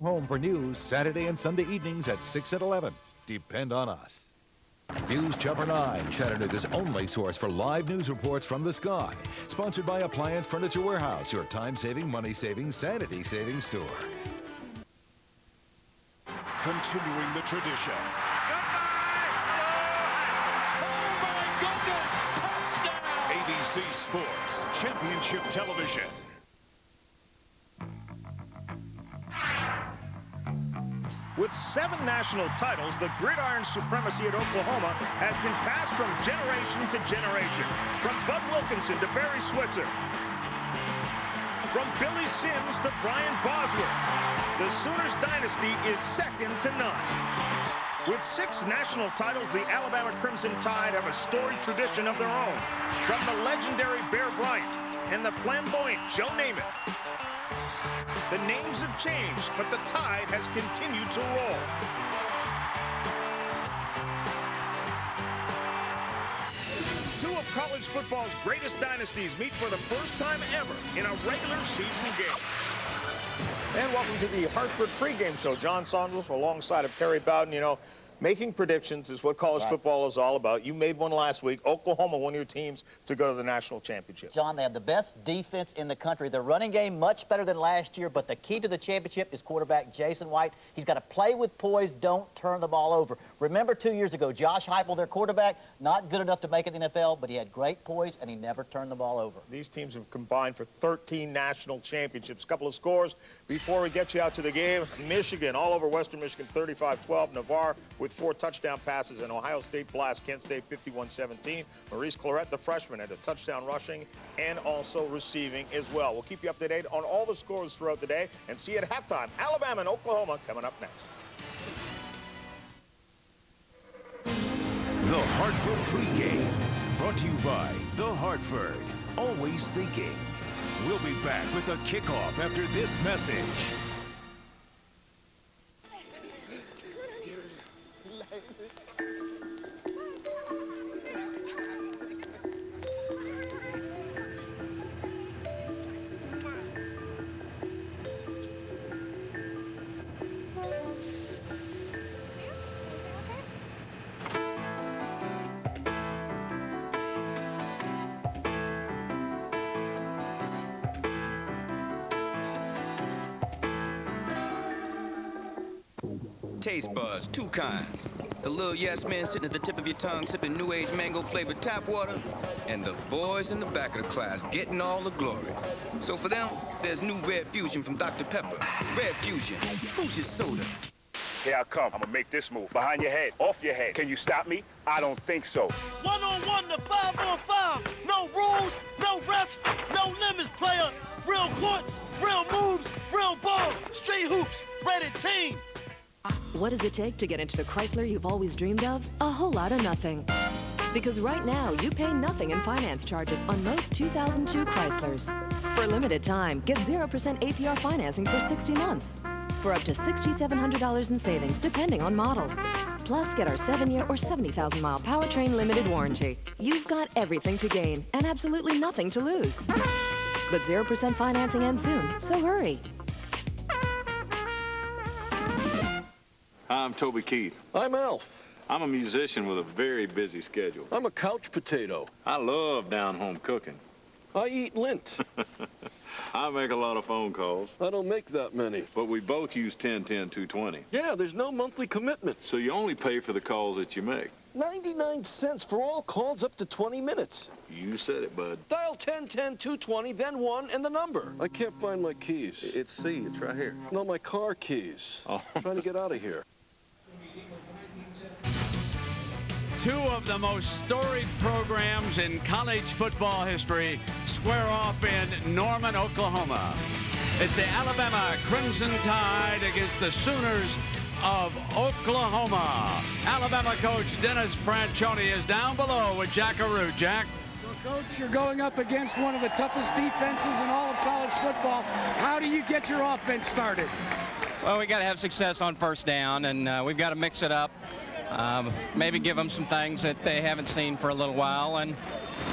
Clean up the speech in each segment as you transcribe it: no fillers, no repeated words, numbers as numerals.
home for news Saturday and Sunday evenings at 6 and 11. Depend on us. News Chopper 9, Chattanooga's only source for live news reports from the sky. Sponsored by Appliance Furniture Warehouse, your time-saving, money-saving, sanity-saving store. Continuing the tradition. ABC Sports Championship Television. With 7 national titles, the gridiron supremacy at Oklahoma has been passed from generation to generation. From Bud Wilkinson to Barry Switzer. From Billy Sims to Brian Bosworth. The Sooners dynasty is second to none. With 6 national titles, the Alabama Crimson Tide have a storied tradition of their own. From the legendary Bear Bryant and the flamboyant Joe Namath. The names have changed, but the Tide has continued to roll. Two of college football's greatest dynasties meet for the first time ever in a regular season game. And welcome to the Hartford pregame show. John Saunders alongside of Terry Bowden. You know, making predictions is what college football is all about. You made one last week. Oklahoma, one of your teams, to go to the national championship. John, they have the best defense in the country. Their running game much better than last year, but the key to the championship is quarterback Jason White. He's got to play with poise, don't turn the ball over. Remember 2 years ago, Josh Heupel, their quarterback, not good enough to make it in the NFL, but he had great poise, and he never turned the ball over. These teams have combined for 13 national championships. Couple of scores before we get you out to the game. Michigan, all over Western Michigan, 35-12. Navarre with 4 touchdown passes, and Ohio State blast Kent State 51-17. Maurice Clarett, the freshman, had a touchdown rushing and also receiving as well. We'll keep you up to date on all the scores throughout the day and see you at halftime. Alabama and Oklahoma coming up next. The Hartford pregame, brought to you by The Hartford. Always thinking. We'll be back with the kickoff after this message. Taste buds, 2 kinds. The little yes men sitting at the tip of your tongue sipping New Age mango-flavored tap water, and the boys in the back of the class getting all the glory. So for them, there's new Red Fusion from Dr. Pepper. Red Fusion, who's your soda? Here I come. I'm gonna make this move. Behind your head, off your head. Can you stop me? I don't think so. 1-on-1 to 5-on-5. No rules, no refs, no limits, player. Real courts, real moves, real ball. Straight hoops, ready team. What does it take to get into the Chrysler you've always dreamed of? A whole lot of nothing. Because right now, you pay nothing in finance charges on most 2002 Chryslers. For a limited time, get 0% APR financing for 60 months. For up to $6,700 in savings, depending on model. Plus, get our 7-year or 70,000-mile powertrain limited warranty. You've got everything to gain and absolutely nothing to lose. But 0% financing ends soon, so hurry. Hi, I'm Toby Keith. I'm Alf. I'm a musician with a very busy schedule. I'm a couch potato. I love down-home cooking. I eat lint. I make a lot of phone calls. I don't make that many. But we both use 10-10-220. Yeah, there's no monthly commitment. So you only pay for the calls that you make. 99 cents for all calls up to 20 minutes. You said it, bud. Dial 10-10-220, then 1 and the number. I can't find my keys. It's C. It's right here. No, my car keys. Oh. I'm trying to get out of here. 2 of the most storied programs in college football history square off in Norman, Oklahoma. It's the Alabama Crimson Tide against the Sooners of Oklahoma. Alabama coach Dennis Franchione is down below with Jack Arute. Jack? Well, Coach, you're going up against one of the toughest defenses in all of college football. How do you get your offense started? Well, we got to have success on first down, and we've got to mix it up. Maybe give them some things that they haven't seen for a little while, and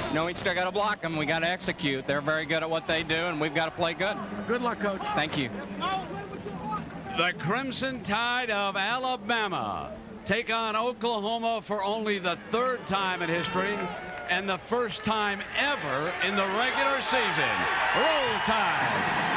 you know, we still got to block them. We got to execute. They're very good at what they do, and we've got to play good. Good luck, Coach. Thank you. The Crimson Tide of Alabama take on Oklahoma for only the 3rd time in history and the 1st time ever in the regular season. Roll Tide.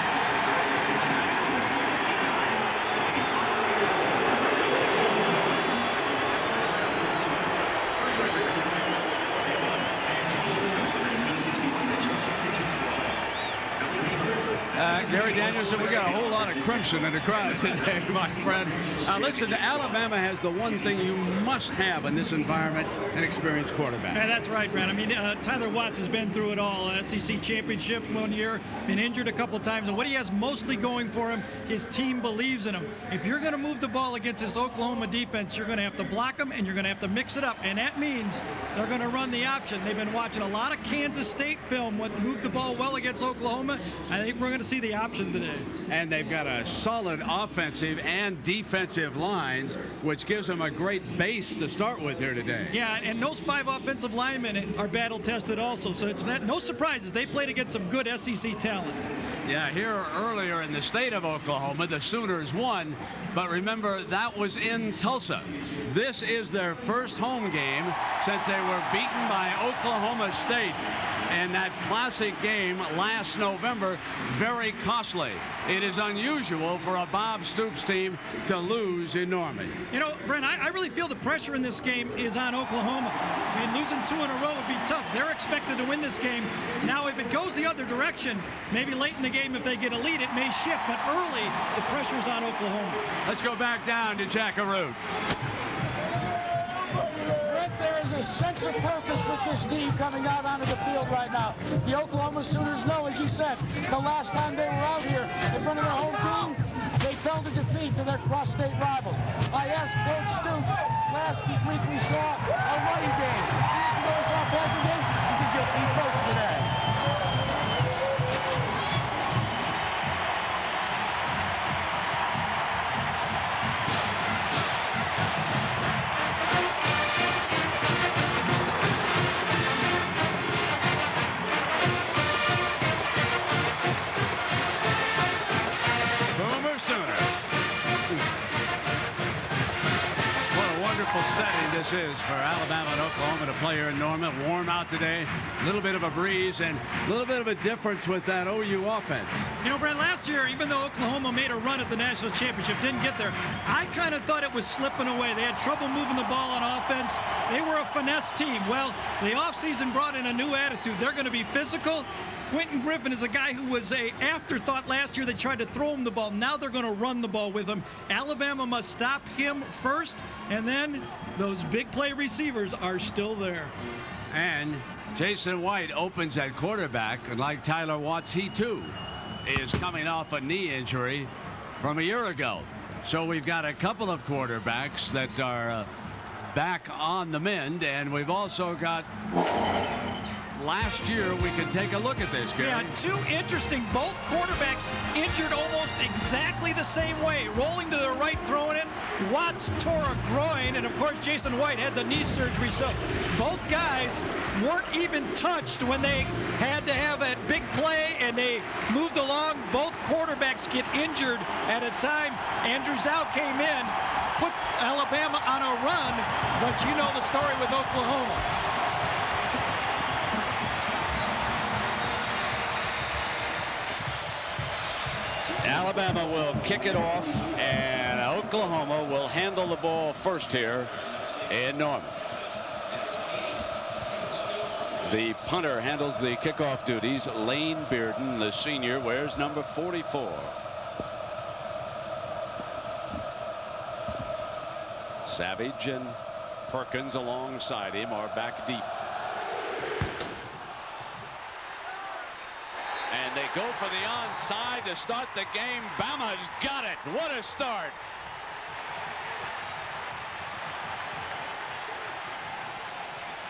Gary Danielson, we got a whole lot of crimson in the crowd today, my friend. Listen, Alabama has the one thing you must have in this environment, an experienced quarterback. Yeah, that's right, Brad. I mean, Tyler Watts has been through it all. SEC championship one year, been injured a couple times, and what he has mostly going for him, his team believes in him. If you're going to move the ball against this Oklahoma defense, you're going to have to block them, and you're going to have to mix it up, and that means they're going to run the option. They've been watching a lot of Kansas State film, what moved the ball well against Oklahoma. I think we're going to see the option today. And they've got a solid offensive and defensive lines, which gives them a great base to start with here today. Yeah, and those 5 offensive linemen are battle tested also, so it's no surprises. They played against some good SEC talent. Yeah, here earlier in the state of Oklahoma, the Sooners won, but remember, that was in Tulsa. This is their first home game since they were beaten by Oklahoma State. And that classic game last November, very costly. It is unusual for a Bob Stoops team to lose in Norman. You know, Brent, I really feel the pressure in this game is on Oklahoma. I mean, losing 2 in a row would be tough. They're expected to win this game. Now, if it goes the other direction, maybe late in the game, if they get a lead, it may shift. But early, the pressure's on Oklahoma. Let's go back down to Jackaroo. There is a sense of purpose with this team coming out onto the field right now. The Oklahoma Sooners know, as you said, the last time they were out here in front of their home team, they fell to defeat to their cross-state rivals. I asked Coach Stoops last week we saw a running game. 2 weeks ago we saw a passing game. He says you'll see both today. Setting this is for Alabama and Oklahoma to play here in Norman. Warm out today, a little bit of a breeze, and a little bit of a difference with that OU offense. You know, Brent, last year, even though Oklahoma made a run at the national championship, didn't get there, I kind of thought it was slipping away. They had trouble moving the ball on offense. They were a finesse team. Well, the offseason brought in a new attitude. They're going to be physical. Quentin Griffin is a guy who was an afterthought last year. They tried to throw him the ball. Now they're going to run the ball with him. Alabama must stop him first, and then those big play receivers are still there. And Jason White opens at quarterback, and like Tyler Watts, he too is coming off a knee injury from a year ago. So we've got a couple of quarterbacks that are back on the mend, and we've also got last year. We can take a look at this, Gary. Yeah, 2 interesting. Both quarterbacks injured almost exactly the same way. Rolling to the right, throwing it. Watts tore a groin, and of course Jason White had the knee surgery. So both guys weren't even touched when they had to have that big play, and they moved along. Both quarterbacks get injured at a time. Andrew Zhao came in, put Alabama on a run, but you know the story with Oklahoma. Alabama will kick it off, and Oklahoma will handle the ball first here in Norman. The punter handles the kickoff duties. Lane Bearden, the senior, wears number 44. Savage and Perkins alongside him are back deep. And they go for the onside to start the game. Bama's got it. What a start.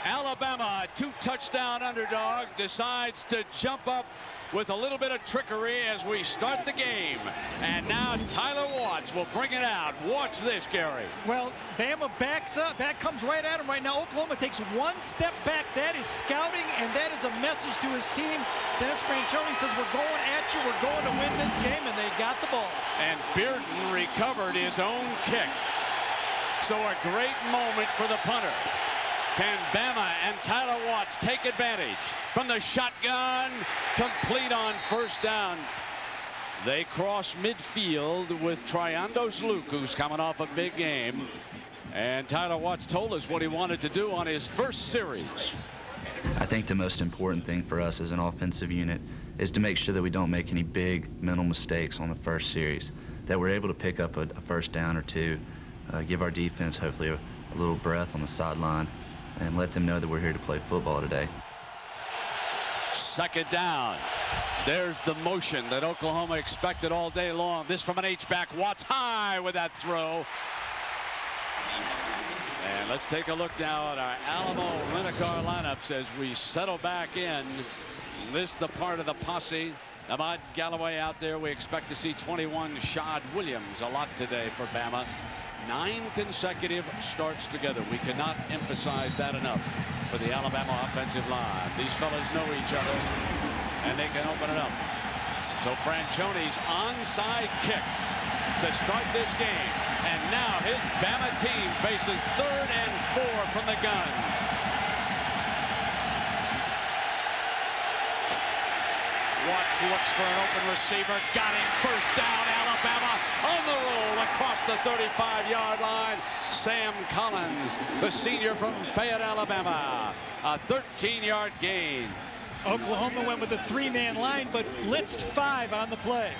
Alabama, a 2-touchdown underdog, decides to jump up with a little bit of trickery as we start the game. And now Tyler Watts will bring it out. Watch this, Gary. Well, Bama backs up. That comes right at him right now. Oklahoma takes one step back. That is scouting, and that is a message to his team. Dennis Franchione says, we're going at you. We're going to win this game, and they got the ball. And Bearden recovered his own kick. So a great moment for the punter. Can Bama and Tyler Watts take advantage from the shotgun? Complete on first down. They cross midfield with Triandos Luke, who's coming off a big game. And Tyler Watts told us what he wanted to do on his first series. I think the most important thing for us as an offensive unit is to make sure that we don't make any big mental mistakes on the first series, that we're able to pick up a first down or two, give our defense hopefully a little breath on the sideline, and let them know that we're here to play football today. Second down. There's the motion that Oklahoma expected all day long. This from an H-back. Watts high with that throw. And let's take a look now at our Alamo Rent-A-Car lineups as we settle back in. This the part of the posse. Ahmad Galloway out there. We expect to see 21 Shad Williams a lot today for Bama. 9 consecutive starts together. We cannot emphasize that enough for the Alabama offensive line. These fellas know each other, and they can open it up. So Franchione's onside kick to start this game. And now his Bama team faces 3rd and 4 from the gun. Watts looks for an open receiver. Got him. First down, Alabama on the roll across the 35-yard line. Sam Collins, the senior from Fayette, Alabama. A 13-yard gain. Oklahoma went with a 3-man line, but blitzed 5 on the play.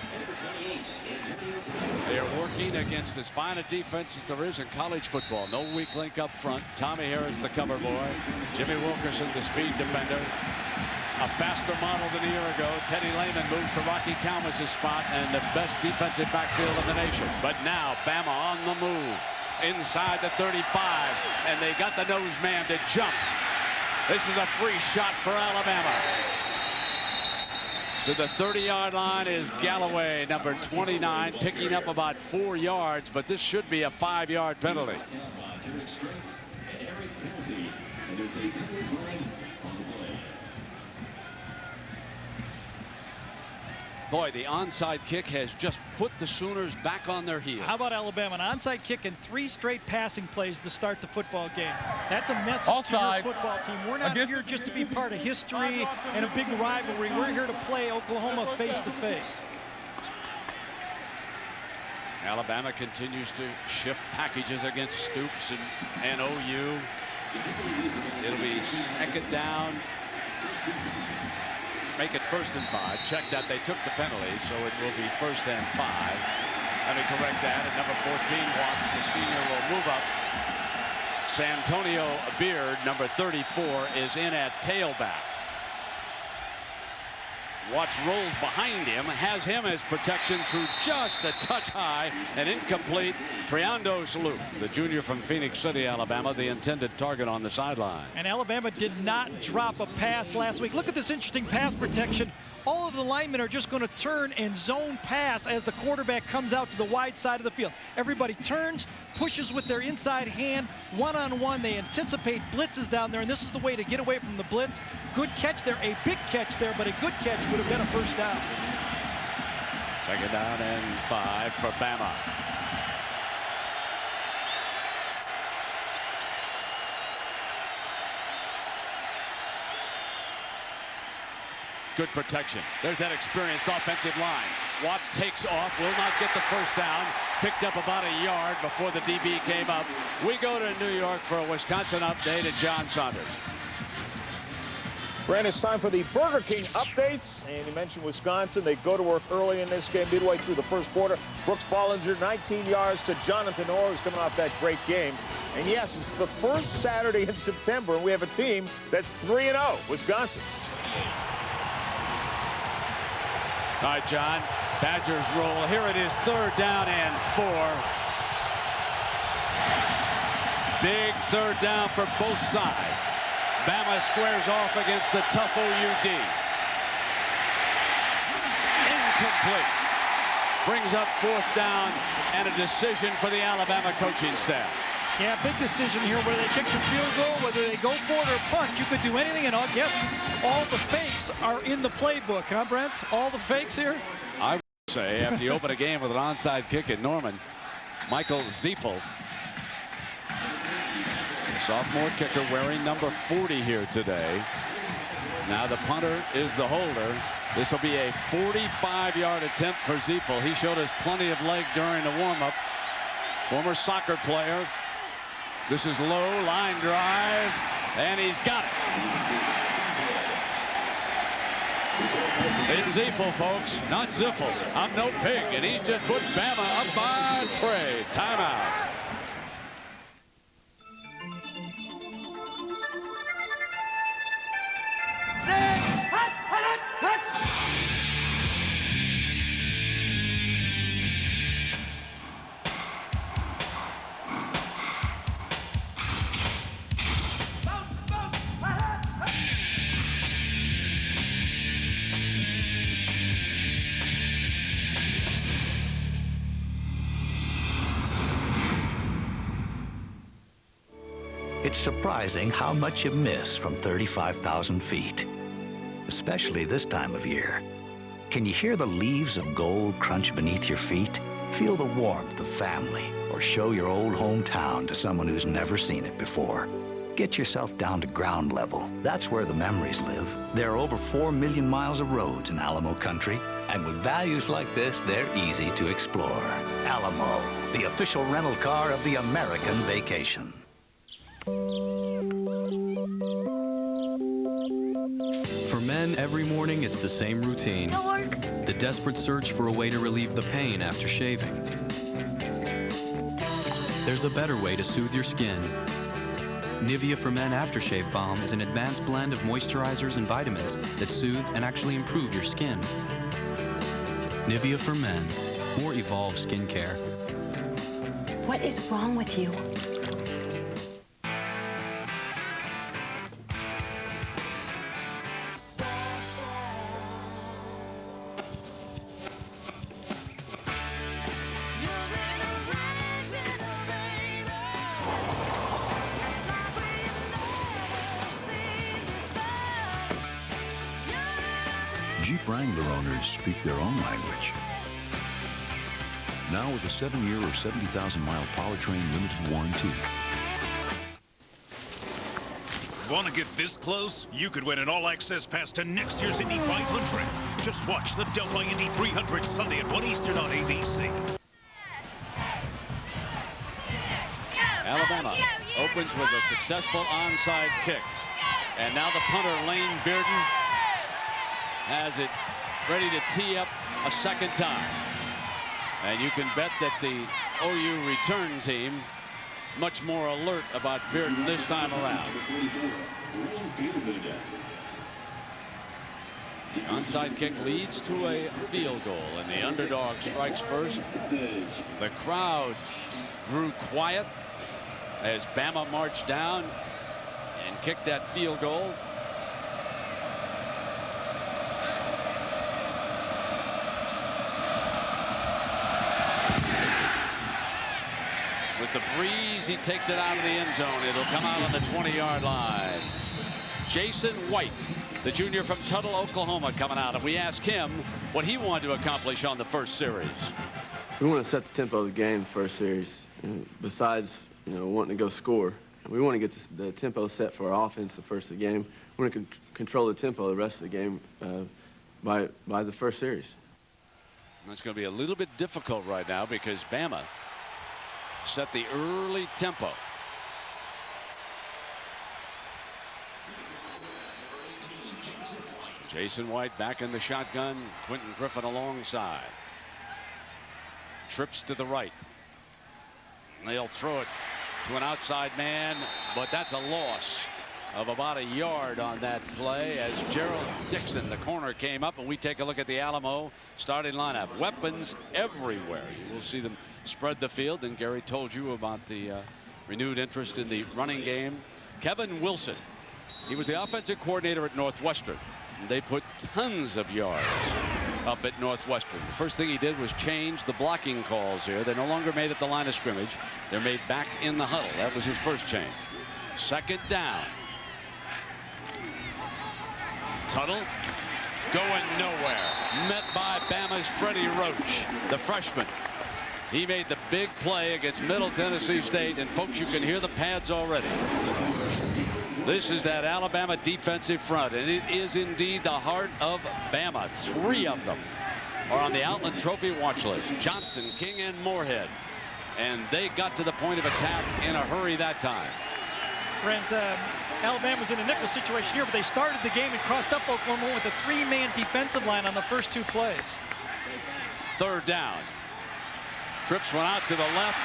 They are working against as fine a defense as there is in college football. No weak link up front. Tommy Harris, the cover boy. Jimmy Wilkerson, the speed defender. A faster model than a year ago. Teddy Lehman moves to Rocky Kalmus' spot and the best defensive backfield in the nation. But now Bama on the move inside the 35, and they got the nose man to jump. This is a free shot for Alabama. To the 30-yard line is Galloway, number 29, picking up about 4 yards, but this should be a 5-yard penalty. Boy, the onside kick has just put the Sooners back on their heels. How about Alabama? An onside kick and 3 straight passing plays to start the football game. That's a message Offside. to your football team. We're not here just to be part of history and a big rivalry. We're here to play Oklahoma face to face. Alabama continues to shift packages against Stoops and OU. It'll be second down. Make it 1st and 5. Check that they took the penalty, so it will be 1st and 5. Let me correct that. At number 14, Watts, the senior, will move up. Santonio Beard, number 34, is in at tailback. Watts rolls behind him, has him as protection through just a touch high and incomplete. Triandos Luke, the junior from Phoenix City, Alabama, the intended target on the sideline. And Alabama did not drop a pass last week. Look at this interesting pass protection. All of the linemen are just going to turn and zone pass as the quarterback comes out to the wide side of the field. Everybody turns, pushes with their inside hand, one-on-one. They anticipate blitzes down there, and this is the way to get away from the blitz. Good catch there, a big catch there, but a good catch would have been a 1st down. 2nd down and 5 for Bama. Good protection. There's that experienced offensive line. Watts takes off, will not get the 1st down. Picked up about a yard before the DB came up. We go to New York for a Wisconsin update at John Saunders. Brand, it's time for the Burger King updates. And you mentioned Wisconsin. They go to work early in this game, midway through the 1st quarter. Brooks Bollinger, 19 yards to Jonathan Orr, who's coming off that great game. And yes, it's the 1st Saturday in September, and we have a team that's 3-0, Wisconsin. All right, John. Badgers roll. Here it is, 3rd down and 4. Big 3rd down for both sides. Bama squares off against the tough OUD. Incomplete. Brings up 4th down and a decision for the Alabama coaching staff. Yeah, big decision here, whether they kick the field goal, whether they go for it or punt. You could do anything, and I guess all the fakes are in the playbook, huh, Brent? All the fakes here? I would say, after you open a game with an onside kick at Norman, Michael Ziefel, the sophomore kicker, wearing number 40 here today. Now the punter is the holder. This will be a 45-yard attempt for Ziefel. He showed us plenty of leg during the warm-up. Former soccer player. This is low, line drive, and he's got it. It's Ziefel, folks, not Ziffel. I'm no pig, and he's just put Bama up by 3. Timeout. It's surprising how much you miss from 35,000 feet, especially this time of year. Can you hear the leaves of gold crunch beneath your feet? Feel the warmth of family, or show your old hometown to someone who's never seen it before. Get yourself down to ground level. That's where the memories live. There are over 4 million miles of roads in Alamo country, and with values like this, they're easy to explore. Alamo, the official rental car of the American vacation. For men, every morning it's the same routine. The desperate search for a way to relieve the pain after shaving. There's a better way to soothe your skin. Nivea for Men Aftershave Balm is an advanced blend of moisturizers and vitamins that soothe and actually improve your skin. Nivea for Men, more evolved skincare. What is wrong with you? Jeep Wrangler owners speak their own language. Now with a 7-year or 70,000-mile powertrain limited warranty. Want to get this close? You could win an all-access pass to next year's Indy 500. Just watch the Delphi Indy 300 Sunday at 1 Eastern on ABC. Alabama opens with a successful onside kick. And now the punter, Lane Bearden, has it ready to tee up a second time. And you can bet that the OU return team much more alert about Bearden this time around. The onside kick leads to a field goal, and the underdog strikes first. The crowd grew quiet as Bama marched down and kicked that field goal. With the breeze, he takes it out of the end zone. It'll come out on the 20-yard line. Jason White, the junior from Tuttle, Oklahoma, coming out. And we asked him what he wanted to accomplish on the first series. We want to set the tempo of the game first series. Besides, wanting to go score, we want to get the tempo set for our offense the first of the game. We want to control the tempo the rest of the game by the first series. And it's going to be a little bit difficult right now because Bama set the early tempo. Jason White back in the shotgun. Quentin Griffin alongside. Trips to the right. They'll throw it to an outside man, but that's a loss of about a yard on that play as Gerald Dixon, the corner, came up. And we take a look at the Alamo starting lineup. Weapons everywhere. You will see them spread the field, and Gary told you about the renewed interest in the running game. Kevin Wilson He was the offensive coordinator at Northwestern. They put tons of yards up at Northwestern. The first thing he did was change the blocking calls here. They're no longer made at the line of scrimmage. They're made back in the huddle. That was his first change. Second down. Tuttle going nowhere. Met by Bama's Freddie Roach, the freshman. He made the big play against Middle Tennessee State, and folks, you can hear the pads already. This is that Alabama defensive front, and it is indeed the heart of Bama. 3 of them are on the Outland Trophy watch list. Johnson, King, and Moorhead. And they got to the point of attack in a hurry that time. Brent, Alabama was in a nickel situation here, but they started the game and crossed up Oklahoma with a 3-man defensive line on the first 2 plays. Third down. Trips one out to the left.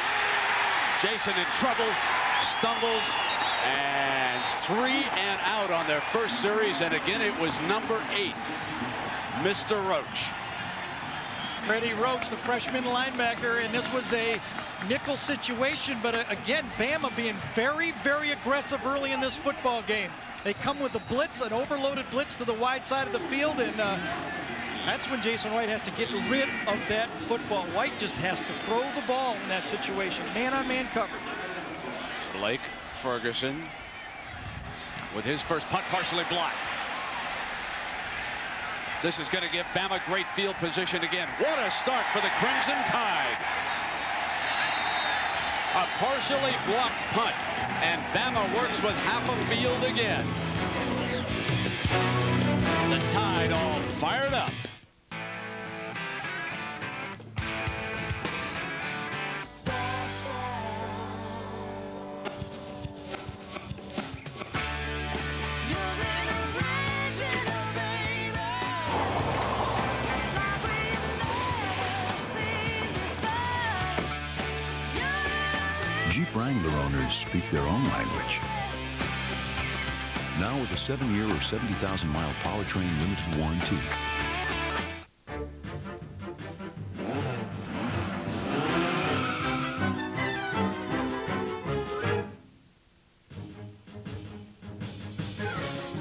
Jason in trouble. Stumbles. And 3 and out on their first series. And again, it was number 8, Mr. Roach. Freddie Roach, the freshman linebacker, and this was a nickel situation, but again, Bama being very, very aggressive early in this football game. They come with a blitz, an overloaded blitz to the wide side of the field, and that's when Jason White has to get rid of that football. White just has to throw the ball in that situation, man-on-man coverage. Blake Ferguson with his first punt partially blocked. This is going to give Bama great field position again. What a start for the Crimson Tide. A partially blocked punt, and Bama works with half a field again. The Tide all fired up. Jeep Wrangler owners speak their own language. Now with a 7-year or 70,000-mile powertrain limited warranty.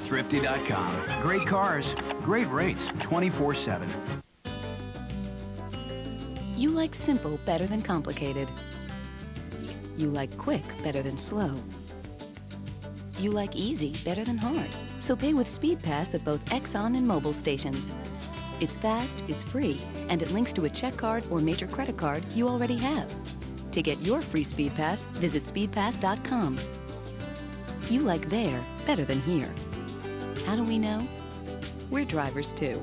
Thrifty.com. Great cars, great rates, 24/7. You like simple better than complicated. You like quick better than slow. You like easy better than hard. So pay with SpeedPass at both Exxon and Mobil stations. It's fast, it's free, and it links to a check card or major credit card you already have. To get your free SpeedPass, visit speedpass.com. You like there better than here. How do we know? We're drivers too.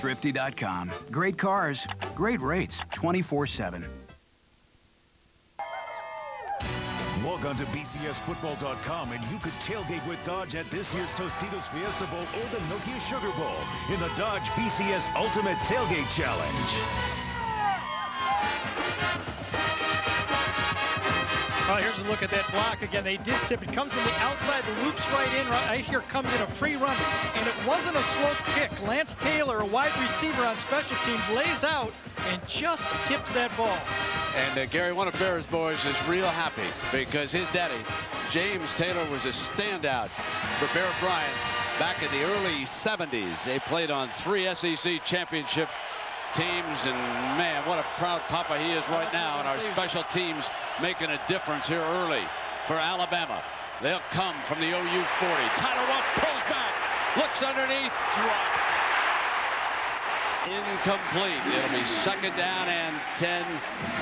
Thrifty.com. Great cars, great rates, 24/7. Log on to bcsfootball.com and you could tailgate with Dodge at this year's Tostitos Fiesta Bowl or the Nokia Sugar Bowl in the Dodge BCS Ultimate Tailgate Challenge. Well, here's a look at that block again. They did tip. It comes from the outside, the loops right in. Right here comes in a free run, and it wasn't a slow kick. Lance Taylor, a wide receiver on special teams, lays out and just tips that ball. And Gary, one of Bear's boys, is real happy because his daddy, James Taylor, was a standout for Bear Bryant back in the early 70s. They played on 3 SEC championship teams, and man, what a proud papa he is right now. And our special teams making a difference here early for Alabama. They'll come from the OU 40. Tyler Welch pulls back, looks underneath, dropped. Incomplete. It'll be 2nd down and 10.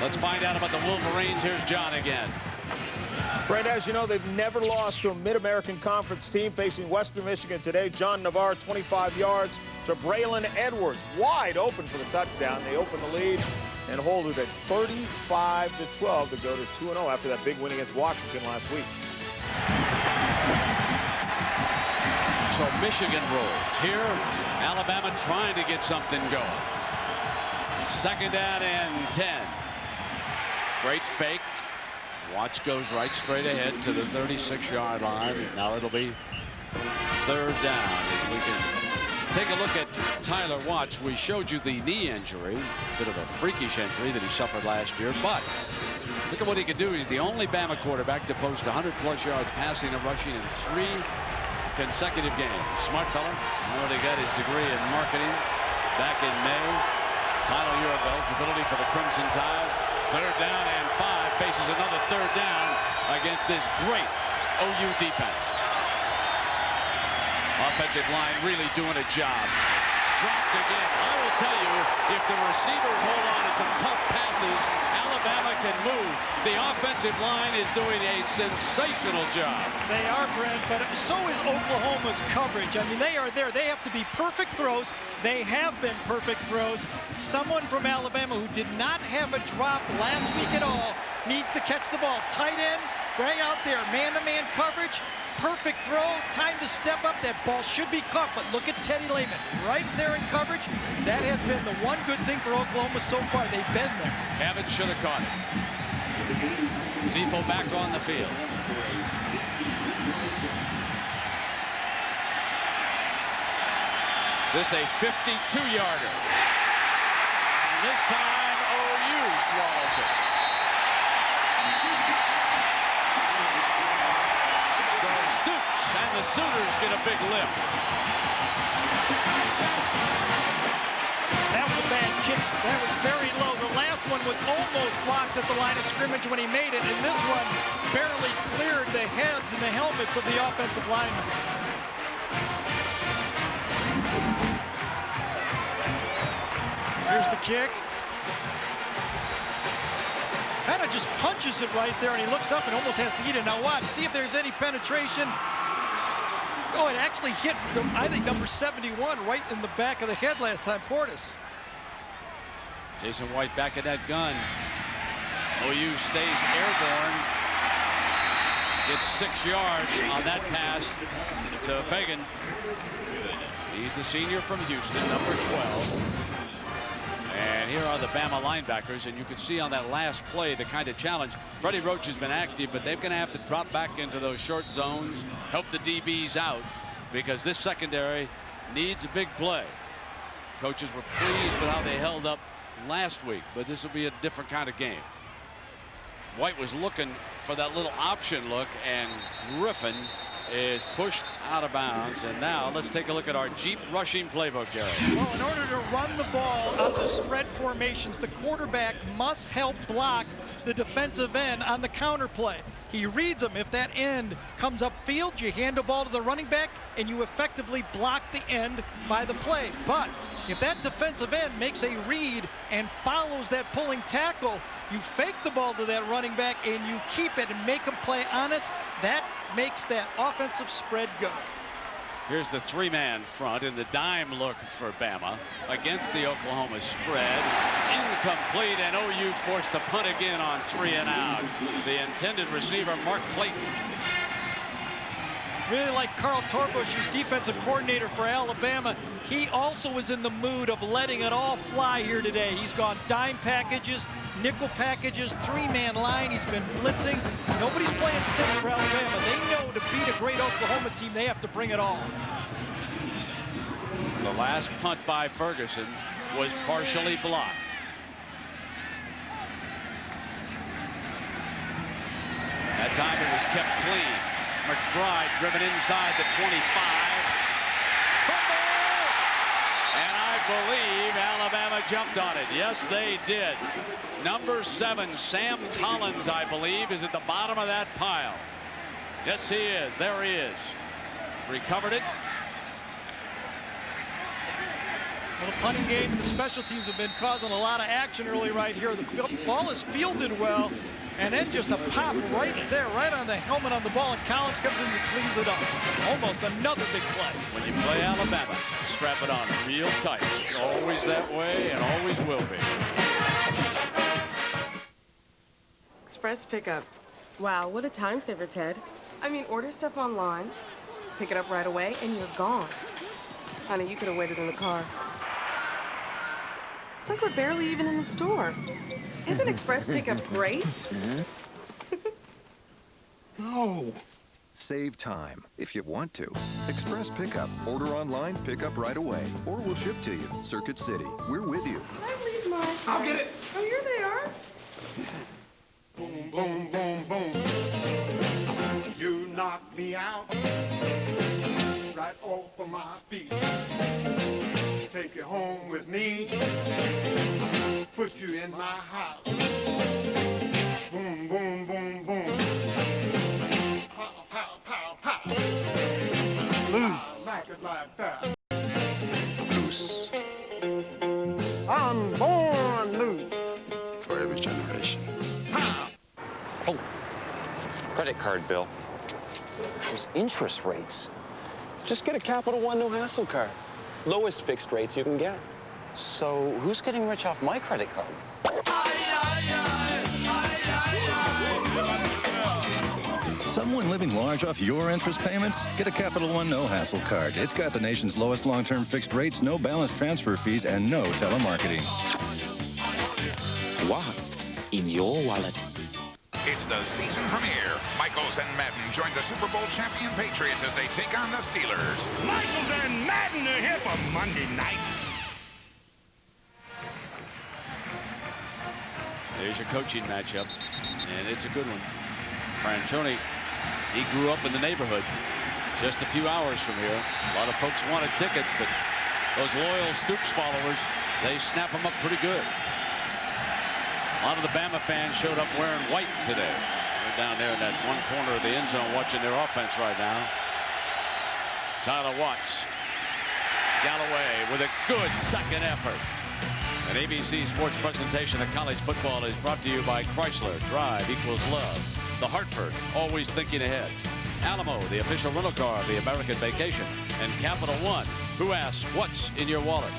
Let's find out about the Wolverines. Here's John again. Brent, as you know, they've never lost to a Mid-American Conference team facing Western Michigan today. John Navarre, 25 yards to Braylon Edwards. Wide open for the touchdown. They open the lead and hold it at 35-12 to go to 2-0 after that big win against Washington last week. So Michigan rolls. Here, Alabama trying to get something going. 2nd down and 10. Great fake. Watch goes right straight ahead to the 36-yard line. Now it'll be 3rd down. If we can Take a look at Tyler Watts. We showed you the knee injury, a bit of a freakish injury that he suffered last year, but look at what he can do. He's the only Bama quarterback to post 100-plus yards passing and rushing in 3 consecutive games. Smart fella. Already got his degree in marketing back in May. Final year of eligibility for the Crimson Tide. 3rd down and 5. Faces another 3rd down against this great OU defense. Offensive line really doing a job. Dropped again. I will tell you, if the receivers hold on to some tough passes, Alabama can move. The offensive line is doing a sensational job. They are, Brent, but so is Oklahoma's coverage. I mean, they are there. They have to be perfect throws. They have been perfect throws. Someone from Alabama who did not have a drop last week at all needs to catch the ball. Tight end, right out there, man-to-man coverage. Perfect throw, time to step up. That ball should be caught, but look at Teddy Lehman right there in coverage. That has been the one good thing for Oklahoma so far. They've been there. Cabot should have caught it. Zifo back on the field. This a 52-yarder. And this time OU swallows it. So Stoops and the Sooners get a big lift. That was a bad kick. That was very low. The last one was almost blocked at the line of scrimmage when he made it, and this one barely cleared the heads and the helmets of the offensive linemen. Here's the kick. Kind of just punches it right there, and he looks up and almost has to eat it. Now watch, see if there's any penetration. Oh, it actually hit, I think, number 71 right in the back of the head last time, Portis. Jason White back at that gun. OU stays airborne. Gets 6 yards on that pass to Fagan. He's the senior from Houston, number 12. And here are the Bama linebackers, and you can see on that last play the kind of challenge. Freddie Roach has been active, but they're going to have to drop back into those short zones, help the DBs out, because this secondary needs a big play. Coaches were pleased with how they held up last week, but this will be a different kind of game. White was looking for that little option look, and Griffin is pushed out of bounds. And now let's take a look at our Jeep rushing playbook, Gary. Well, in order to run the ball out of the spread formations, the quarterback must help block the defensive end on the counter play. He reads them. If that end comes upfield, you hand the ball to the running back, and you effectively block the end by the play. But if that defensive end makes a read and follows that pulling tackle, you fake the ball to that running back, and you keep it and make them play honest. That makes that offensive spread go. Here's the 3-man front in the dime look for Bama against the Oklahoma spread. Incomplete, and OU forced to punt again on 3 and out. The intended receiver, Mark Clayton. Really like Carl Torbush, who's defensive coordinator for Alabama. He also was in the mood of letting it all fly here today. He's gone dime packages, nickel packages, 3-man line. He's been blitzing. Nobody's playing safe for Alabama. They know to beat a great Oklahoma team, they have to bring it all. The last punt by Ferguson was partially blocked. That time it was kept clean. McBride driven inside the 25. Fumble! And I believe Alabama jumped on it. Yes, they did. Number 7, Sam Collins, I believe, is at the bottom of that pile. Yes, he is. There he is. Recovered it. Well, the punting game and the special teams have been causing a lot of action early right here. The ball is fielded well, and then just a pop right there, right on the helmet on the ball, and Collins comes in and cleans it up. Almost another big play. When you play Alabama, strap it on real tight. It's always that way and always will be. Express pickup. Wow, what a time saver, Ted. I mean, order stuff online, pick it up right away, and you're gone. Honey, you could have waited in the car. It's like we're barely even in the store. Isn't Express Pickup great? No. Save time if you want to. Express Pickup. Order online, pick up right away. Or we'll ship to you. Circuit City. We're with you. Can I leave my... I'll get it. Oh, here they are. Boom, boom, boom, boom. You knocked me out right off of my feet. Take you home with me. Put you in my house. Boom, boom, boom, boom. Pow, pow, pow, pow. I like it like that. Loose. I'm born loose. For every generation. Oh, credit card bill. Those interest rates. Just get a Capital One no hassle card. Lowest fixed rates you can get. So who's getting rich off my credit card? Someone living large off your interest payments? Get a Capital One no hassle card. It's got the nation's lowest long-term fixed rates, no balance transfer fees, and no telemarketing. What's in your wallet? It's the season premiere. Michaels and Madden join the Super Bowl champion Patriots as they take on the Steelers. Michaels and Madden are here for Monday night. There's your coaching matchup, and it's a good one. Franchione, he grew up in the neighborhood just a few hours from here. A lot of folks wanted tickets, but those loyal Stoops followers, they snap them up pretty good. A lot of the Bama fans showed up wearing white today. They're down there in that one corner of the end zone watching their offense right now. Tyler Watts. Galloway with a good second effort. An ABC Sports presentation of college football is brought to you by Chrysler. Drive equals love. The Hartford, always thinking ahead. Alamo, the official rental car of the American Vacation. And Capital One, who asks, what's in your wallet?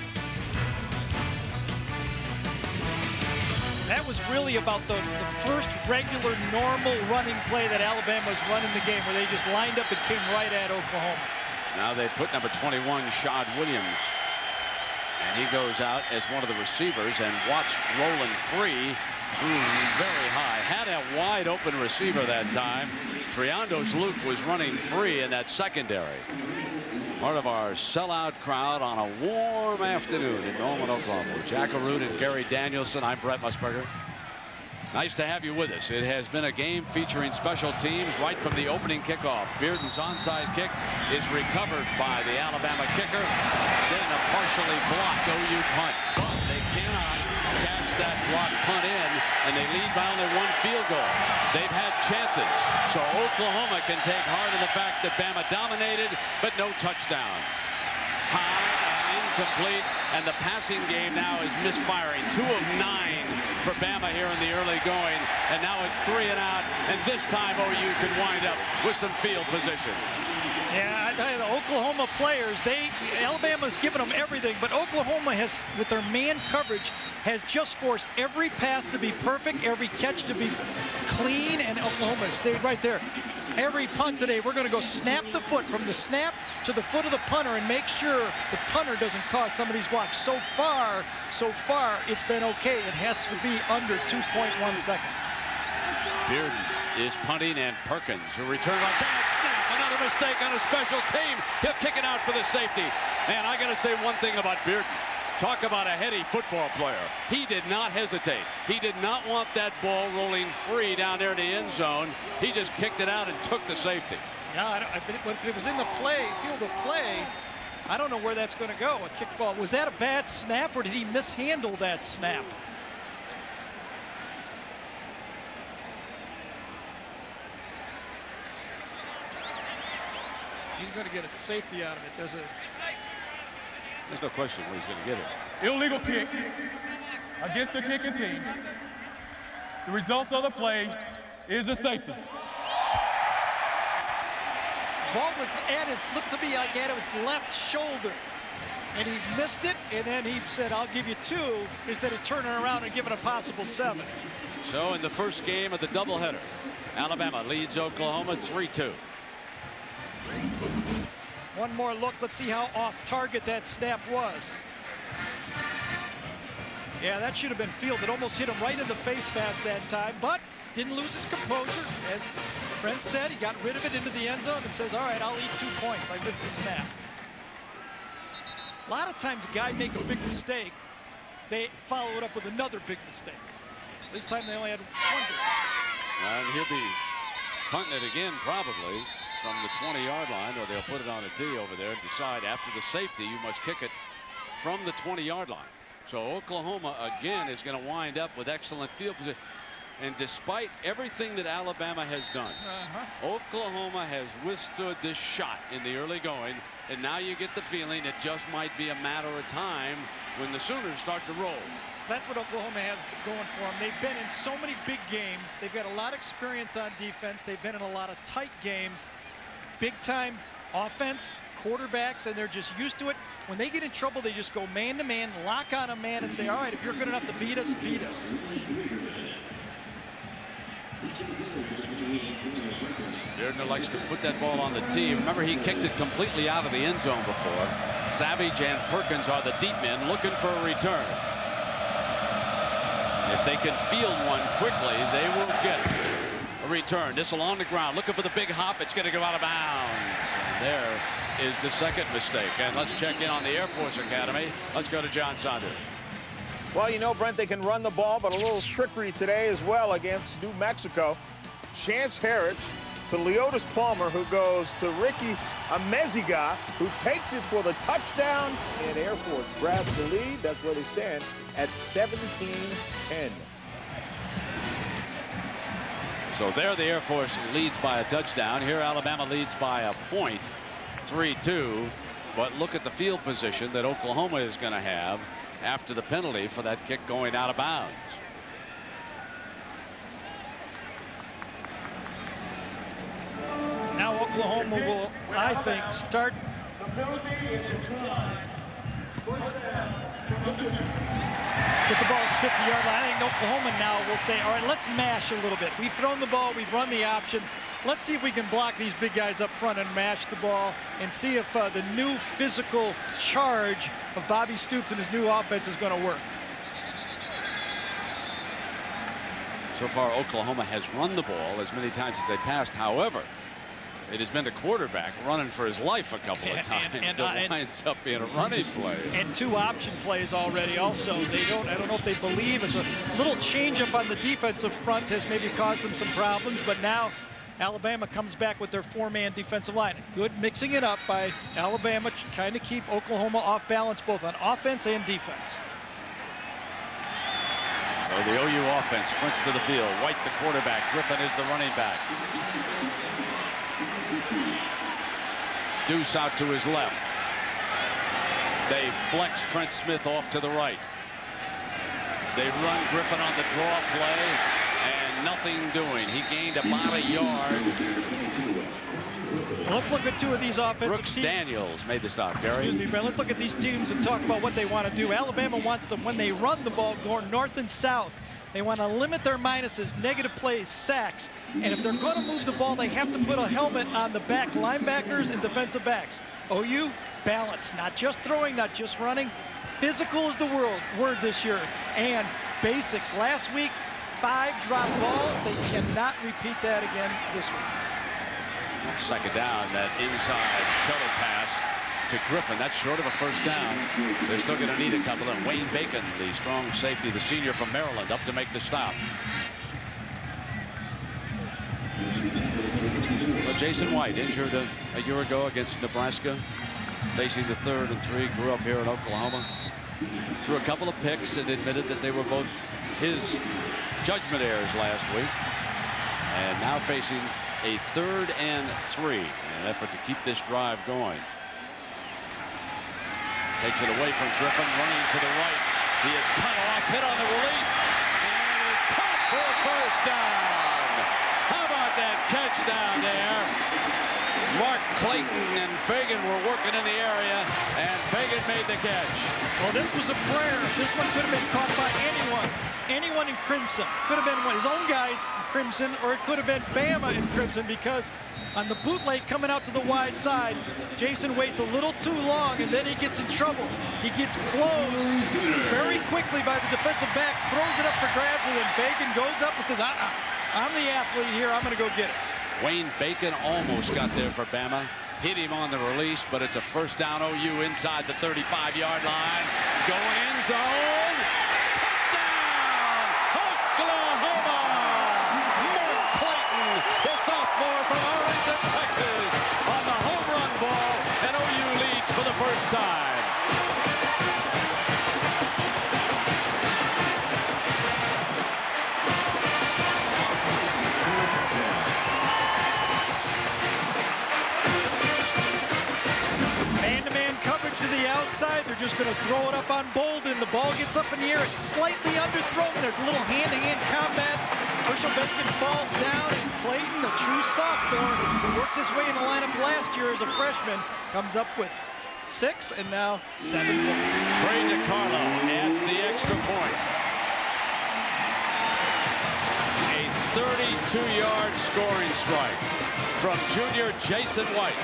That was really about the first regular, normal running play that Alabama was running the game, where they just lined up and came right at Oklahoma. Now they put number 21, Shad Williams. And he goes out as one of the receivers, and Watts rolling free through very high. Had a wide open receiver that time. Triandos Luke was running free in that secondary. Part of our sellout crowd on a warm afternoon in Norman, Oklahoma. With Jack Arute and Gary Danielson, I'm Brett Musburger. Nice to have you with us. It has been a game featuring special teams right from the opening kickoff. Bearden's onside kick is recovered by the Alabama kicker. Then a partially blocked OU punt. But they cannot cash that block punt in, and they lead by only one field goal. They've had chances, so Oklahoma can take heart in the fact that Bama dominated, but no touchdowns. High and incomplete, and the passing game now is misfiring. 2 of 9 for Bama here in the early going, and now it's 3 and out, and this time OU can wind up with some field position. Yeah, I tell you, the Oklahoma players, Alabama's given them everything, but Oklahoma has, with their man coverage, has just forced every pass to be perfect, every catch to be clean, and Oklahoma stayed right there. Every punt today, we're going to go snap to foot, from the snap to the foot of the punter, and make sure the punter doesn't cause somebody's blocks. So far, it's been okay. It has to be under 2.1 seconds. Bearden is punting, and Perkins, who returned on bad snap. Another mistake on a special team. He'll kick it out for the safety. And I got to say one thing about Bearden. Talk about a heady football player. He did not hesitate. He did not want that ball rolling free down there in the end zone. He just kicked it out and took the safety. Yeah, but it was in the field of play. I don't know where that's going to go. A kick ball. Was that a bad snap, or did he mishandle that snap? He's going to get a safety out of it. There's no question where he's going to get it. Illegal kick against the kicking team. The results of the play is a safety. Ball was looked to me like at his left shoulder, and he missed it, and then he said, I'll give you 2, instead of turning around and giving a possible 7. So in the first game of the doubleheader, Alabama leads Oklahoma 3-2. One more look. Let's see how off target that snap was. Yeah, that should have been fielded. Almost hit him right in the face mask that time, but didn't lose his composure. As Brent said, he got rid of it into the end zone and says, all right, I'll eat 2 points. I missed the snap. A lot of times guys make a big mistake, they follow it up with another big mistake. This time they only had 1 big mistake. And he'll be punting it again probably from the 20-yard line, or they'll put it on a tee over there and decide after the safety you must kick it from the 20-yard line. So Oklahoma again is going to wind up with excellent field position. And despite everything that Alabama has done, Oklahoma has withstood this shot in the early going, and now you get the feeling it just might be a matter of time when the Sooners start to roll. That's what Oklahoma has going for them. They've been in so many big games. They've got a lot of experience on defense. They've been in a lot of tight games. Big-time offense, quarterbacks, and they're just used to it. When they get in trouble, they just go man-to-man, lock on a man, and say, all right, if you're good enough to beat us, beat us. Gardner likes to put that ball on the tee. Remember, he kicked it completely out of the end zone before. Savage and Perkins are the deep men looking for a return. If they can field one quickly, they will get a return. This along the ground, looking for the big hop. It's going to go out of bounds. And there is the second mistake. And let's check in on the Air Force Academy. Let's go to John Saunders. Well, you know, Brent, they can run the ball, but a little trickery today as well against New Mexico. Chance Harris to Leotis Palmer, who goes to Ricky Ameziga, who takes it for the touchdown, and Air Force grabs the lead. That's where they stand at 17-10. So there the Air Force leads by a touchdown. Here Alabama leads by a point, 3-2. But look at the field position that Oklahoma is going to have after the penalty for that kick going out of bounds. Now Oklahoma will, I think, start. Get the ball at the 50-yard line. I think Oklahoma now will say, all right, let's mash a little bit. We've thrown the ball. We've run the option. Let's see if we can block these big guys up front and mash the ball and see if the new physical charge of Bobby Stoops and his new offense is going to work. So far, Oklahoma has run the ball as many times as they passed. However, it has been the quarterback running for his life a couple of times that winds up being a running play. And 2 option plays already also. They don't, I don't know if they believe it's a little change up on the defensive front has maybe caused them some problems, but now Alabama comes back with their 4-man defensive line. Good mixing it up by Alabama, trying to keep Oklahoma off balance both on offense and defense. So the OU offense sprints to the field. White the quarterback. Griffin is the running back. Deuce out to his left. They flex Trent Smith off to the right. They run Griffin on the draw play, and nothing doing. He gained about a yard. Well, let's look at 2 of these offensive Brooks teams. Daniels made the stop, Gary. Excuse me, Brent. Let's look at these teams and talk about what they want to do. Alabama wants them, when they run the ball, going north and south. They want to limit their minuses, negative plays, sacks. And if they're going to move the ball, they have to put a helmet on the back linebackers and defensive backs. OU, balance, not just throwing, not just running. Physical is the word this year. And basics. Last week, 5 drop balls. They cannot repeat that again this week. Second down, that inside shuttle pass to Griffin. That's short of a first down. They're still going to need a couple. And Wayne Bacon, the strong safety, the senior from Maryland, up to make the stop. Well, Jason White, injured a year ago against Nebraska, facing the 3rd and 3, grew up here in Oklahoma. Threw a couple of picks and admitted that they were both his judgment errors last week. And now facing a 3rd and 3 in an effort to keep this drive going. Takes it away from Griffin, running to the right. He is cut off, hit on the release, and is caught for a first down. How about that catch down there? Mark Clayton and Fagan were working in the area, and Fagan made the catch. Well, this was a prayer. This one could have been caught by anyone. Anyone in crimson. Could have been one of his own guys in crimson, or it could have been Bama in crimson, because on the bootleg coming out to the wide side, Jason waits a little too long, and then he gets in trouble. He gets closed very quickly by the defensive back, throws it up for grabs, and then Fagan goes up and says, I'm the athlete here. I'm going to go get it. Wayne Bacon almost got there for Bama. Hit him on the release, but it's a first down OU inside the 35-yard line. Going end zone. Touchdown, Oklahoma! Mark Clayton, the sophomore from Arlington, Texas, on the home run ball, and OU leads for the first time. Outside, they're just going to throw it up on Bolden. The ball gets up in the air. It's slightly underthrown. There's a little hand-to-hand combat. Herschel Benson falls down, and Clayton, a true sophomore, who worked his way in the lineup last year as a freshman, comes up with 6 and now 7 points. Trey DiCarlo adds the extra point. A 32-yard scoring strike from junior Jason White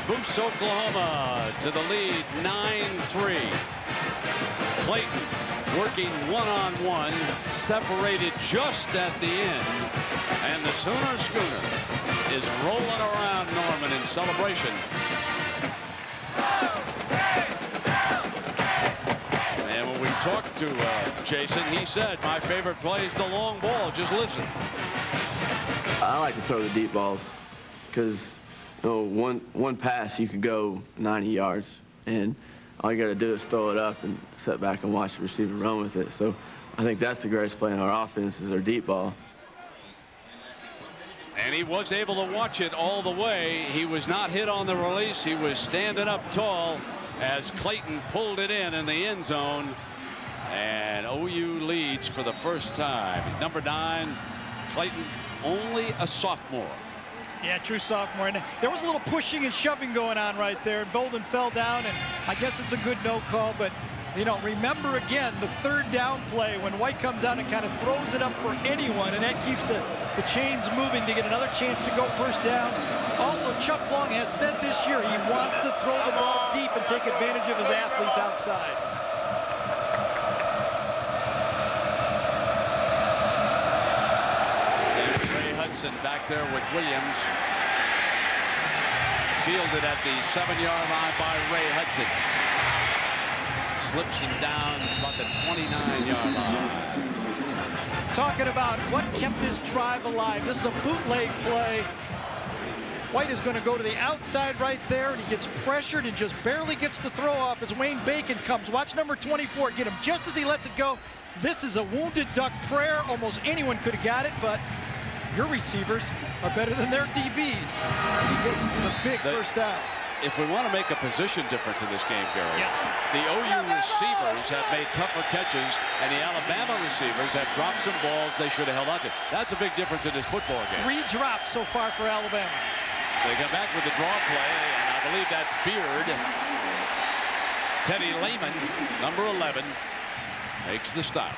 boosts Oklahoma to the lead 9-3. Clayton working one-on-one, separated just at the end, and the Sooner Schooner is rolling around Norman in celebration. And when we talked to Jason, he said, my favorite play is the long ball. Just listen. I like to throw the deep balls because one pass, you could go 90 yards, and all you got to do is throw it up and sit back and watch the receiver run with it. So I think that's the greatest play in our offense is our deep ball. And he was able to watch it all the way. He was not hit on the release. He was standing up tall as Clayton pulled it in the end zone. And OU leads for the first time. Number 9, Clayton, only a sophomore. Yeah, true sophomore. And there was a little pushing and shoving going on right there. And Bolden fell down, and I guess it's a good no call. But, you know, remember again the 3rd down play when White comes out and kind of throws it up for anyone, and that keeps the chains moving to get another chance to go first down. Also, Chuck Long has said this year he wants to throw the ball deep and take advantage of his athletes outside. Back there with Williams. Fielded at the 7-yard line by Ray Hudson. Slips him down about the 29-yard line. Talking about what kept this drive alive. This is a bootleg play. White is going to go to the outside right there, and he gets pressured and just barely gets the throw off as Wayne Bacon comes. Watch number 24 get him just as he lets it go. This is a wounded duck prayer. Almost anyone could have got it, but your receivers are better than their DBs. He gets the big first down. If we want to make a position difference in this game, Gary, yes, the OU receivers have made tougher catches, and the Alabama receivers have dropped some balls they should have held on to. That's a big difference in this football game. 3 drops so far for Alabama. They come back with the draw play, and I believe that's Beard. Teddy Lehman, number 11, makes the stop.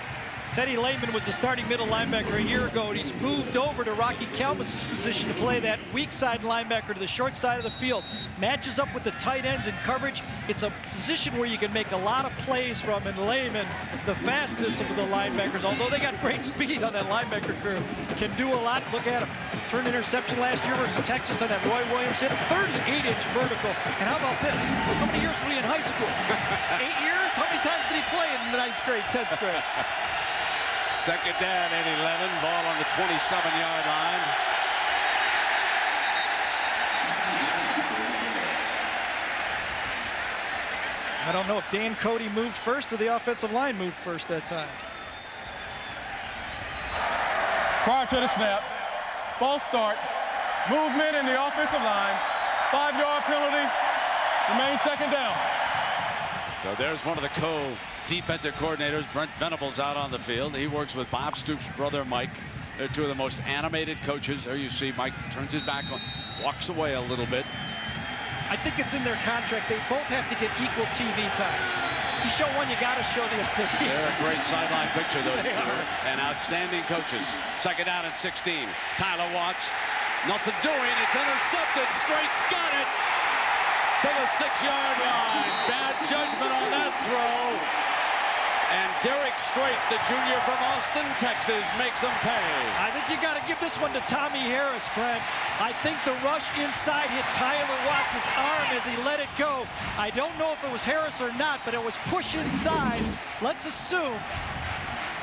Teddy Lehman was the starting middle linebacker a year ago, and he's moved over to Rocky Kalmus's position to play that weak side linebacker to the short side of the field. Matches up with the tight ends in coverage. It's a position where you can make a lot of plays from, and Lehman, the fastest of the linebackers, although they got great speed on that linebacker crew, can do a lot. Look at him. Turned interception last year versus Texas on that Roy Williams hit. 38-inch vertical. And how about this? How many years were he in high school? 8 years? How many times did he play in the 9th grade, 10th grade? Second down and 11. Ball on the 27-yard line. I don't know if Dan Cody moved first or the offensive line moved first that time. Prior to the snap, false start, movement in the offensive line, 5-yard penalty, remains second down. So there's one of the co-defensive coordinators, Brent Venables, out on the field. He works with Bob Stoops' brother, Mike. They're 2 of the most animated coaches. There you see Mike turns his back, walks away a little bit. I think it's in their contract. They both have to get equal TV time. You show one, you got to show the other. They're a great sideline picture, those 2. And outstanding coaches. Second down and 16. Tyler Watts, nothing doing. It's intercepted. Straight's got it to the 6-yard line. Bad judgment on that throw. And Derek Strait, the junior from Austin, Texas, makes them pay. I think you got to give this one to Tommy Harris, Brent. I think the rush inside hit Tyler Watts' arm as he let it go. I don't know if it was Harris or not, but it was push inside. Let's assume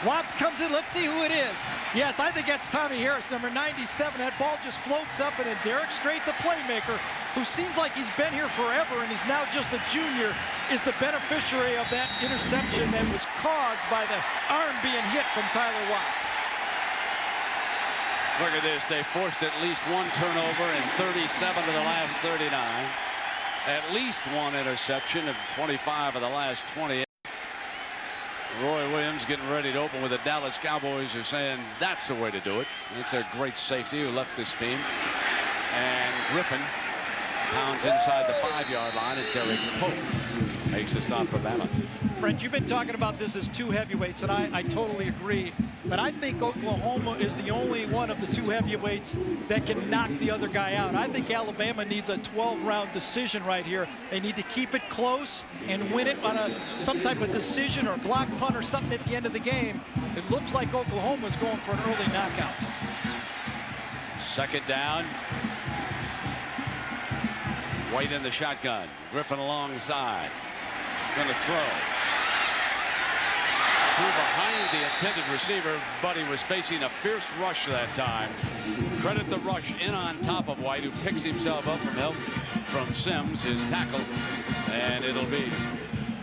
Watts comes in. Let's see who it is. Yes, I think that's Tommy Harris, number 97. That ball just floats up, and then Derek Strait, the playmaker, who seems like he's been here forever and is now just a junior, is the beneficiary of that interception that was caused by the arm being hit from Tyler Watts. Look at this. They forced at least one turnover in 37 of the last 39. At least one interception of 25 of the last 28. Roy Williams getting ready to open with the Dallas Cowboys are saying that's the way to do it. It's a great safety who left this team. And Griffin pounds inside the 5-yard line, and Derek Pope makes the stop for Bama. Brent, you've been talking about this as two heavyweights, and I totally agree. But I think Oklahoma is the only one of the two heavyweights that can knock the other guy out. I think Alabama needs a 12-round decision right here. They need to keep it close and win it on some type of decision or block punt or something at the end of the game. It looks like Oklahoma's going for an early knockout. Second down. White in the shotgun. Griffin alongside. Going to throw. Two behind the intended receiver, but he was facing a fierce rush that time. Credit the rush in on top of White, who picks himself up from help from Sims, his tackle, and it'll be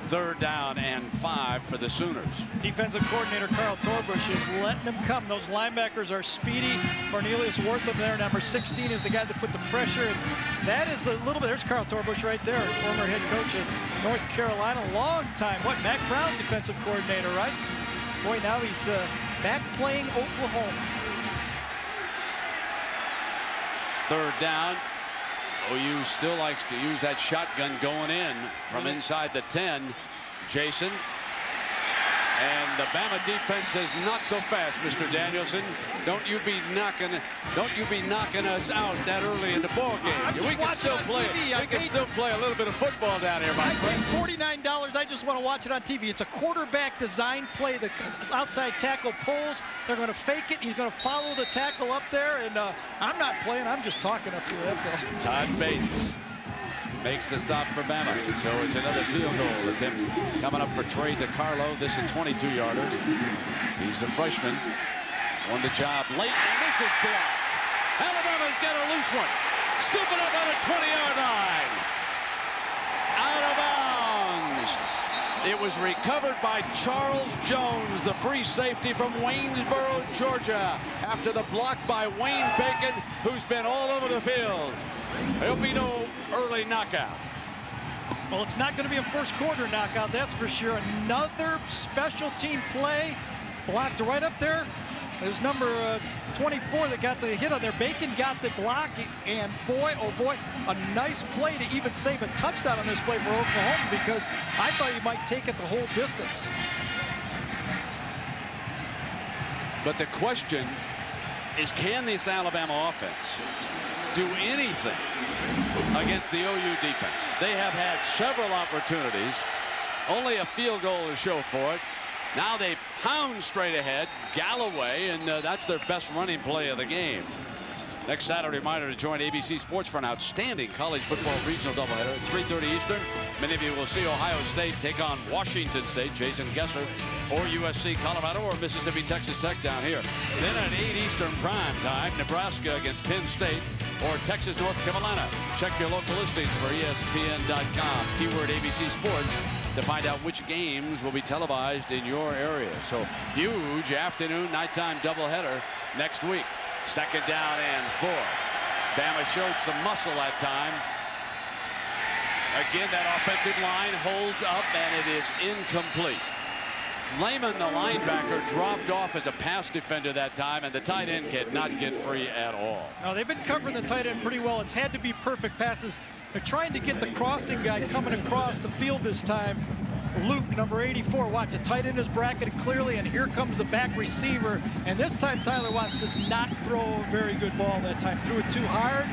3rd down and 5 for the Sooners. Defensive coordinator Carl Torbush is letting them come. Those linebackers are speedy. Cornelius Wortham there, number 16, is the guy that put the pressure. And that is the little bit. There's Carl Torbush right there, former head coach of North Carolina, long time. What, Mack Brown defensive coordinator, right? Boy, now he's back playing Oklahoma. 3rd down. OU still likes to use that shotgun going in from inside the 10. Jason. And the Bama defense says not so fast, Mr. Danielson. Don't you be knocking us out that early in the ball game. We can still play it. We can still play a little bit of football down here, my friend. I paid $49. I just want to watch it on TV. It's a quarterback design play. The outside tackle pulls. They're going to fake it. He's going to follow the tackle up there. And I'm not playing. I'm just talking up here. That's all. Todd Bates makes the stop for Bama. So it's another field goal attempt coming up for Trey DeCarlo. This is 22-yarder. He's a freshman. Won the job late, and this is blocked. Alabama's got a loose one. Scoop it up on a 20-yard line. Out of bounds. It was recovered by Charles Jones, the free safety from Waynesboro, Georgia, after the block by Wayne Bacon, who's been all over the field. There'll be no early knockout. Well, it's not going to be a first quarter knockout, that's for sure. Another special team play blocked right up there. It was number 24 that got the hit on there. Bacon got the block, and boy, oh boy, a nice play to even save a touchdown on this play for Oklahoma, because I thought he might take it the whole distance. But the question is, can this Alabama offense do anything against the OU defense? They have had several opportunities, only a field goal to show for it. Now they pound straight ahead, Galloway, and that's their best running play of the game. Next Saturday, reminder to join ABC Sports for an outstanding college football regional doubleheader at 3:30 Eastern. Many of you will see Ohio State take on Washington State, Jason Gesser, or USC Colorado, or Mississippi Texas Tech down here. Then at 8 Eastern prime time, Nebraska against Penn State, or Texas North Carolina. Check your local listings for ESPN.com. Keyword ABC Sports to find out which games will be televised in your area. So huge afternoon, nighttime doubleheader next week. 2nd down and 4. Bama showed some muscle that time. Again, that offensive line holds up, and it is incomplete. Lehman, the linebacker, dropped off as a pass defender that time, and the tight end cannot get free at all. No, they've been covering the tight end pretty well. It's had to be perfect passes. They're trying to get the crossing guy coming across the field this time. Luke, number 84, watch, the tight end is bracketed clearly, and here comes the back receiver. And this time, Tyler Watts does not throw a very good ball that time. Threw it too hard,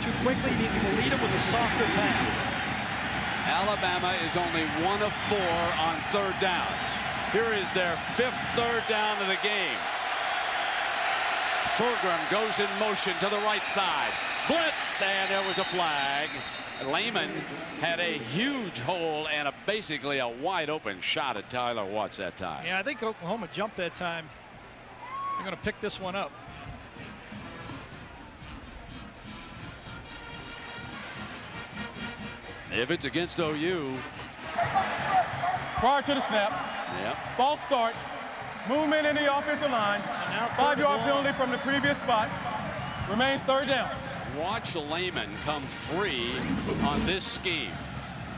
too quickly. He needed to lead him with a softer pass. Alabama is only 1 of 4 on 3rd downs. Here is their 5th third down of the game. Fulgham goes in motion to the right side. Blitz, and there was a flag. Lehman had a huge hole and basically a wide open shot at Tyler Watts that time. Yeah, I think Oklahoma jumped that time. They're going to pick this one up. If it's against OU. Prior to the snap. Yep. False start. Movement in the offensive line. 5-yard penalty from the previous spot. Remains third down. Watch Lehman come free on this scheme.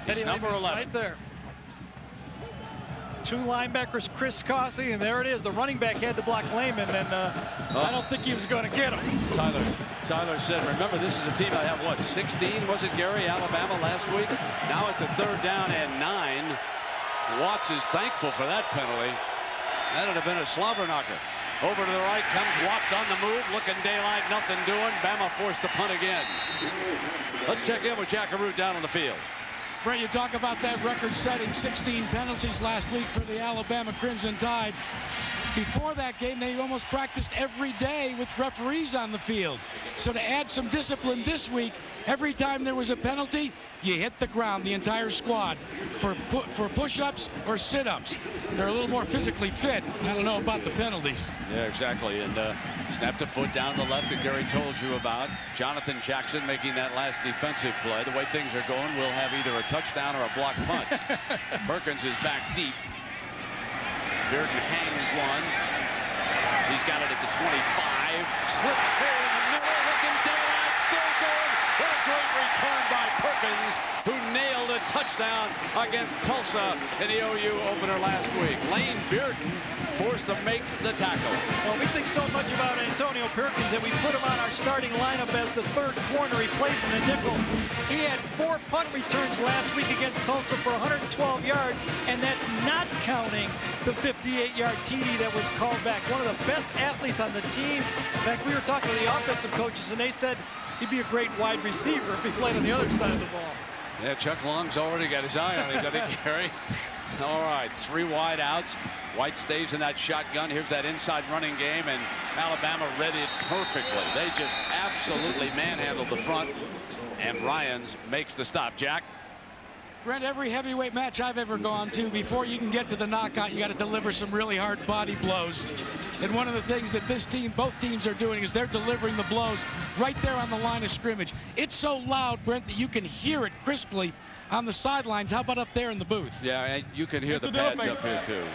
It's number 11. Right there. 2 linebackers crisscrossing, and there it is. The running back had to block Lehman, and I don't think he was going to get him. Tyler said, remember, this is a team that had, what, 16, was it, Gary, Alabama last week? Now it's a third down and 9. Watts is thankful for that penalty. That would have been a slobber knocker. Over to the right comes Watts on the move, looking daylight, nothing doing. Bama forced to punt again. Let's check in with Jack Arute down on the field. Brett, you talk about that record-setting 16 penalties last week for the Alabama Crimson Tide. Before that game, they almost practiced every day with referees on the field. So to add some discipline this week, every time there was a penalty, you hit the ground, the entire squad, for push-ups or sit-ups. They're a little more physically fit. I don't know about the penalties. Yeah, exactly. And snapped a foot down the left that Gary told you about. Jonathan Jackson making that last defensive play. The way things are going, we'll have either a touchdown or a blocked punt. Perkins is back deep. Bearden hangs one. He's got it at the 25. Slips forward in the middle. Looking daylight. Still going. What a great return by Perkins, who nailed a touchdown against Tulsa in the OU opener last week. Lane Bearden forced to make the tackle. Well, we think so much about Antonio Perkins that we put him on our starting lineup as the third corner. He plays in the nickel. He had 4 punt returns last week against Tulsa for 112 yards, and that's not counting the 58-yard TD that was called back. One of the best athletes on the team. In fact, we were talking to the offensive coaches, and they said he'd be a great wide receiver if he played on the other side of the ball. Yeah, Chuck Long's already got his eye on him, doesn't he, Gary? All right, 3 wide outs. White stays in that shotgun. Here's that inside running game, and Alabama read it perfectly. They just absolutely manhandled the front, and Ryans makes the stop. Jack? Brent, every heavyweight match I've ever gone to, before you can get to the knockout, you got to deliver some really hard body blows. And one of the things that this team, both teams are doing, is they're delivering the blows right there on the line of scrimmage. It's so loud, Brent, that you can hear it crisply on the sidelines. How about up there in the booth? Yeah, and you can hear the pads up here too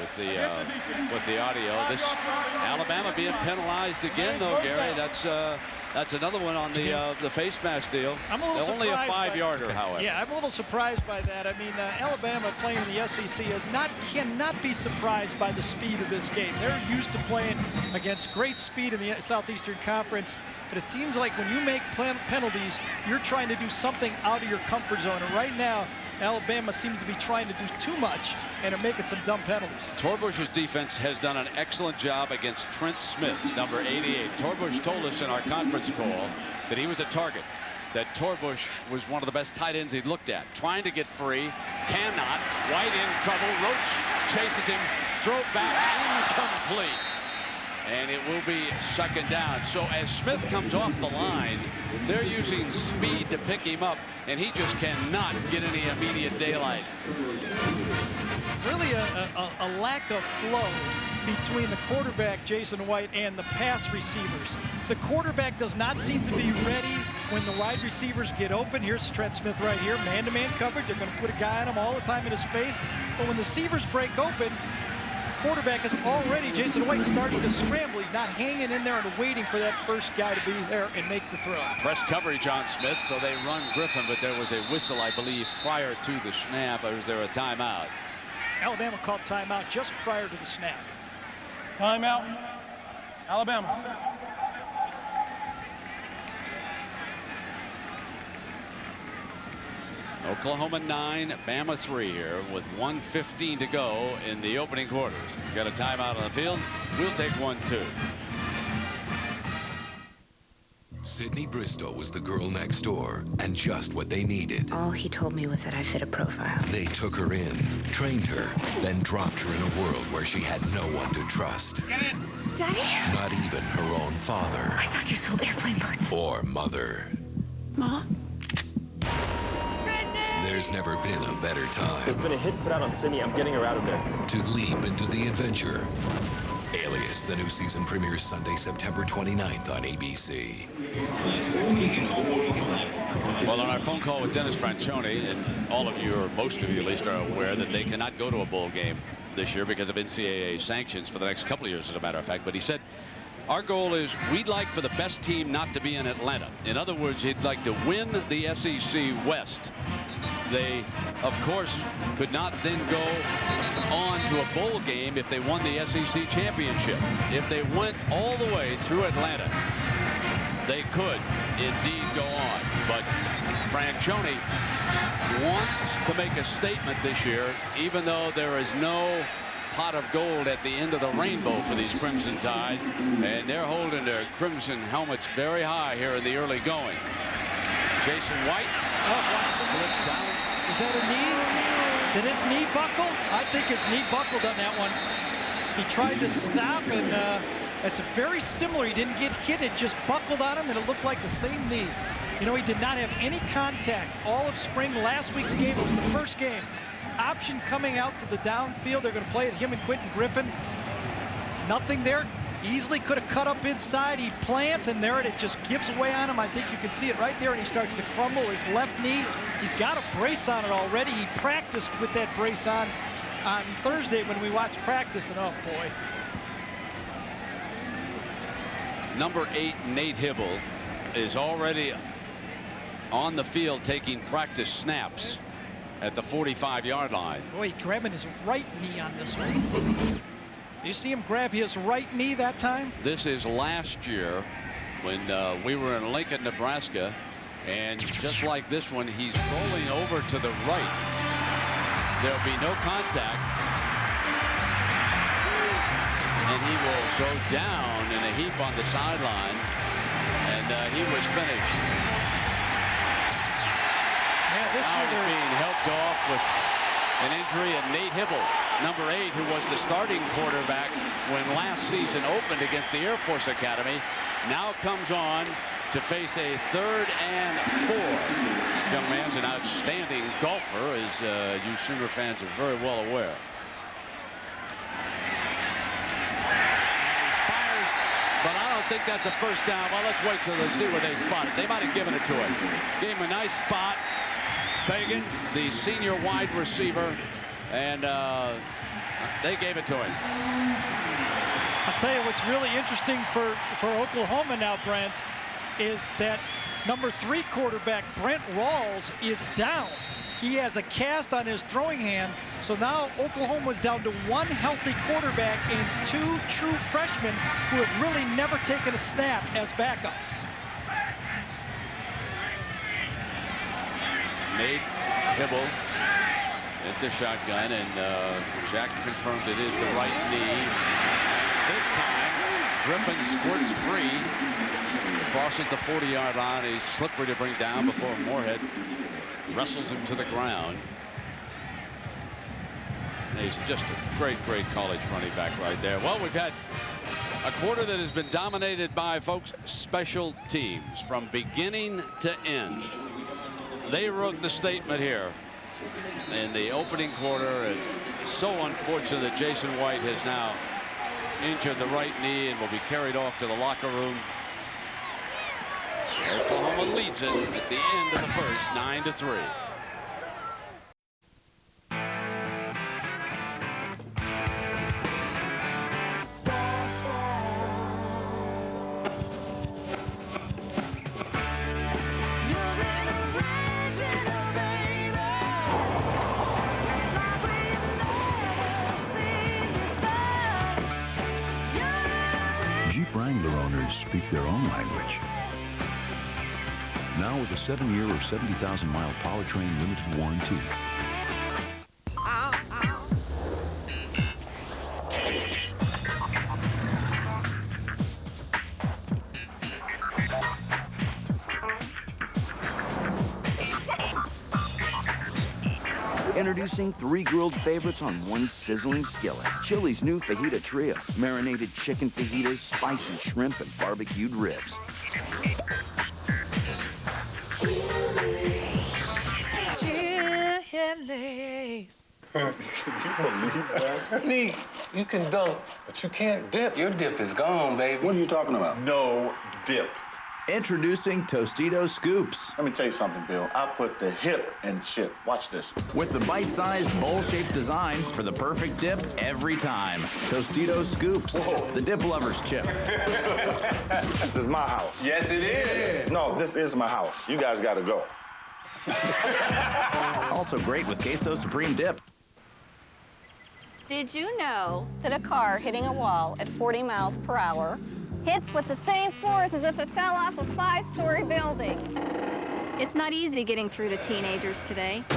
with the audio. This Alabama being penalized again, though, Gary. That's another one on the face mask deal. I'm a little only a surprised 5-yarder, however. Yeah, I'm a little surprised by that. I mean, Alabama playing in the SEC cannot be surprised by the speed of this game. They're used to playing against great speed in the Southeastern Conference. But it seems like when you make penalties, you're trying to do something out of your comfort zone. And right now, Alabama seems to be trying to do too much, and they're making some dumb penalties. Torbush's defense has done an excellent job against Trent Smith, number 88. Torbush told us in our conference call that he was a target, that Torbush was one of the best tight ends he'd looked at. Trying to get free, cannot. White in trouble. Roach chases him. Throw back, incomplete. And it will be second down. So as Smith comes off the line, they're using speed to pick him up, and he just cannot get any immediate daylight. Really a lack of flow between the quarterback, Jason White, and the pass receivers. The quarterback does not seem to be ready when the wide receivers get open. Here's Trent Smith right here, man-to-man coverage. They're going to put a guy on him all the time in his face. But when the receivers break open, quarterback is already, Jason White, starting to scramble. He's not hanging in there and waiting for that first guy to be there and make the throw. Press coverage on Smith, so they run Griffin, but there was a whistle, I believe, prior to the snap. Or was there a timeout? Alabama called timeout just prior to the snap. Timeout, Alabama. Oklahoma 9, Bama 3 here with 1:15 to go in the opening quarters. Got a timeout on the field. We'll take one, too. Sydney Bristow was the girl next door and just what they needed. All he told me was that I fit a profile. They took her in, trained her, then dropped her in a world where she had no one to trust. Get in! Daddy? Not even her own father. I thought you sold airplane parts. Or mother. Mom? There's never been a better time. There's been a hit put out on Sydney. I'm getting her out of there. To leap into the adventure. Alias, the new season premieres Sunday, September 29th on ABC. Well, on our phone call with Dennis Franchione, and all of you, or most of you at least, are aware that they cannot go to a bowl game this year because of NCAA sanctions for the next couple of years, as a matter of fact. But he said, our goal is we'd like for the best team not to be in Atlanta. In other words, he'd like to win the SEC West. They, of course, could not then go on to a bowl game if they won the SEC championship. If they went all the way through Atlanta, they could indeed go on. But Franchione wants to make a statement this year, even though there is no pot of gold at the end of the rainbow for these Crimson Tide, and they're holding their crimson helmets very high here in the early going. Jason White slips down. Is that a knee? Did his knee buckle? I think his knee buckled on that one. He tried to stop, and it's very similar. He didn't get hit. It just buckled on him, and it looked like the same knee. You know, he did not have any contact all of spring. Last week's game was the first game. Option coming out to the downfield. They're going to play it, him and Quentin Griffin. Nothing there. Easily could have cut up inside. He plants, and there it just gives away on him. I think you can see it right there, and he starts to crumble his left knee. He's got a brace on it already. He practiced with that brace on Thursday when we watched practice, and oh boy. Number 8, Nate Hibble, is already on the field taking practice snaps at the 45-yard line. Boy, grabbing his right knee on this one. You see him grab his right knee that time? This is last year when we were in Lincoln, Nebraska, and just like this one, he's rolling over to the right. There'll be no contact, and he will go down in a heap on the sideline, and he was finished. Now he's being helped off with an injury, and Nate Hibble, number 8, who was the starting quarterback when last season opened against the Air Force Academy, now comes on to face a 3rd and 4. This young man's an outstanding golfer, as you Sooner fans are very well aware. Fires, but I don't think that's a first down. Well, let's wait till they see where they spot it. They might have given it to him. Gave him a nice spot. Fagan, the senior wide receiver, and they gave it to him. I'll tell you what's really interesting for Oklahoma now, Brent, is that number 3 quarterback, Brent Rawls, is down. He has a cast on his throwing hand, so now Oklahoma's down to 1 healthy quarterback and 2 true freshmen who have really never taken a snap as backups. Nate Hibble at the shotgun, and Jack confirmed it is the right knee. This time, Griffin squirts free, crosses the 40-yard line. He's slippery to bring down before Moorhead wrestles him to the ground. He's just a great college running back right there. Well, we've had a quarter that has been dominated by, folks, special teams from beginning to end. They wrote the statement here in the opening quarter, and so unfortunate that Jason White has now injured the right knee and will be carried off to the locker room. Oklahoma leads it at the end of the first, 9-3. Wrangler owners speak their own language. Now with a 7-year or 70,000-mile powertrain limited warranty. Introducing 3 grilled favorites on 1 sizzling skillet. Chili's new fajita trio. Marinated chicken fajitas, spicy shrimp, and barbecued ribs. Chili's. You believe that? Neat. You can dunk, but you can't dip. Your dip is gone, baby. What are you talking about? No dip. Introducing Tostitos Scoops. Let me tell you something, Bill. I put the hip in chip. Watch this. With the bite-sized, bowl-shaped design for the perfect dip every time. Tostitos Scoops. Whoa. The dip lover's chip. This is my house. Yes, it is. No, this is my house. You guys got to go. Also great with Queso Supreme dip. Did you know that a car hitting a wall at 40 miles per hour hits with the same force as if it fell off a 5-story building? It's not easy getting through to teenagers today. So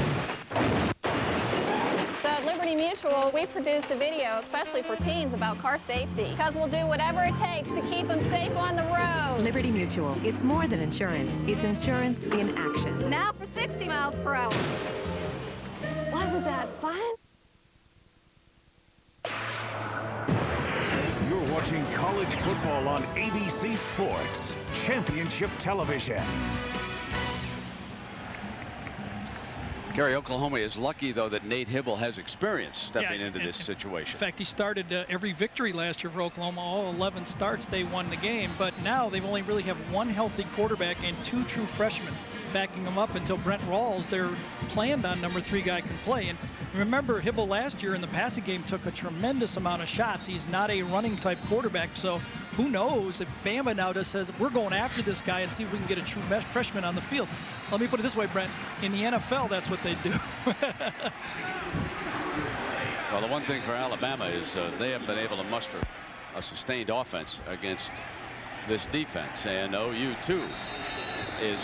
at Liberty Mutual, we produced a video especially for teens about car safety, because we'll do whatever it takes to keep them safe on the road. Liberty Mutual. It's more than insurance. It's insurance in action. Now for 60 miles per hour. Wasn't that fun? You're watching college football on ABC Sports, Championship Television. Gary, Oklahoma is lucky, though, that Nate Hibble has experience stepping into this situation. In fact, he started every victory last year for Oklahoma. All 11 starts, they won the game. But now they've only really have 1 healthy quarterback and 2 true freshmen backing them up until Brent Rawls, their planned on number 3 guy, can play. And remember, Hibble last year in the passing game took a tremendous amount of shots. He's not a running type quarterback, so who knows if Bama now just says, we're going after this guy and see if we can get a true freshman on the field. Let me put it this way, Brent. In the NFL, that's what they do. Well, the one thing for Alabama is they haven't been able to muster a sustained offense against this defense. And OU, too, is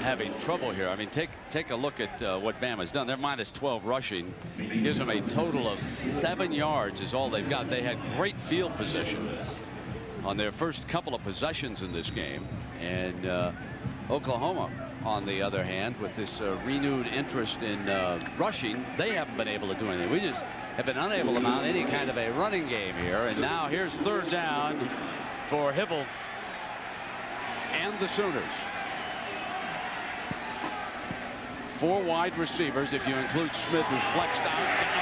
having trouble here. I mean, take a look at what Bama's done. They're minus 12 rushing. Gives them a total of 7 yards is all they've got. They had great field position on their first couple of possessions in this game. And Oklahoma, on the other hand, with this renewed interest in rushing, they haven't been able to do anything. We just have been unable to mount any kind of a running game here. And now here's 3rd down for Hibble and the Sooners. 4 wide receivers, if you include Smith, who flexed out.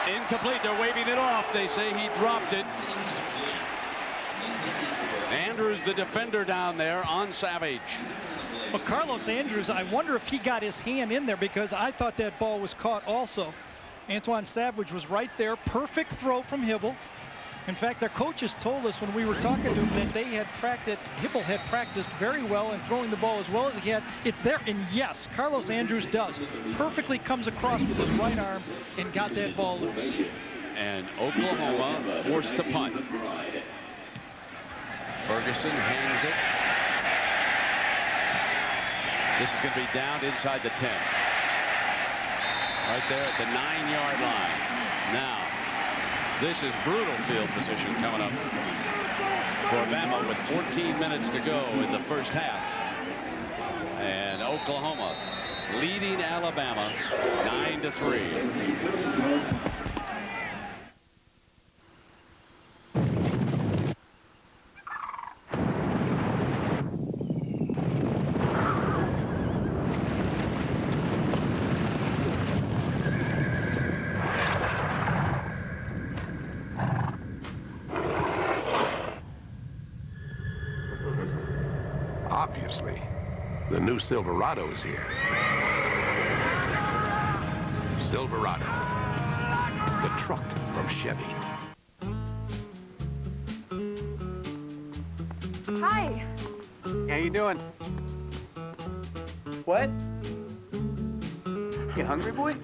Incomplete. They're waving it off. They say he dropped it. Andrews, the defender down there, on Savage. Well, Carlos Andrews, I wonder if he got his hand in there, because I thought that ball was caught also. Antoine Savage was right there. Perfect throw from Hibble. In fact, their coaches told us when we were talking to him that they had practiced, Hibble had practiced very well in throwing the ball as well as he had. It's there, and yes, Carlos Andrews does. Perfectly comes across with his right arm and got that ball loose. And Oklahoma forced to punt. Ferguson hangs it. This is going to be down inside the 10. Right there at the 9-yard line. Now, this is brutal field position coming up for Bama with 14 minutes to go in the first half. And Oklahoma leading Alabama 9-3. Obviously, the new Silverado is here. Silverado, the truck from Chevy. Hi. How you doing? What? You hungry, boy?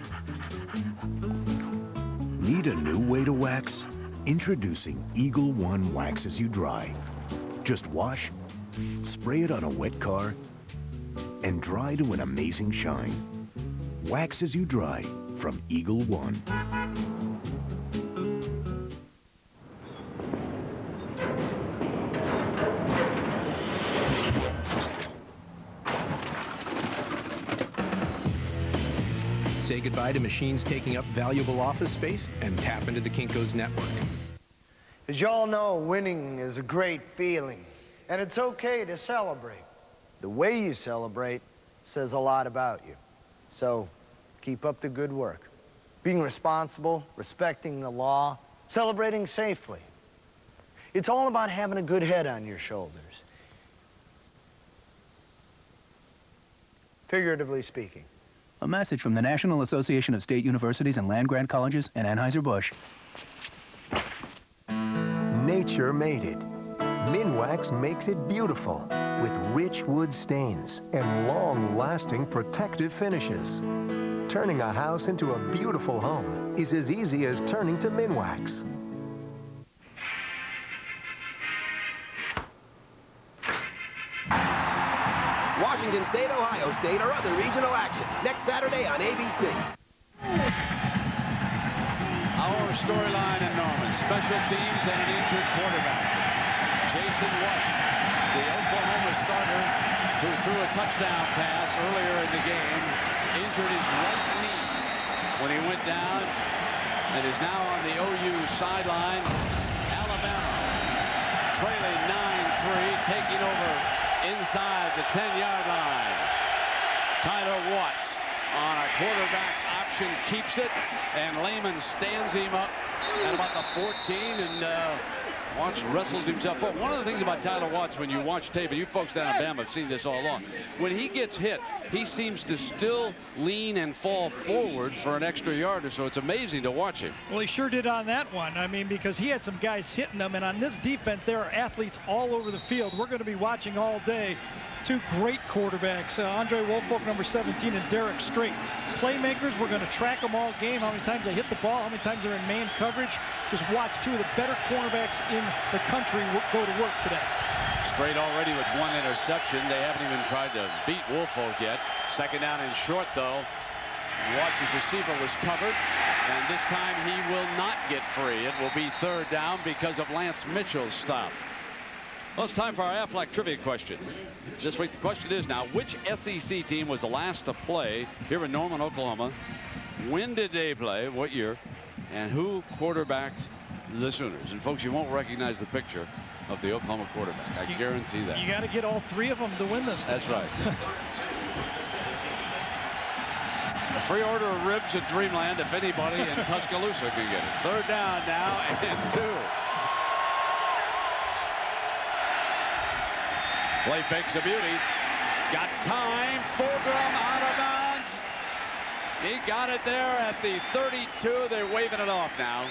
Need a new way to wax? Introducing Eagle One Wax As You Dry. Just wash, spray it on a wet car, and dry to an amazing shine. Wax As You Dry from Eagle One. Say goodbye to machines taking up valuable office space and tap into the Kinko's network. As you all know, winning is a great feeling, and it's okay to celebrate. The way you celebrate says a lot about you. So, keep up the good work. Being responsible, respecting the law, celebrating safely. It's all about having a good head on your shoulders. Figuratively speaking. A message from the National Association of State Universities and Land-Grant Colleges and Anheuser-Busch. Nature made it. Minwax makes it beautiful with rich wood stains and long-lasting protective finishes. Turning a house into a beautiful home is as easy as turning to Minwax. Washington State, Ohio State, or other regional action next Saturday on ABC. Our storyline in Norman, special teams and an injured quarterback. Jason White, the Oklahoma starter who threw a touchdown pass earlier in the game, injured his right knee when he went down and is now on the OU sideline. Alabama trailing 9-3, taking over inside the 10-yard line. Tyler Watts on a quarterback option keeps it, and Lehman stands him up at about the 14, and Watts wrestles himself up. One of the things about Tyler Watts, when you watch tape, and you folks down in Alabama have seen this all along, when he gets hit, he seems to still lean and fall forward for an extra yard or so. It's amazing to watch him. Well, he sure did on that one. I mean, because he had some guys hitting him, and on this defense, there are athletes all over the field. We're going to be watching all day. Two great quarterbacks, Andre Woolfolk, number 17, and Derek Strait. Playmakers, we're going to track them all game, how many times they hit the ball, how many times they're in man coverage. Just watch two of the better cornerbacks in the country go to work today. Strait already with one interception. They haven't even tried to beat Woolfolk yet. Second down and short, though. Watts' receiver was covered, and this time he will not get free. It will be third down because of Lance Mitchell's stop. Well, it's time for our Aflac trivia question. This week the question is now, which SEC team was the last to play here in Norman, Oklahoma? When did they play? What year? And who quarterbacked the Sooners? And folks, you won't recognize the picture of the Oklahoma quarterback. I guarantee that. You got to get all three of them to win this. That's right. A free order of ribs at Dreamland if anybody in Tuscaloosa can get it. Third down now and 2. Play fakes a beauty. Got time. Fulgham out of bounds. He got it there at the 32. They're waving it off now.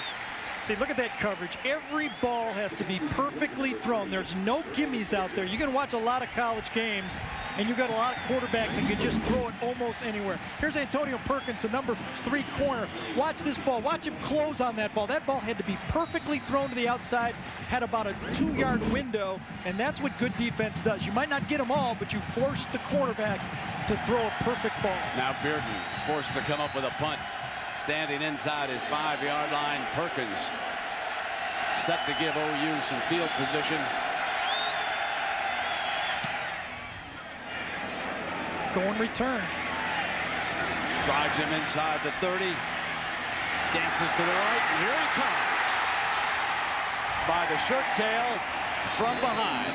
See, look at that coverage. Every ball has to be perfectly thrown. There's no gimmies out there. You can watch a lot of college games, and you've got a lot of quarterbacks that can just throw it almost anywhere. Here's Antonio Perkins, the number 3 corner. Watch this ball. Watch him close on that ball. That ball had to be perfectly thrown to the outside, had about a 2-yard window, and that's what good defense does. You might not get them all, but you force the cornerback to throw a perfect ball. Now Bearden forced to come up with a punt. Standing inside his 5-yard line, Perkins set to give OU some field position. Going return. Drives him inside the 30. Dances to the right, and here he comes. By the shirt tail from behind.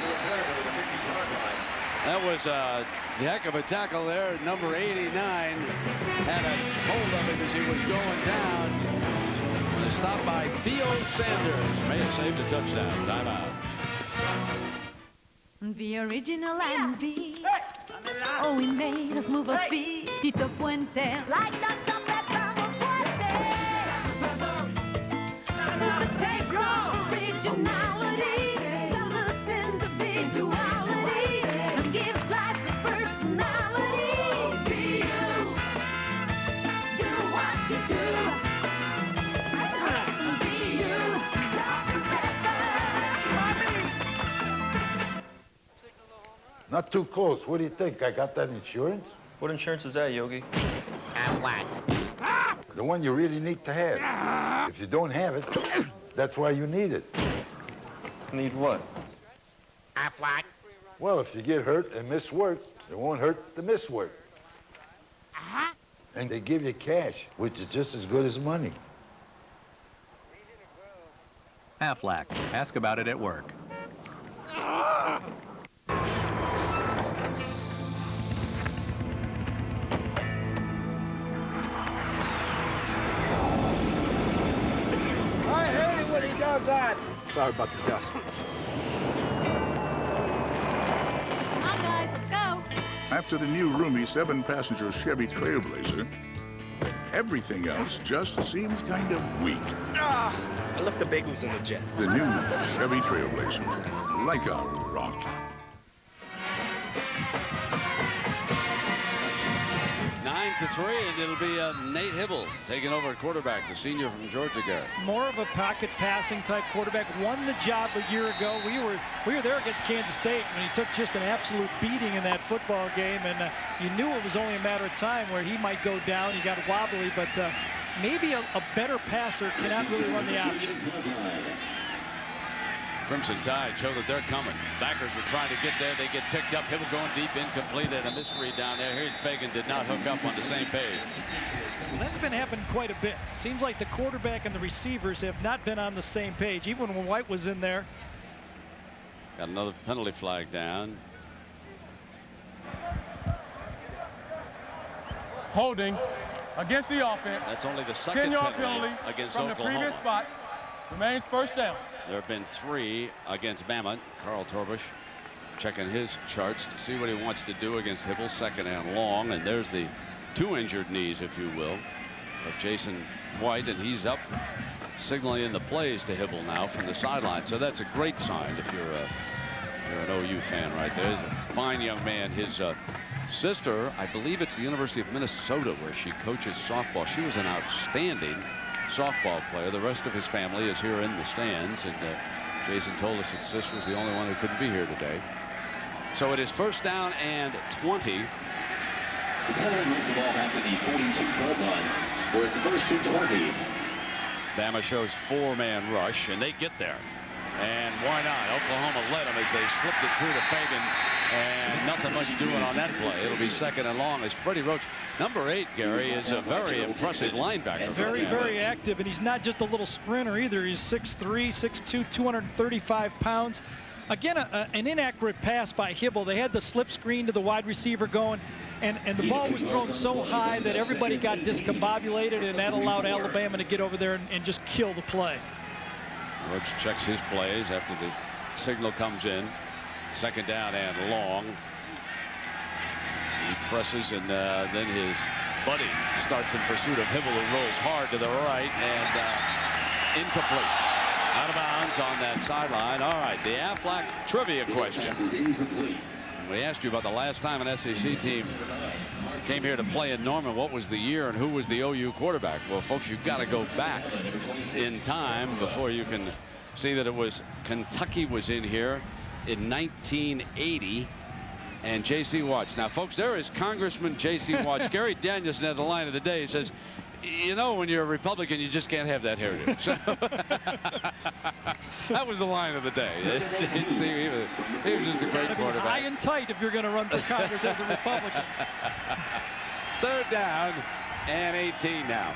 That was a heck of a tackle there. Number 89 had a hold of him as he was going down. And a stop by Theo Sanders. May have saved a touchdown. Timeout. The original and B. Oh, we made us move our feet. Tito Puente. Like that song that Vamos Puente. Take your originality. Develop individuality. And give life a personality. Be you. Do what you do. Be you. Not too close. What do you think? I got that insurance? What insurance is that, Yogi? Aflac. The one you really need to have. If you don't have it, that's why you need it. Need what? Aflac. Well, if you get hurt and miss work, it won't hurt to miss work. And they give you cash, which is just as good as money. Aflac. Ask about it at work. I hate it when he does that. Sorry about the dust. Come on, guys, let's go. After the new roomy 7-passenger Chevy Trailblazer, everything else just seems kind of weak. I left the bagels in the jet. The new Chevy Trailblazer, like a rock. 9-3, and it'll be Nate Hybl taking over at quarterback, the senior from Georgia, Gary. More of a pocket passing type quarterback. Won the job a year ago. We were there against Kansas State when he took just an absolute beating in that football game, and you knew it was only a matter of time where he might go down. He got wobbly, but maybe a better passer cannot really run the option. Crimson Tide show that they're coming. Backers were trying to get there. They get picked up. Hybl going deep, incomplete, and a misread down there. Here, Fagan did not hook up on the same page. Well, that's been happening quite a bit. Seems like the quarterback and the receivers have not been on the same page, even when White was in there. Got another penalty flag down. Holding against the offense. That's only the second 10-yard penalty penalty against from Oklahoma. the previous spot. Remains first down. There have been 3 against Bama. Carl Torbush checking his charts to see what he wants to do against Hybl, second and long. And there's the 2 injured knees, if you will, of Jason White, and he's up signaling in the plays to Hybl now from the sideline. So that's a great sign if you're an OU fan right there. He's a fine young man. His sister, I believe it's the University of Minnesota where she coaches softball. She was an outstanding softball player. The rest of his family is here in the stands, and Jason told us his sister was the only one who couldn't be here today. So it is first down and 20. The caller moves the ball back to the 42-yard line for its first and 20. Bama shows 4-man rush, and they get there. And why not? Oklahoma led them as they slipped it through to Fagan, and nothing much doing on that play. It'll be second and long as Freddie Roach, number 8, Gary, is a very impressive linebacker. Very, very active, and he's not just a little sprinter either. He's 6'3", 6'2", 235 pounds. Again, an inaccurate pass by Hybl. They had the slip screen to the wide receiver going, and the ball was thrown so high that everybody got discombobulated, and that allowed Alabama to get over there and just kill the play. Roach checks his plays after the signal comes in. Second down and long. He presses, and then his buddy starts in pursuit of Hybl, who rolls hard to the right, and incomplete. Out of bounds on that sideline. All right, the Aflac trivia question. We asked you about the last time an SEC team came here to play in Norman. What was the year and who was the OU quarterback? Well, folks, you've got to go back in time before you can see that it was Kentucky was in here in 1980, and J.C. Watts. Now, folks, there is Congressman J.C. Watts. Gary Danielson at the line of the day says, you know, when you're a Republican, you just can't have that heritage. So that was the line of the day. He was just a great quarterback. High and tight if you're going to run for Congress as a Republican. Third down and 18 now.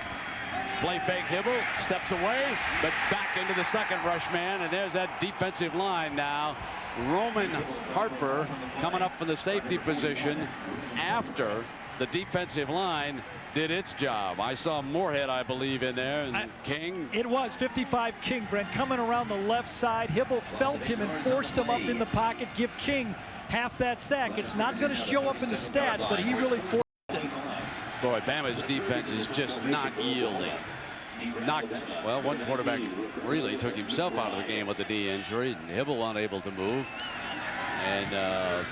Play fake. Hybl steps away, but back into the second rush man, and there's that defensive line now. Roman Harper coming up from the safety position after the defensive line did its job. I saw Moorhead, I believe, in there, and King. It was 55 King, Brent, coming around the left side. Hybl felt him and forced him up in the pocket. Give King half that sack. It's not going to show up in the stats, but he really forced it. Boy, Bama's defense is just not yielding. Well, one quarterback really took himself out of the game with the knee injury. Hybl unable to move. And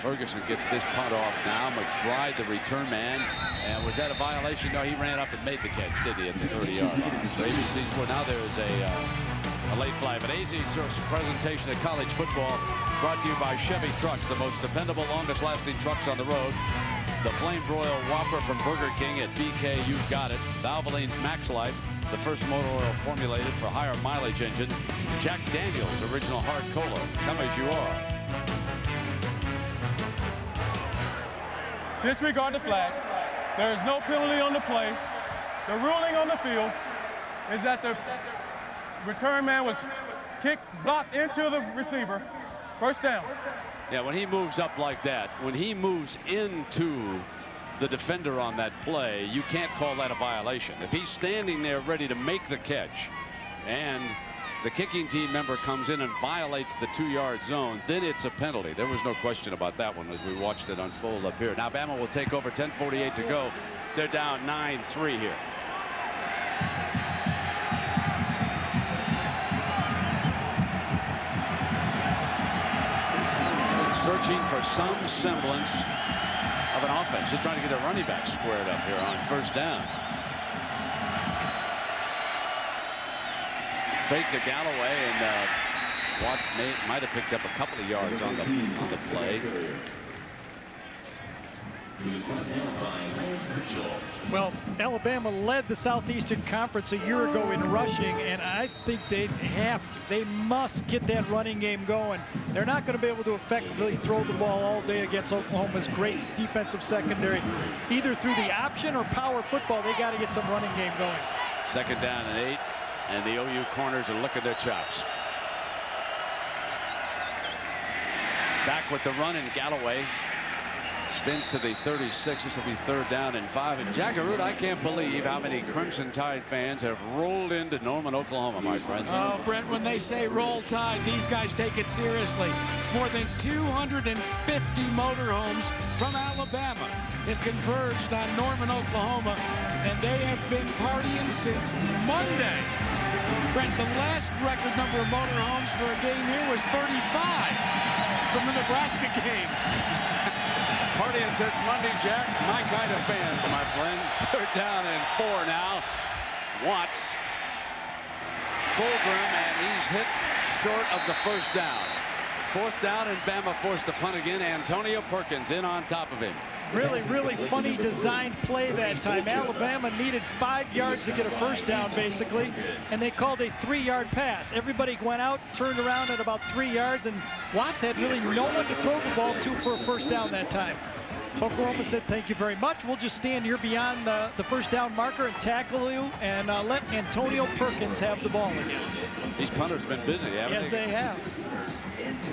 Ferguson gets this punt off now. McBride, the return man. And was that a violation? No, he ran up and made the catch, did he, at the 30-yard line. So ABC scored. Now there is a late flag. But ABC's presentation of college football brought to you by Chevy Trucks, the most dependable, longest-lasting trucks on the road. The Flame Broil Whopper from Burger King at BK, you've got it. Valvoline's Max Life, the first motor oil formulated for higher mileage engines. Jack Daniels Original Hard Cola. Come as you are. Disregard the flag. There is no penalty on the play. The ruling on the field is that the return man was kicked, blocked into the receiver. First down. Yeah, when he moves up like that, when he moves into the defender on that play, you can't call that a violation. If he's standing there ready to make the catch and the kicking team member comes in and violates the 2-yard zone, then it's a penalty. There was no question about that one as we watched it unfold up here. Now Bama will take over, 10:48 to go. They're down 9-3 here. Searching for some semblance of an offense. Just trying to get a running back squared up here on first down. Fake to Galloway, and Watts might have picked up a couple of yards on the play. Well, Alabama led the Southeastern Conference a year ago in rushing, and I think they must get that running game going. They're not going to be able to effectively throw the ball all day against Oklahoma's great defensive secondary. Either through the option or power football, they got to get some running game going. Second down and 8, and the OU corners are licking their chops. Back with the run in Galloway. Spins to the 36. This will be third down and 5. And Jack Arute, I can't believe how many Crimson Tide fans have rolled into Norman, Oklahoma, my friend. Oh, Brent, when they say roll Tide, these guys take it seriously. More than 250 motorhomes from Alabama have converged on Norman, Oklahoma, and they have been partying since Monday. Brent, the last record number of motorhomes for a game here was 35 from the Nebraska game. Partying since Monday, Jack. My kind of fans, my friend. Third down and 4 now. Watts. Fulgrim, and he's hit short of the first down. Fourth down, and Bama forced to punt again. Antonio Perkins in on top of him. Really, really funny design play that time. Alabama needed 5 yards to get a first down, basically, and they called a 3-yard pass. Everybody went out, turned around at about 3 yards, and Watts had really no one to throw the ball to for a first down that time. Oklahoma said, thank you very much. We'll just stand here beyond the first down marker and tackle you and let Antonio Perkins have the ball again. These punters have been busy, haven't they? Yes, they have.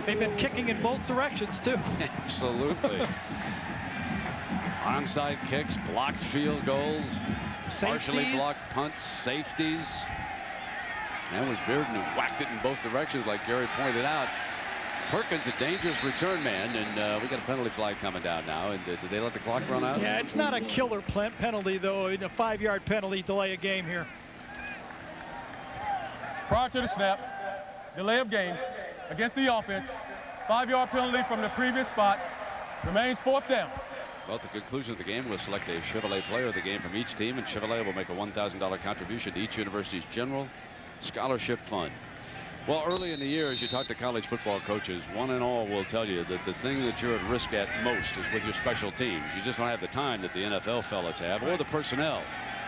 They've been kicking in both directions, too. Absolutely. Onside kicks, blocked field goals, partially blocked punts, safeties. That was Bearden who whacked it in both directions, like Gary pointed out. Perkins, a dangerous return man, and we got a penalty flag coming down now. And did they let the clock run out? Yeah, it's not a killer penalty, though. A 5-yard penalty, delay a game here. Prior to the snap, delay of game against the offense. 5-yard penalty from the previous spot. Remains fourth down. Well, at the conclusion of the game, we'll select a Chevrolet player of the game from each team, and Chevrolet will make a $1,000 contribution to each university's general scholarship fund. Well, early in the year, as you talk to college football coaches, one and all will tell you that the thing that you're at risk at most is with your special teams. You just don't have the time that the NFL fellas have, or the personnel,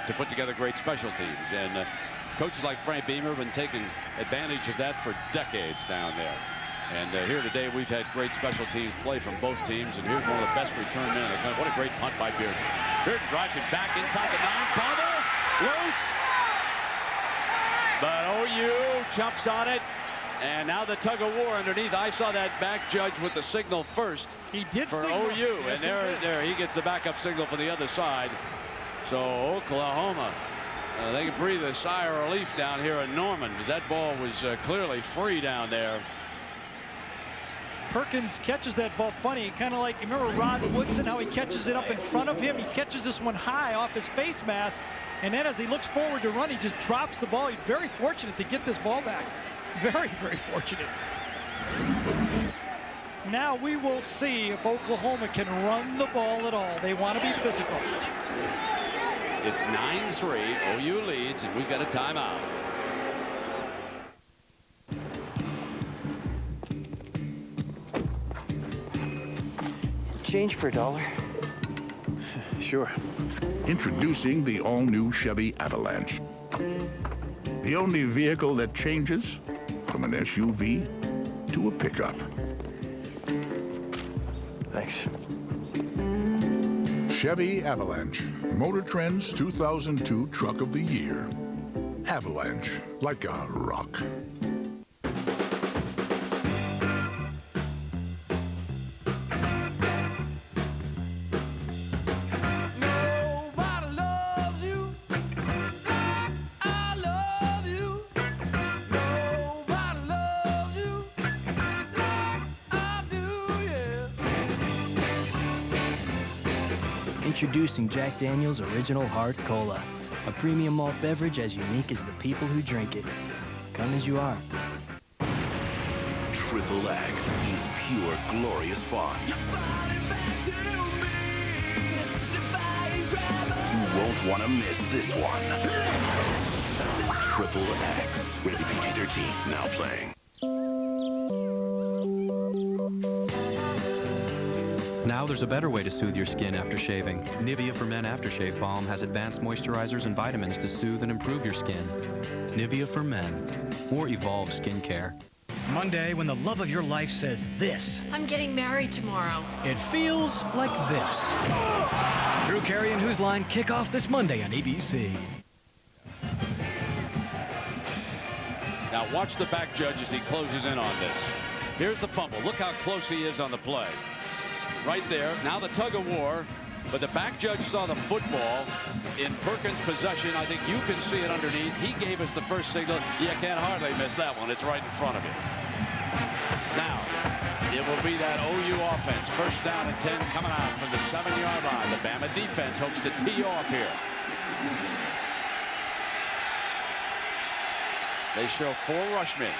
to put together great special teams. And coaches like Frank Beamer have been taking advantage of that for decades down there. And here today, we've had great special teams play from both teams, and here's one of the best return men in the country. What a great punt by Bearden. Bearden drives it back inside the 9. Bubble, loose. But OU jumps on it, and now the tug of war underneath. I saw that back judge with the signal first. He did for signal. OU, Yes, and there he gets the backup signal for the other side. So Oklahoma, they can breathe a sigh of relief down here in Norman, because that ball was clearly free down there. Perkins catches that ball funny, kind of like, you remember Rod Woodson, how he catches it up in front of him? He catches this one high off his face mask, and then as he looks forward to run, he just drops the ball. He's very fortunate to get this ball back. Very, very fortunate. Now we will see if Oklahoma can run the ball at all. They want to be physical. It's 9-3, OU leads, and we've got a timeout. Change for $1. Sure. Introducing the all-new Chevy Avalanche. The only vehicle that changes from an SUV to a pickup. Thanks. Chevy Avalanche, Motor Trend's 2002 Truck of the Year. Avalanche, like a rock. Introducing Jack Daniel's Original Hard Cola, a premium malt beverage as unique as the people who drink it. Come as you are. Triple X is pure, glorious fun. You won't want to miss this one. Triple X, rated PG-13, now playing. Now there's a better way to soothe your skin after shaving. Nivea for Men Aftershave Balm has advanced moisturizers and vitamins to soothe and improve your skin. Nivea for Men. More evolved skincare. Monday, when the love of your life says this. I'm getting married tomorrow. It feels like this. Drew Carey and Whose Line kick off this Monday on ABC. Now watch the back judge as he closes in on this. Here's the fumble. Look how close he is on the play. Right there. Now the tug of war. But the back judge saw the football in Perkins' possession. I think you can see it underneath. He gave us the first signal. You can't hardly miss that one. It's right in front of you. Now, it will be that OU offense. First down and 10 coming out from the 7-yard line. The Bama defense hopes to tee off here. They show 4 rushmen.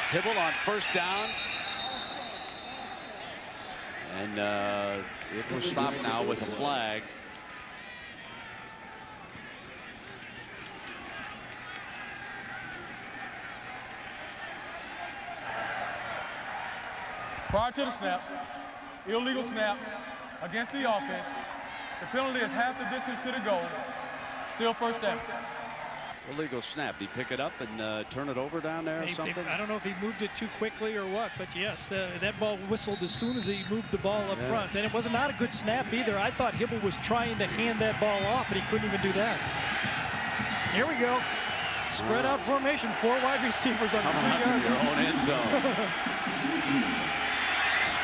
Hibble on first down. And it will stop now with a flag. Prior to the snap, illegal snap against the offense. The penalty is half the distance to the goal. Still first down. Illegal snap. Did he pick it up and turn it over down there or something? I don't know if he moved it too quickly or what, but yes, that ball whistled as soon as he moved the ball up front. And it was not a good snap either. I thought Hibble was trying to hand that ball off, but he couldn't even do that. Here we go. Spread out formation. 4 wide receivers on the 3-yard line. Your own end zone.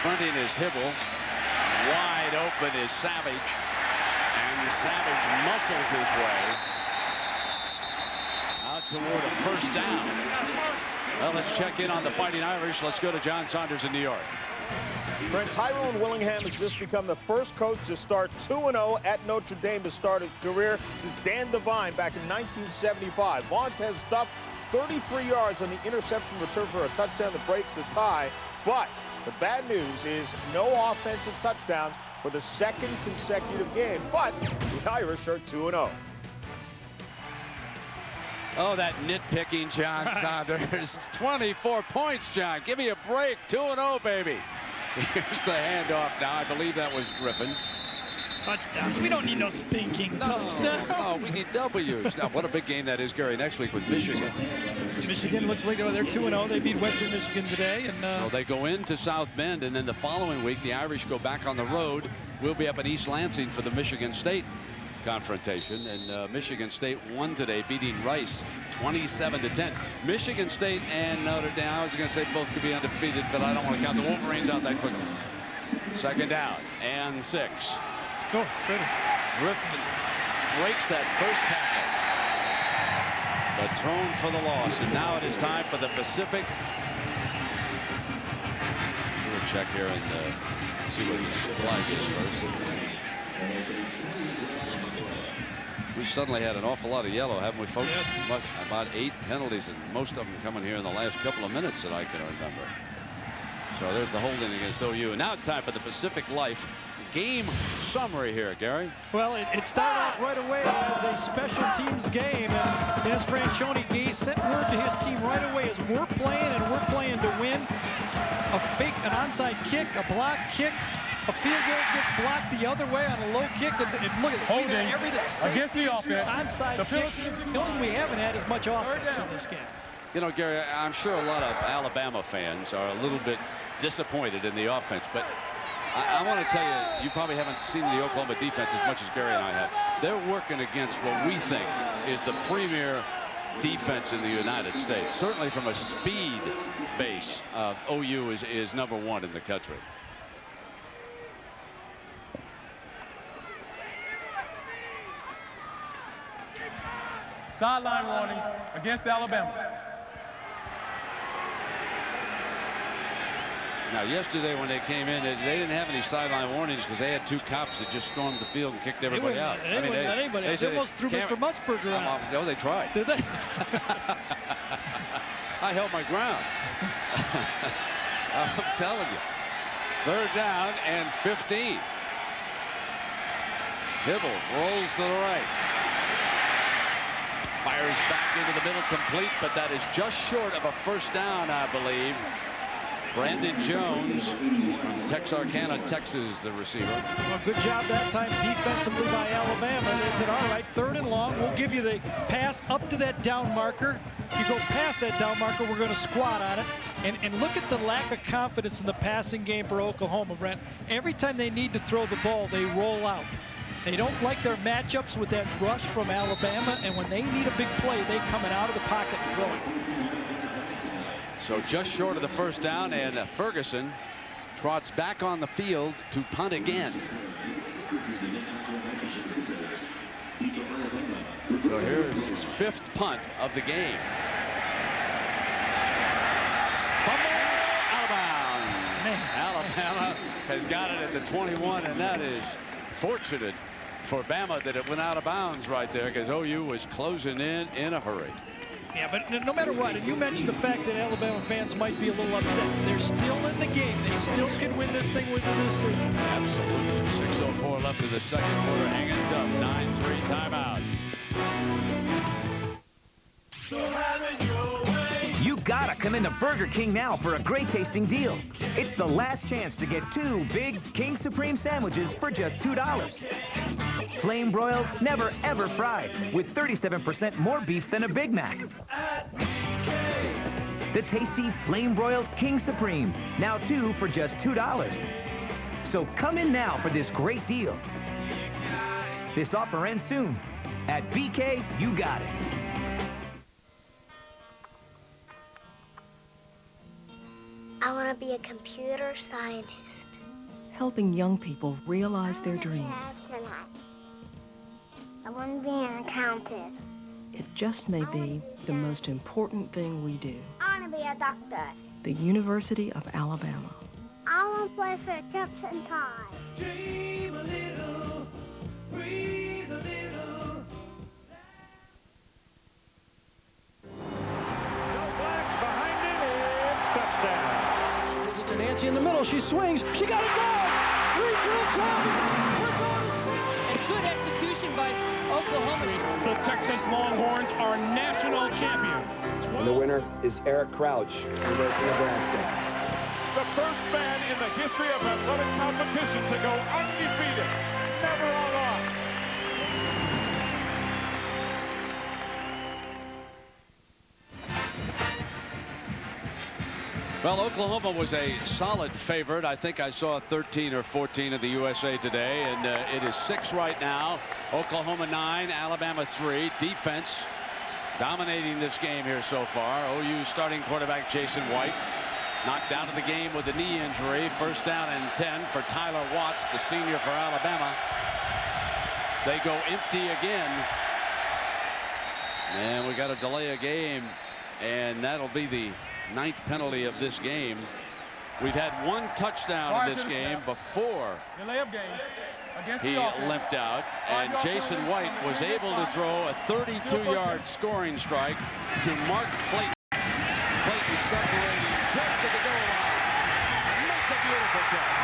Sprinting is Hibble. Wide open is Savage. And Savage muscles his way toward a first down. Well, let's check in on the Fighting Irish. Let's go to John Saunders in New York. Brent, Tyrone Willingham has just become the first coach to start 2-0 at Notre Dame to start his career since Dan Devine back in 1975. Montez Duff, 33 yards on the interception return for a touchdown that breaks the tie. But the bad news is no offensive touchdowns for the second consecutive game. But the Irish are 2-0. Oh, that nitpicking John Saunders. 24 points, John. Give me a break. 2-0, baby. Here's the handoff now. I believe that was Griffin. Touchdowns. We don't need no stinking touchdowns. No, we need W's. Now, what a big game that is, Gary, next week with Michigan. Michigan looks like they're 2-0. They beat Western Michigan today. And so they go into South Bend, and then the following week, the Irish go back on the road. We'll be up in East Lansing for the Michigan State confrontation, and Michigan State won today, beating Rice 27-10. Michigan State and Notre Dame, I was going to say both could be undefeated, but I don't want to count the Wolverines out that quickly. Second down and 6. Oh, good. Griffin breaks that first tackle, but thrown for the loss, and now it is time for the Pacific. We'll check here and see what this flag is first. We suddenly had an awful lot of yellow, haven't we, folks? Yes. About 8 penalties, and most of them coming here in the last couple of minutes that I can remember. So there's the holding against OU. And now it's time for the Pacific Life game summary here, Gary. Well, it started off right away as a special teams game, and Dennis Franchione sent word to his team right away as we're playing to win. An onside kick, a block kick, a field goal gets blocked the other way on a low kick, and look at holding everything against the offense. Onside kicks. The only thing we haven't had as much offense in this game. You know, Gary, I'm sure a lot of Alabama fans are a little bit disappointed in the offense, but I want to tell you, you probably haven't seen the Oklahoma defense as much as Gary and I have. They're working against what we think is the premier defense in the United States. Certainly from a speed base, OU is #1 in the country. Sideline warning against Alabama. Now, yesterday when they came in, they didn't have any sideline warnings because they had 2 cops that just stormed the field and kicked everybody out. They wouldn't let anybody. They almost threw Mr. Musburger out. No, they tried. Did they? I held my ground. I'm telling you. 3rd down and 15. Hibble rolls to the right. Fires back into the middle, complete, but that is just short of a 1st down, I believe. Brandon Jones from Texarkana, Texas, the receiver. Well, good job that time defensively by Alabama. They said, all right, 3rd and long. We'll give you the pass up to that down marker. If you go past that down marker, we're going to squat on it. And look at the lack of confidence in the passing game for Oklahoma, Brent. Every time they need to throw the ball, they roll out. They don't like their matchups with that rush from Alabama, and when they need a big play, they coming out of the pocket and throwing. So just short of the 1st down, and Ferguson trots back on the field to punt again. So here's his 5th punt of the game. Fumble, out of bounds. Alabama has got it at the 21, and that is fortunate for Bama that it went out of bounds right there because OU was closing in a hurry. Yeah, but no matter what, and you mentioned the fact that Alabama fans might be a little upset. They're still in the game. They still can win this thing with this season. Absolutely. 6:04 left in the 2nd quarter. Hanging tough. 9-3 timeout. You gotta come into Burger King now for a great tasting deal. It's the last chance to get 2 big King Supreme sandwiches for just $2. Flame broiled, never ever fried, with 37% more beef than a Big Mac. The tasty flame broiled King Supreme, now 2 for just $2. So come in now for this great deal. This offer ends soon. At BK, you got it. I want to be a computer scientist. Helping young people realize their dreams. Astronaut. I want to be an accountant. It just may be the most important thing we do. I want to be a doctor. The University of Alabama. I want to play for Captain Todd. Dream a little, breathe a little. Gives it to Nancy in the middle. She swings. She got it going. Regional champions. We're going to see. Good execution by Oklahoma. The Texas Longhorns are national champions. And the winner is Eric Crouch, University of Nebraska. The first man in the history of athletic competition to go undefeated. Never a loss. Well, Oklahoma was a solid favorite. I think I saw 13 or 14 of the USA Today, and it is 6 right now. Oklahoma 9, Alabama 3. Defense dominating this game here so far. OU starting quarterback Jason White knocked out of the game with a knee injury. 1st down and 10 for Tyler Watts, the senior for Alabama. They go empty again. And we got to delay a game, and that'll be the 9th penalty of this game. We've had 1 touchdown in this game before he limped out, and Jason White was able to throw a 32-yard scoring strike to Mark Clayton. Clayton separating just at the goal line. Makes a beautiful catch.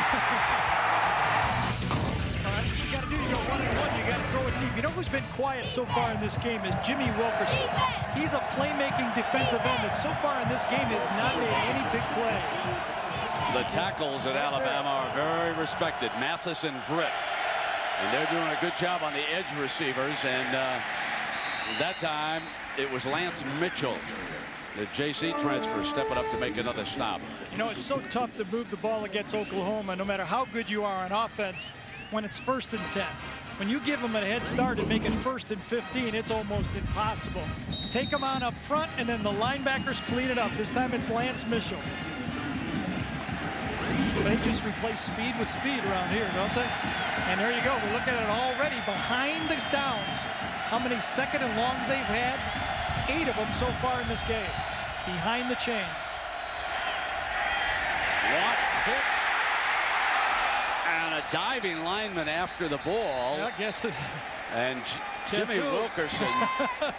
All right, you got to do, you go 1-and-1, you got to throw it deep. You know who's been quiet so far in this game is Jimmy Wilkerson. He's a playmaking defensive end that so far in this game has not made any big plays. The tackles at Alabama are very respected. Mathis and Britt. And they're doing a good job on the edge receivers. And that time it was Lance Mitchell The JC transfer stepping up to make another stop. You know, it's so tough to move the ball against Oklahoma, no matter how good you are on offense, when it's 1st and 10. When you give them a head start and make it 1st and 15, it's almost impossible. Take them on up front, and then the linebackers clean it up. This time it's Lance Mitchell. They just replace speed with speed around here, don't they? And there you go. We're looking at it already behind the downs. How many second and longs they've had? 8 of them so far in this game. Behind the chains. Watts hit. And a diving lineman after the ball. I guess it, and Jimmy Wilkerson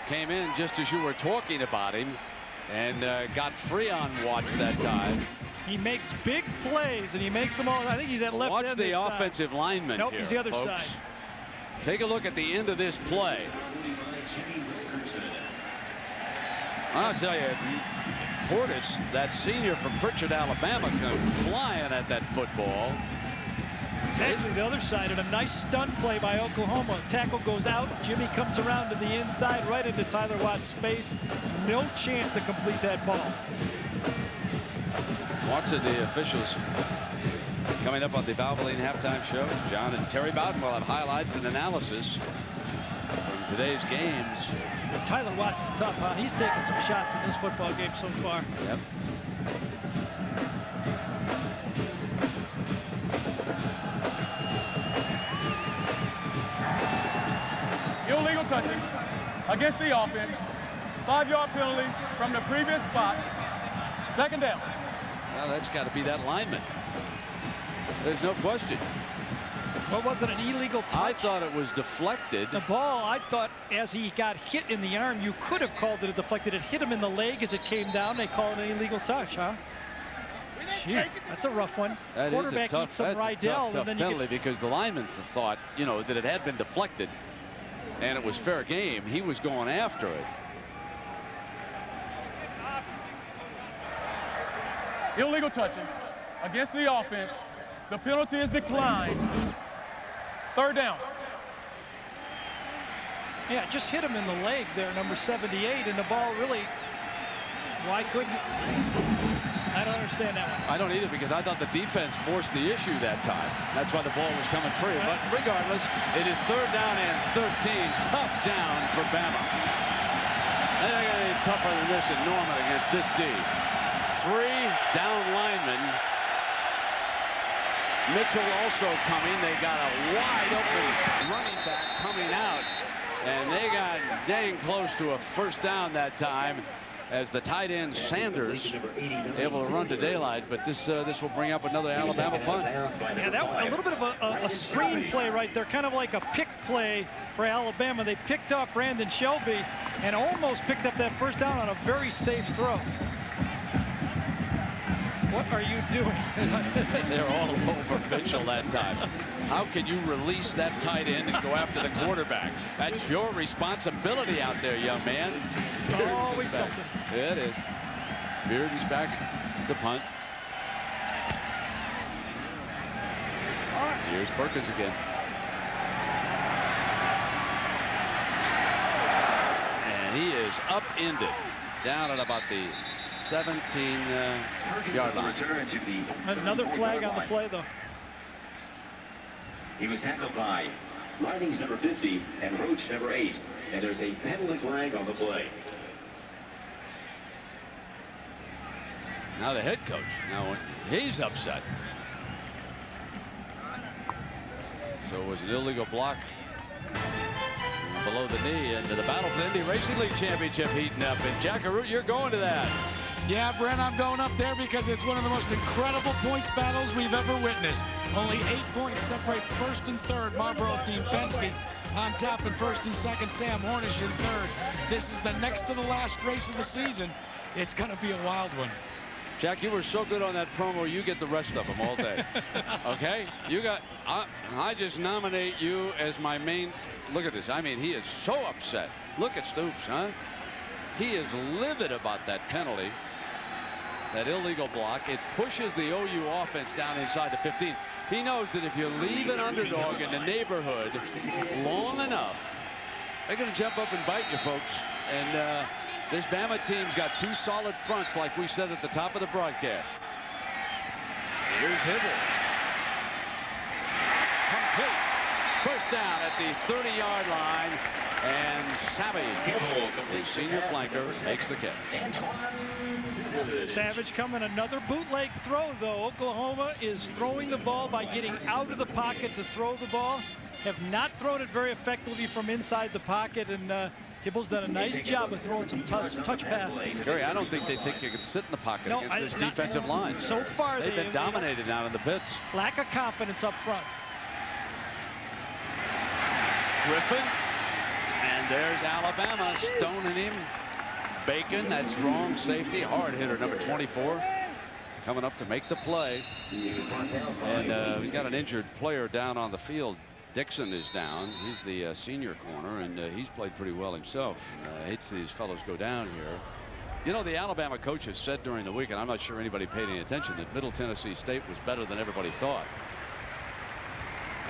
came in just as you were talking about him and got free on Watts that time. He makes big plays, and he makes them all. I think he's at left Watch end the this offensive side. lineman Nope, here, he's the other folks. side. Take a look at the end of this play. I'll tell you, Portis, that senior from Pritchard, Alabama, come flying at that football. It's actually the other side, and a nice stunt play by Oklahoma. Tackle goes out. Jimmy comes around to the inside, right into Tyler Watts' space. No chance to complete that ball. Watson, the officials coming up on the Valvoline halftime show. John and Terry Bowden will have highlights and analysis from today's games. Tyler Watts is tough, huh? He's taken some shots in this football game so far. Yep. Illegal touching against the offense. 5-yard penalty from the previous spot. 2nd down. Well, that's got to be that lineman. There's no question. What was it, an illegal touch? I thought it was deflected. The ball, I thought, as he got hit in the arm, you could have called it a deflected. It hit him in the leg as it came down. They call it an illegal touch, huh? Gee, that's a rough one. That Quarterback is a tough, eats some that's Rydell, a tough and then you penalty because the lineman thought, you know, that it had been deflected and it was fair game. He was going after it. Illegal touching against the offense. The penalty is declined. 3rd down. Yeah, just hit him in the leg there, number 78, and the ball really, why couldn't, I don't understand that one. I don't either, because I thought the defense forced the issue that time. That's why the ball was coming free. But regardless, it is 3rd down and 13. Tough down for Bama. They ain't got any tougher than this in Norman against this D. 3 down linemen. Mitchell also coming. They got a wide open running back coming out. And they got dang close to a 1st down that time as the tight end Sanders able to run to daylight. But this will bring up another Alabama punt. Yeah, that was a little bit of a screen play right there, kind of like a pick play for Alabama. They picked up Brandon Shelby and almost picked up that 1st down on a very safe throw. What are you doing? They're all over Mitchell that time. How can you release that tight end and go after the quarterback? That's your responsibility out there, young man. It's always something. Yeah, it is. Bearden's back to punt. All right. Here's Perkins again. And he is upended down at about the 17-yard line. Another flag on the play, though. He was tackled by Ridings number 50 and Roach number 8. And there's a penalty flag on the play. Now the head coach. Now he's upset. So it was an illegal block below the knee, and the Battle for the Indy Racing League Championship heating up. And Jack Arute, you're going to that. Yeah, Brent, I'm going up there because it's one of the most incredible points battles we've ever witnessed. Only 8 points separate 1st and 3rd. Marlboro team Penske on top, and 1st and 2nd Sam Hornish in 3rd. This is the next to the last race of the season. It's going to be a wild one. Jack, you were so good on that promo, you get the rest of them all day. Okay? You got, I just nominate you as my main. Look at this. I mean, he is so upset. Look at Stoops, huh? He is livid about that penalty. That illegal block. It pushes the OU offense down inside the 15. He knows that if you leave an underdog in the neighborhood long enough, they're going to jump up and bite you, folks. And This Bama team's got two solid fronts, like we said at the top of the broadcast. Here's Hibble. Complete. First down at the 30-yard line. And Savage, the senior flanker, makes the catch. Savage coming, another bootleg throw, though. Oklahoma is throwing the ball by getting out of the pocket to throw the ball. Have not thrown it very effectively from inside the pocket, and Hibble's done a nice job of throwing some touch passes. Gary, I don't think they think you can sit in the pocket against this defensive line. So far, they've been dominated out in the pits. Lack of confidence up front. Griffin, and there's Alabama stoning him. Bacon, that's wrong safety, hard hitter, number 24, coming up to make the play. And we got an injured player down on the field. Dixon is down. He's the senior corner, and he's played pretty well himself. Hate to see these fellows go down here. You know, the Alabama coaches said during the week, and I'm not sure anybody paid any attention, that Middle Tennessee State was better than everybody thought.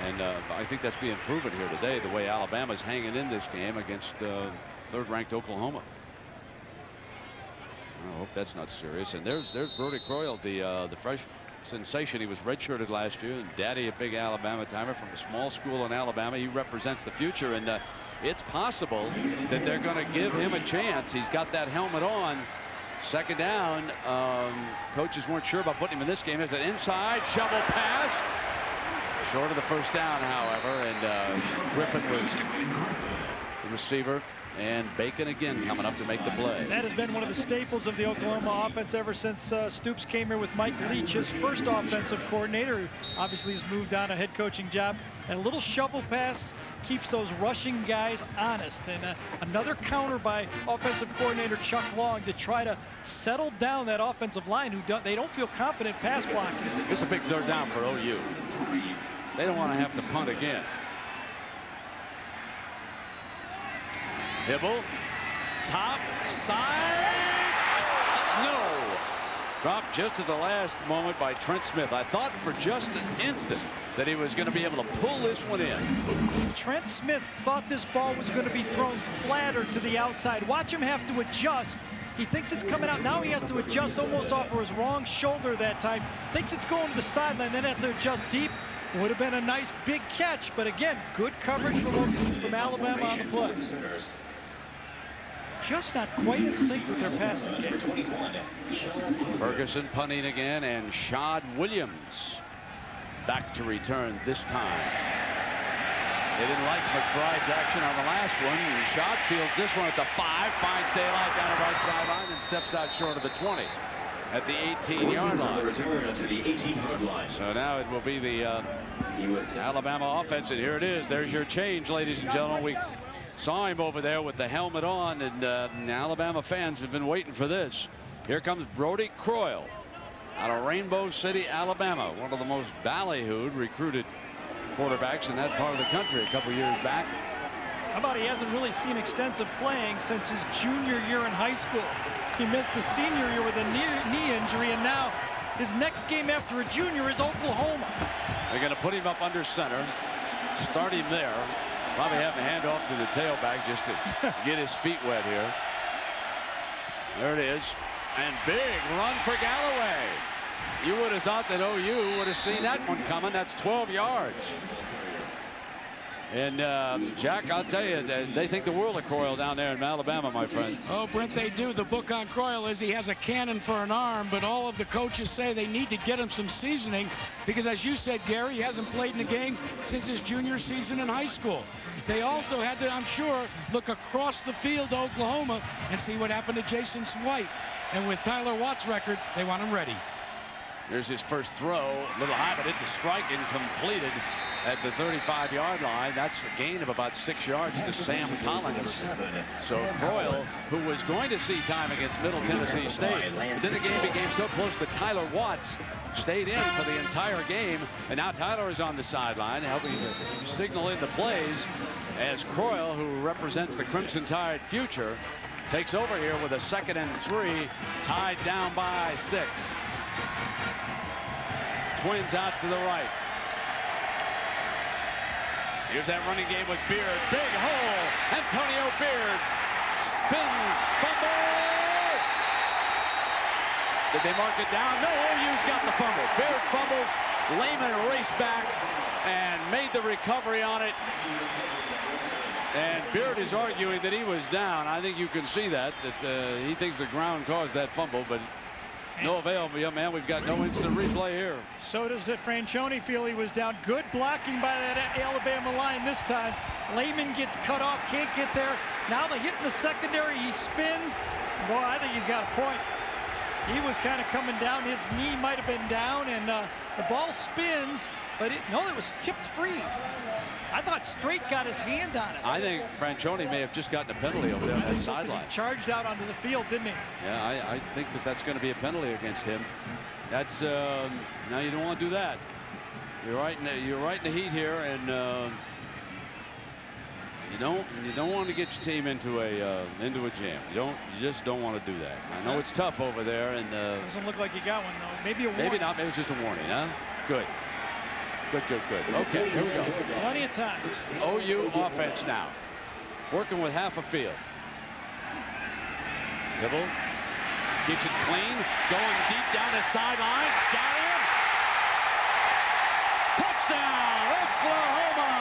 And I think that's being proven here today, the way Alabama's hanging in this game against third-ranked Oklahoma. I hope that's not serious. And there's Brody Croyle, the fresh sensation. He was redshirted last year, and Daddy, a big Alabama timer from a small school in Alabama. He represents the future, and it's possible that they're going to give him a chance. He's got that helmet on. Second down. Coaches weren't sure about putting him in this game. There's an inside shovel pass. Short of the first down, however, and Griffin was the receiver. And Bacon again coming up to make the play. That has been one of the staples of the Oklahoma offense ever since Stoops came here with Mike Leach, his first offensive coordinator, who obviously has moved on a head coaching job. And a little shovel pass keeps those rushing guys honest. And another counter by offensive coordinator Chuck Long to try to settle down that offensive line who they don't feel confident pass blocking. It's a big third down for OU. They don't want to have to punt again. Hibble, top side, no. Dropped just at the last moment by Trent Smith. I thought for just an instant that he was going to be able to pull this one in. Trent Smith thought this ball was going to be thrown flatter to the outside. Watch him have to adjust. He thinks it's coming out. Now he has to adjust almost off of his wrong shoulder that time. Thinks it's going to the sideline, then has to adjust deep. Would have been a nice big catch, but again, good coverage from Alabama on the play. Just not quite in sync with their passing game. Ferguson punting again, and Shad Williams back to return this time. They didn't like McBride's action on the last one. And Shad fields this one at the 5, finds daylight down the right sideline, and steps out short of the 20 at the 18-yard line. So now it will be the Alabama offense, and here it is. There's your change, ladies and gentlemen. We saw him over there with the helmet on, and Alabama fans have been waiting for this. Here comes Brody Croyle out of Rainbow City, Alabama, one of the most ballyhooed recruited quarterbacks in that part of the country a couple years back. How about he hasn't really seen extensive playing since his junior year in high school. He missed the senior year with a knee injury, and now his next game after a junior is Oklahoma. They're going to put him up under center, start him there. Probably have to hand off to the tailback just to get his feet wet here. There it is. And big run for Galloway. You would have thought that OU would have seen that one coming. That's 12 yards. And Jack, I'll tell you, they think the world of Croyle down there in Alabama, my friend. Oh, Brent, they do. The book on Croyle is he has a cannon for an arm, but all of the coaches say they need to get him some seasoning because, as you said, Gary, he hasn't played in the game since his junior season in high school. They also had to, I'm sure, look across the field to Oklahoma and see what happened to Jason White. And with Tyler Watt's record, they want him ready. There's his first throw. Little high, but it's a strike incompleted at the 35-yard line. That's a gain of about 6 yards to Sam Collins. So Croyle, who was going to see time against Middle Tennessee State, but then the game became so close that Tyler Watts stayed in for the entire game. And now Tyler is on the sideline helping to signal in the plays as Croyle, who represents the Crimson Tide future, takes over here with a 2nd and 3, tied down by 6. Twins out to the right. Here's that running game with Beard. Big hole. Antonio Beard spins, fumble! Did they mark it down? No, OU's got the fumble. Beard fumbles, Lehman raced back and made the recovery on it. And Beard is arguing that he was down. I think you can see that he thinks the ground caused that fumble, but no avail, young man. We've got no instant replay here. So does Franchione feel he was down. Good blocking by that Alabama line this time. Lehman gets cut off, can't get there. Now they hit in the secondary, he spins. Boy, I think he's got a point. He was kind of coming down. His knee might have been down, and the ball spins, but it was tipped free. I thought Strait got his hand on it. I think Franchione may have just gotten a penalty over there on that sideline. He charged out onto the field, didn't he? Yeah, I think that's going to be a penalty against him. That's now you don't want to do that. You're right in the heat here, and you don't want to get your team into a jam. You just don't want to do that. I know it's tough over there, and doesn't look like you got one though. Maybe a warning. Maybe not. Maybe it's just a warning, huh? Good. Good. Okay, here we go. Plenty of time. OU offense now. Working with half a field. Hibble keeps it clean. Going deep down the sideline. Got him. Touchdown, Oklahoma.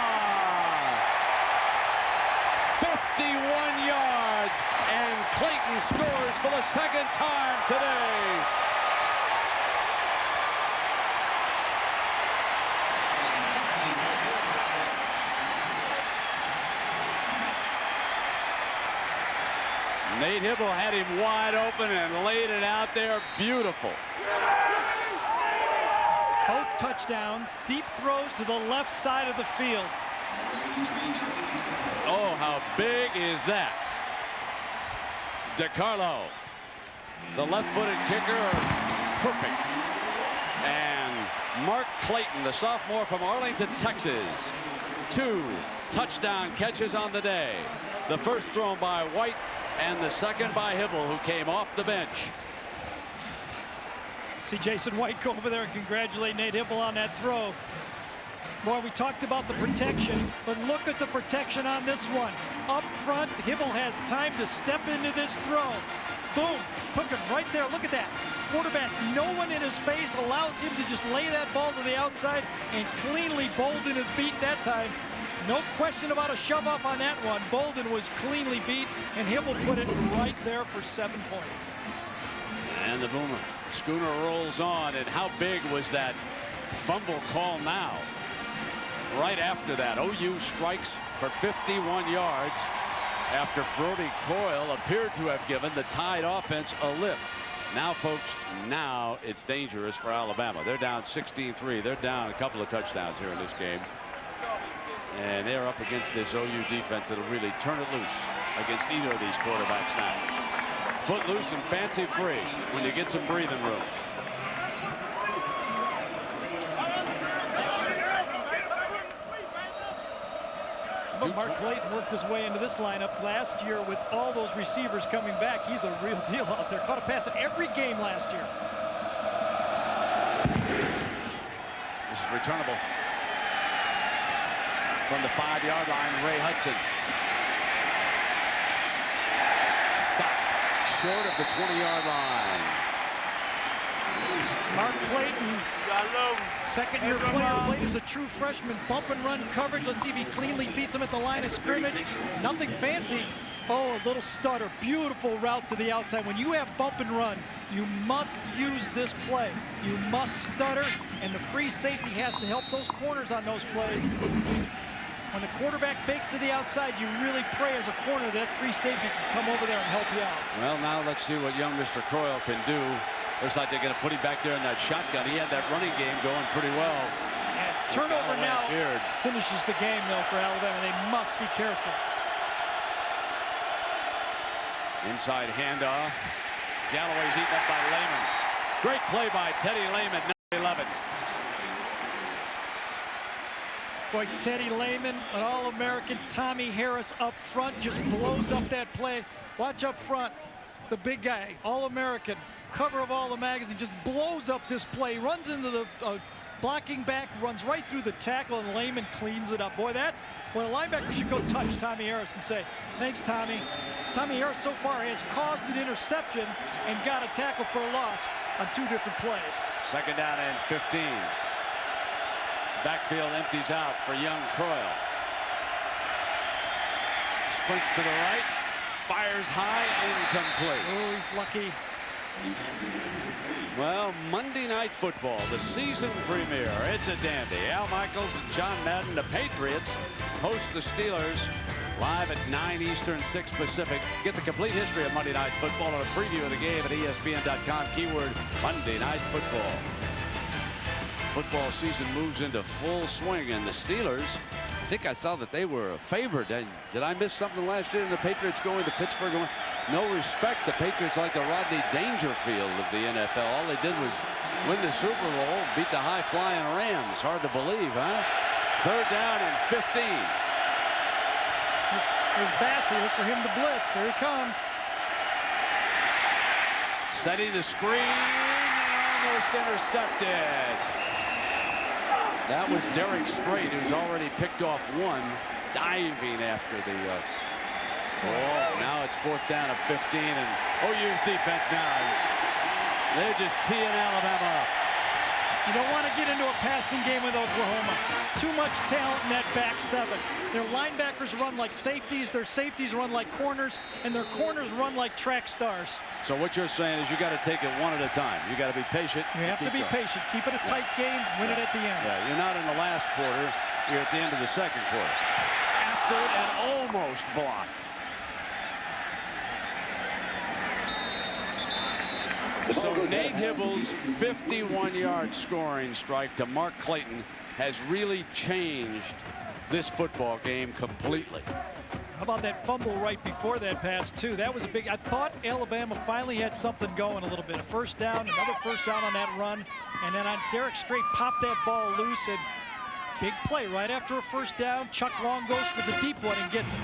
51 yards. And Clayton scores for the second time today. Nate Hibble had him wide open and laid it out there. Beautiful. Both touchdowns, deep throws to the left side of the field. Oh, how big is that? DeCarlo, the left-footed kicker, perfect. And Mark Clayton, the sophomore from Arlington, Texas. 2 touchdown catches on the day. The first thrown by White, and the second by Hibble, who came off the bench. See Jason White go over there and congratulate Nate Hibble on that throw. Boy, we talked about the protection, but look at the protection on this one. Up front, Hibble has time to step into this throw. Boom, hook him right there. Look at that. Quarterback, no one in his face, allows him to just lay that ball to the outside and cleanly Bolden is beat that time. No question about a shove off on that one. Bolden was cleanly beat, and Hibble put it right there for 7 points. And the Boomer Schooner rolls on, and how big was that fumble call now? Right after that, OU strikes for 51 yards after Brody Coyle appeared to have given the Tide offense a lift. Now, folks, now it's dangerous for Alabama. They're down 16-3. They're down a couple of touchdowns here in this game. And they're up against this OU defense that'll really turn it loose against either of these quarterbacks now. Footloose and fancy free when you get some breathing room. But Mark Clayton worked his way into this lineup last year with all those receivers coming back. He's a real deal out there. Caught a pass in every game last year. This is returnable. From the 5-yard line, Ray Hudson. Stopped short of the 20-yard line. Mark Clayton, second-year player, played as a true freshman. Bump and run coverage. Let's see if he cleanly beats him at the line of scrimmage. Nothing fancy. Oh, a little stutter. Beautiful route to the outside. When you have bump and run, you must use this play. You must stutter, and the free safety has to help those corners on those plays. When the quarterback fakes to the outside, you really pray as a corner that free safety can come over there and help you out. Well, now let's see what young Mr. Coyle can do. Looks like they're going to put him back there in that shotgun. He had that running game going pretty well. And turnover now finishes the game, though, for Alabama. They must be careful. Inside handoff. Galloway's eaten up by Lehman. Great play by Teddy Lehman, number 11. Boy, Teddy Lehman, an All-American. Tommy Harris up front just blows up that play. Watch up front. The big guy, All-American, cover of all the magazine, just blows up this play. Runs into the blocking back, runs right through the tackle, and Lehman cleans it up. Boy, that's Well, a linebacker should go touch Tommy Harris and say, thanks, Tommy. Tommy Harris so far has caused an interception and got a tackle for a loss on 2 different plays. Second down and 15. Backfield empties out for young Croyle. Sprints to the right, fires high, incomplete. Oh, he's lucky. Well, Monday Night Football, the season premiere. It's a dandy. Al Michaels and John Madden, the Patriots, host the Steelers live at 9 Eastern, 6 Pacific. Get the complete history of Monday Night Football and a preview of the game at ESPN.com. Keyword Monday Night Football. Football season moves into full swing, and the Steelers, I think I saw that they were favored. Did I miss something last year? And the Patriots going to Pittsburgh going, no respect. The Patriots like the Rodney Dangerfield of the NFL. All they did was win the Super Bowl, beat the high-flying Rams. Hard to believe, huh? Third down and 15. Here's Bassey. Look for him to blitz. Here he comes. Setting the screen. Almost intercepted. That was Derek Strait, who's already picked off one, diving after the ball. Now it's fourth down at 15, and OU's defense now, they're just teeing Alabama up. You don't want to get into a passing game with Oklahoma. Too much talent in that back seven. Their linebackers run like safeties, their safeties run like corners, and their corners run like track stars. So what you're saying is you got to take it one at a time. You got to be patient. You have to be patient. Keep it a tight game. Win it at the end. Yeah, you're not in the last quarter. You're at the end of the second quarter. After it and almost blocked. So Nate Hibble's 51-yard scoring strike to Mark Clayton has really changed this football game completely. How about that fumble right before that pass, too? That was a big... I thought Alabama finally had something going a little bit. A first down, another first down on that run. And then on Derek Strait popped that ball loose, and big play right after a first down. Chuck Long goes for the deep one and gets it.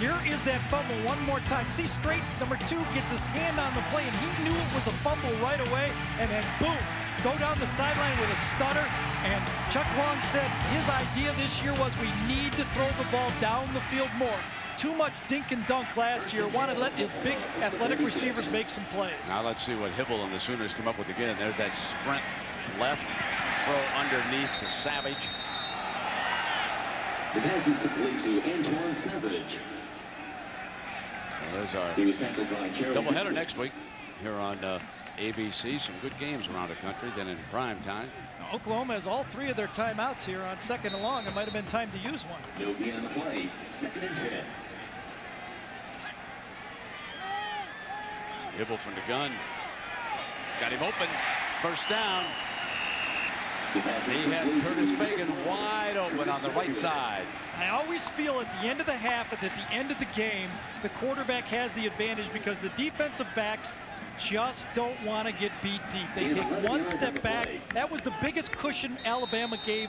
Here is that fumble one more time. See, Strait, number 2, gets his hand on the play, and he knew it was a fumble right away, and then boom, go down the sideline with a stutter. And Chuck Long said his idea this year was we need to throw the ball down the field more. Too much dink and dunk last year. Wanted to let his big athletic receivers make some plays. Now let's see what Hibble and the Sooners come up with again. There's that sprint left, throw underneath to Savage. The pass is complete to Antoine Savage. There's our doubleheader next week here on ABC. Some good games around the country, then in prime time. Oklahoma has all 3 of their timeouts here on second and long. It might have been time to use one. He'll be on the play, 2nd and 10. Hibble from the gun. Got him open. First down. He had Curtis Fagan wide open on the right side. I always feel at the end of the half and at the end of the game, the quarterback has the advantage because the defensive backs just don't want to get beat deep. They take one step back. That was the biggest cushion Alabama gave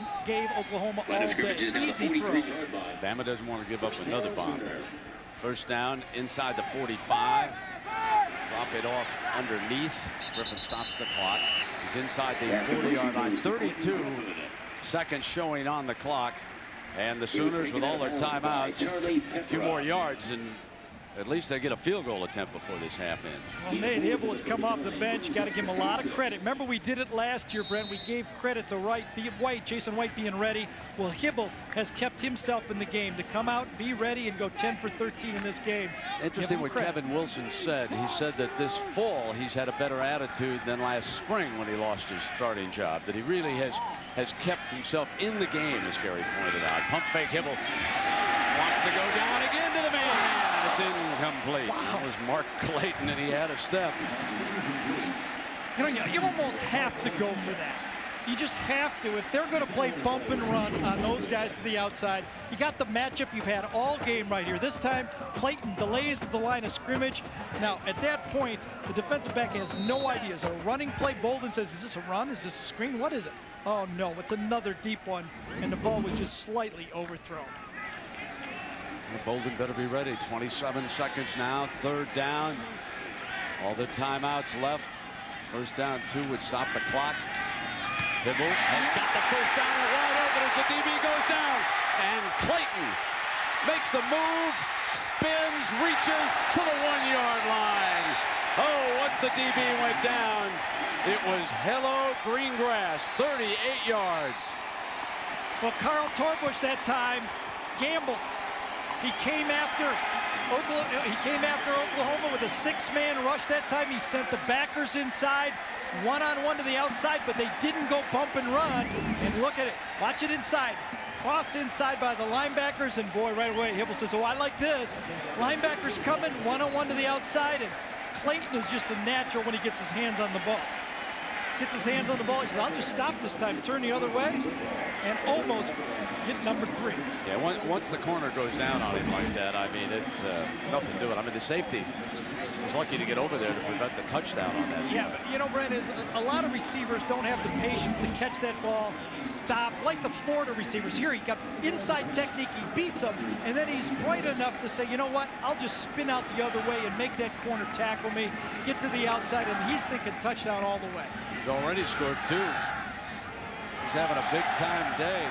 Oklahoma all day. Easy throw. Alabama doesn't want to give up another bomb. First down inside the 45. Drop it off underneath. Griffin stops the clock. He's inside the 40-yard line. 32 seconds showing on the clock. And the Sooners, with all their timeouts, a few more yards, and at least they get a field goal attempt before this half ends. Well, Nate Hibble has come off the bench. Got to give him a lot of credit. Remember, we did it last year, Brent. We gave credit to Jason White being ready. Well, Hibble has kept himself in the game to come out, be ready, and go 10 for 13 in this game. Interesting what Kevin Wilson said. He said that this fall he's had a better attitude than last spring when he lost his starting job. That he really has kept himself in the game, as Gary pointed out. Pump fake Hibble wants to go down again to the man. It's incomplete. Wow. That was Mark Clayton, and he had a step. You know, you almost have to go for that. You just have to. If they're going to play bump and run on those guys to the outside, you got the matchup you've had all game right here. This time, Clayton delays the line of scrimmage. Now, at that point, the defensive back has no idea. So a running play, Bolden says, is this a run? Is this a screen? What is it? Oh, no, it's another deep one, and the ball was just slightly overthrown. Bolden better be ready. 27 seconds now. Third down. All the timeouts left. First down 2 would stop the clock. Hibble has got the first down and wide open. It's the DB goes down. And Clayton makes a move, spins, reaches to the 1-yard line. Oh, once the DB went down, it was hello green grass, 38 yards. Well, Carl Torbush that time gambled. He came after Oklahoma with a 6-man rush that time. He sent the backers inside, one-on-one to the outside, but they didn't go bump and run. And look at it. Watch it inside. Cross inside by the linebackers, and boy, right away, Hybl says, oh, I like this. Linebackers coming, one-on-one to the outside, and Clayton is just a natural when he gets his hands on the ball. Gets his hands on the ball, he says, I'll just stop this time, turn the other way, and almost hit number 3. Yeah, once the corner goes down on him like that, I mean, it's nothing to it. I mean, the safety was lucky to get over there to prevent the touchdown on that. Yeah, but you know, Brent, a lot of receivers don't have the patience to catch that ball, stop, like the Florida receivers. Here, he got inside technique, he beats him, and then he's bright enough to say, you know what, I'll just spin out the other way and make that corner tackle me, get to the outside, and he's thinking touchdown all the way. He's already scored 2. He's having a big-time day.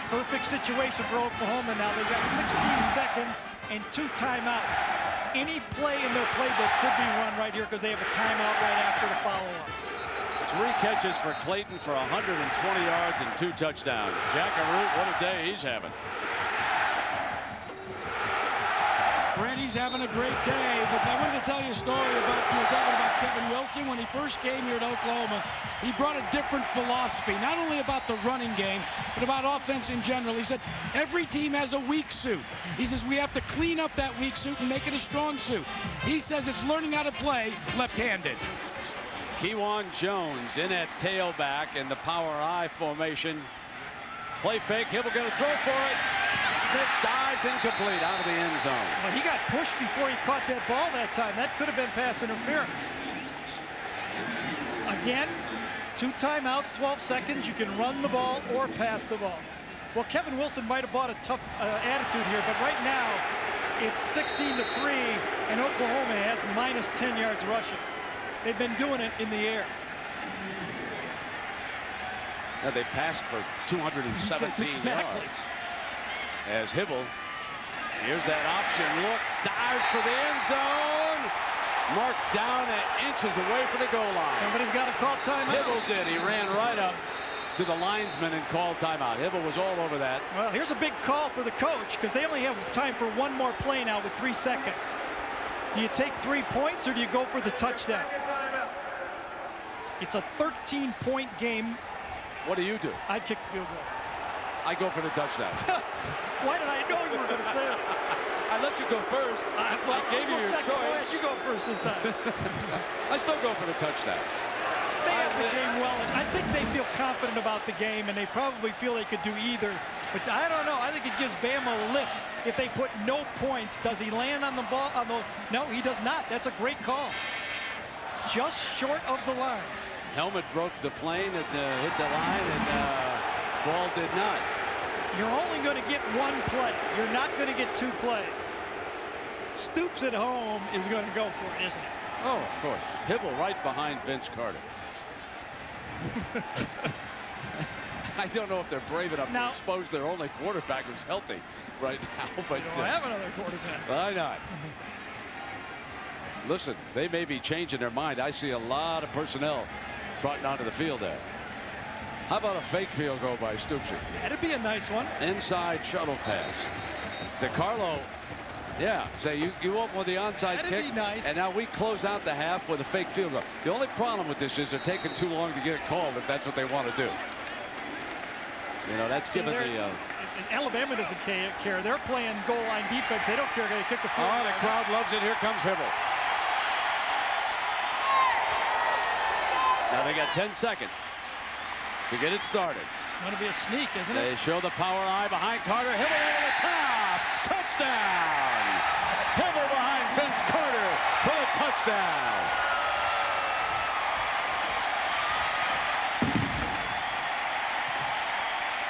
Perfect situation for Oklahoma now. They got 16 seconds and 2 timeouts. Any play in their playbook could be run right here because they have a timeout right after the follow-up. 3 catches for Clayton for 120 yards and 2 touchdowns. Jack Arute, what a day he's having. Brent, he's having a great day, but I wanted to tell you a story about, you were talking about Kevin Wilson. When he first came here at Oklahoma, he brought a different philosophy, not only about the running game, but about offense in general. He said, every team has a weak suit. He says, we have to clean up that weak suit and make it a strong suit. He says it's learning how to play left-handed. Kewan Jones in at tailback in the power I formation. Play fake, Hybl going to throw for it. Smith dives incomplete out of the end zone. Well, he got pushed before he caught that ball that time. That could have been pass interference. Again, 2 timeouts, 12 seconds. You can run the ball or pass the ball. Well, Kevin Wilson might have bought a tough attitude here, but right now it's 16-3, and Oklahoma has minus 10 yards rushing. They've been doing it in the air. Now they passed for 217 yards. As Hybl, here's that option look, dives for the end zone, marked down and inches away from the goal line. Somebody's got to call timeout. Hybl did. He ran right up to the linesman and called timeout. Hybl was all over that. Well, here's a big call for the coach because they only have time for 1 more play now with 3 seconds. Do you take 3 points or do you go for the touchdown? It's a 13-point game. What do you do? I kick the field goal. I go for the touchdown. Why did I know you were going to say it? I let you go first. I gave you your choice. You go first this time. I still go for the touchdown. They have the game well, and I think they feel confident about the game, and they probably feel they could do either. But I don't know. I think it gives Bama a lift if they put no points. Does he land on the ball? No, he does not. That's a great call. Just short of the line. Helmet broke the plane and hit the line, and ball did not. You're only going to get 1 play. You're not going to get 2 plays. Stoops at home is going to go for it, isn't it? Oh, of course. Hybl right behind Vince Carter. I don't know if they're brave enough to expose their only quarterback who's healthy right now. But I have another quarterback. Why not? Listen, they may be changing their mind. I see a lot of personnel trotting onto the field there. How about a fake field goal by Stoopsy? That'd be a nice one. Inside shuttle pass. DeCarlo, yeah, say you went with the onside kick. That'd be nice. And now we close out the half with a fake field goal. The only problem with this is they're taking too long to get it called if that's what they want to do. You know, that's given the... Alabama doesn't care. They're playing goal line defense. They don't care. They kick the field. Oh, the crowd loves it. Here comes Hybl. Now they got 10 seconds to get it started. Going to be a sneak, isn't it? They show the power eye behind Carter. Hybl over the top. Touchdown. Hybl behind Vince Carter for the touchdown.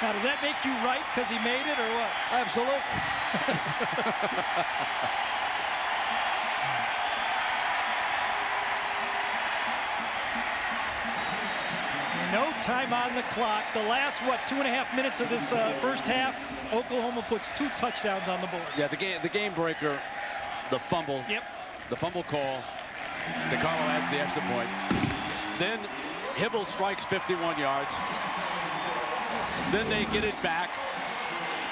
Now, does that make you right because he made it or what? Absolutely. no time on the clock. The last, what, 2.5 minutes of this first half, Oklahoma puts 2 touchdowns on the board. Yeah, the game breaker, the fumble. Yep. The fumble call. DeCarlo adds the extra point. Then Hybl strikes 51 yards. Then they get it back.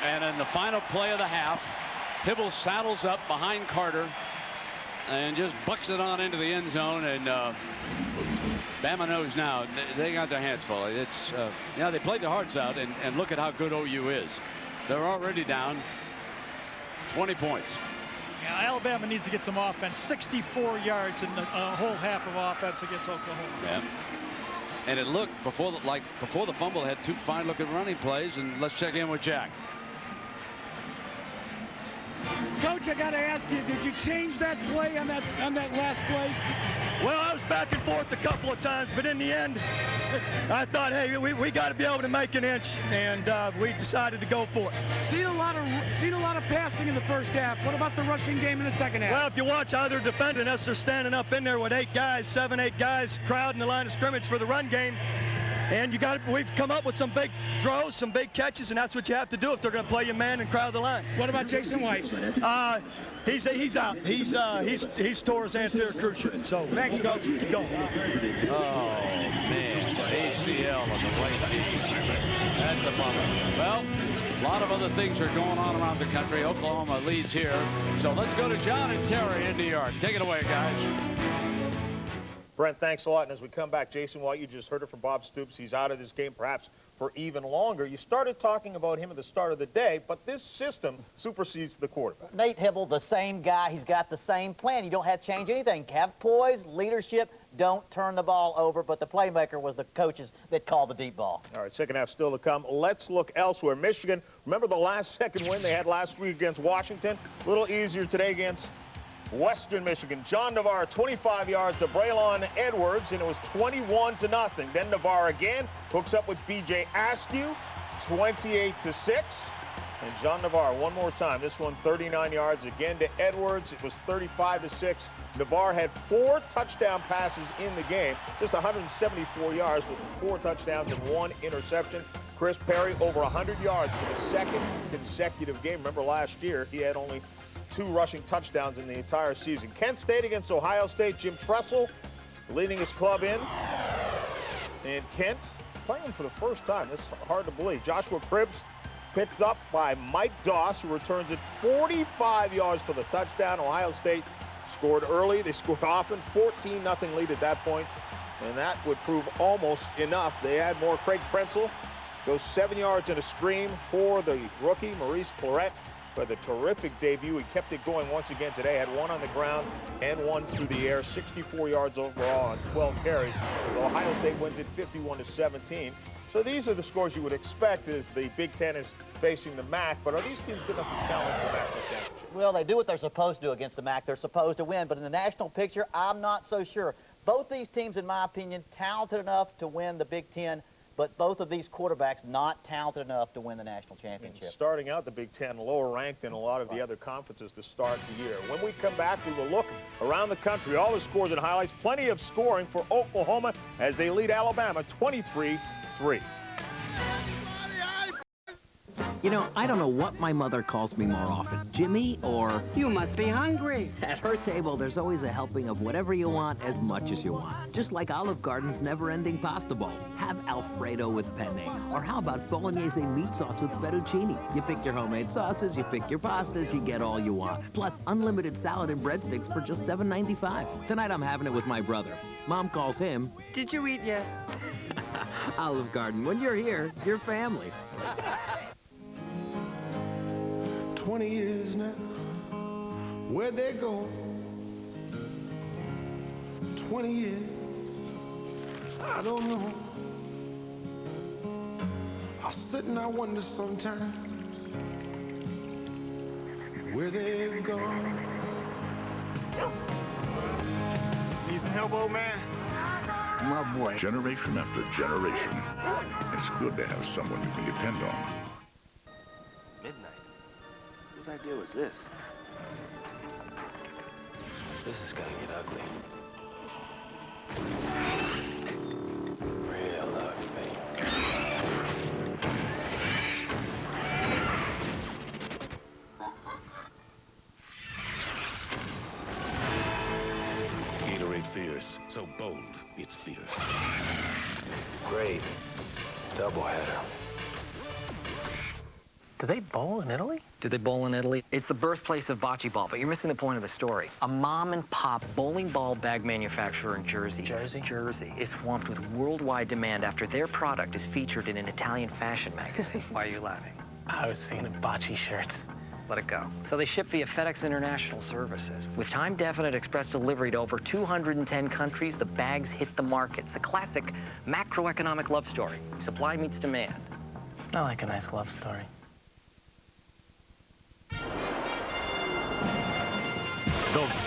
And in the final play of the half, Hybl saddles up behind Carter and just bucks it on into the end zone. And Bama knows now they got their hands full. It's yeah, they played their hearts out, and look at how good OU is. They're already down 20 points. Yeah, Alabama needs to get some offense. 64 yards in the whole half of offense against Oklahoma. Yeah. And it looked before the fumble had 2 fine-looking running plays. And let's check in with Jack. Coach, I got to ask you, did you change that play on that last play? Well, I was back and forth a couple of times, but in the end, I thought, hey, we got to be able to make an inch, and we decided to go for it. Seen a lot of passing in the first half. What about the rushing game in the second half? Well, if you watch how they're defending us, they're standing up in there with 8 guys, 7, 8 guys, crowding the line of scrimmage for the run game. And we've come up with some big throws, some big catches, and that's what you have to do if they're going to play your man and crowd the line. What about Jason White? He's out. He's tore his anterior cruciate. So thanks, Coach. Keep going. Oh man, ACL on the right knee. That's a bummer. Well, a lot of other things are going on around the country. Oklahoma leads here. So let's go to John and Terry in New York. Take it away, guys. Brent, thanks a lot. And as we come back, Jason White, you just heard it from Bob Stoops. He's out of this game perhaps for even longer. You started talking about him at the start of the day, but this system supersedes the quarterback. Nate Hybl, the same guy. He's got the same plan. You don't have to change anything. Have poise, leadership. Don't turn the ball over, but the playmaker was the coaches that called the deep ball. All right, second half still to come. Let's look elsewhere. Michigan, remember the last second win they had last week against Washington? A little easier today against Western Michigan. John Navarre, 25 yards to Braylon Edwards, and it was 21-0. Then Navarre again hooks up with B.J. Askew, 28-6. And John Navarre one more time. This one 39 yards again to Edwards. It was 35-6. Navarre had 4 touchdown passes in the game, just 174 yards with 4 touchdowns and 1 interception. Chris Perry over 100 yards for the second consecutive game. Remember last year he had only 2 rushing touchdowns in the entire season. Kent State against Ohio State. Jim Tressel leading his club in. And Kent playing for the first time. This is hard to believe. Joshua Cribbs picked up by Mike Doss, who returns it 45 yards for the touchdown. Ohio State scored early. They scored often. 14-0 lead at that point. And that would prove almost enough. They add more. Craig Prenzel goes 7 yards in a scream for the rookie, Maurice Clarett. But a terrific debut. He kept it going once again today. Had 1 on the ground and 1 through the air. 64 yards overall on 12 carries. Ohio State wins it 51-17. So these are the scores you would expect as the Big Ten is facing the MAC. But are these teams good enough to challenge the national championship? Well, they do what they're supposed to do against the MAC. They're supposed to win. But in the national picture, I'm not so sure. Both these teams, in my opinion, talented enough to win the Big Ten. But both of these quarterbacks not talented enough to win the national championship. And starting out the Big Ten lower ranked than a lot of the other conferences to start the year. When we come back, we will look around the country, all the scores and highlights, plenty of scoring for Oklahoma as they lead Alabama 23-3. You know, I don't know what my mother calls me more often, Jimmy or... You must be hungry. At her table, there's always a helping of whatever you want as much as you want. Just like Olive Garden's never-ending pasta bowl. Have Alfredo with penne. Or how about bolognese meat sauce with fettuccine? You pick your homemade sauces, you pick your pastas, you get all you want. Plus, unlimited salad and breadsticks for just $7.95. Tonight, I'm having it with my brother. Mom calls him... Did you eat yet? Olive Garden, when you're here, you're family. 20 years now, where'd they go? 20 years, I don't know. I sit and I wonder sometimes where they've gone. Need some help, old man? My boy. Generation after generation. It's good to have someone you can depend on. Midnight. Whose idea was this? This is gonna get ugly. Real ugly. fierce, so bold, it's fierce. Great. Doubleheader. Do they bowl in Italy? Do they bowl in Italy? It's the birthplace of bocce ball, but you're missing the point of the story. A mom-and-pop bowling ball bag manufacturer in Jersey. Jersey is swamped with worldwide demand after their product is featured in an Italian fashion magazine. Why are you laughing? I was thinking of bocce shirts. Let it go. So they ship via FedEx International Services. With time-definite express delivery to over 210 countries, the bags hit the markets. The classic macroeconomic love story. Supply meets demand. I like a nice love story. The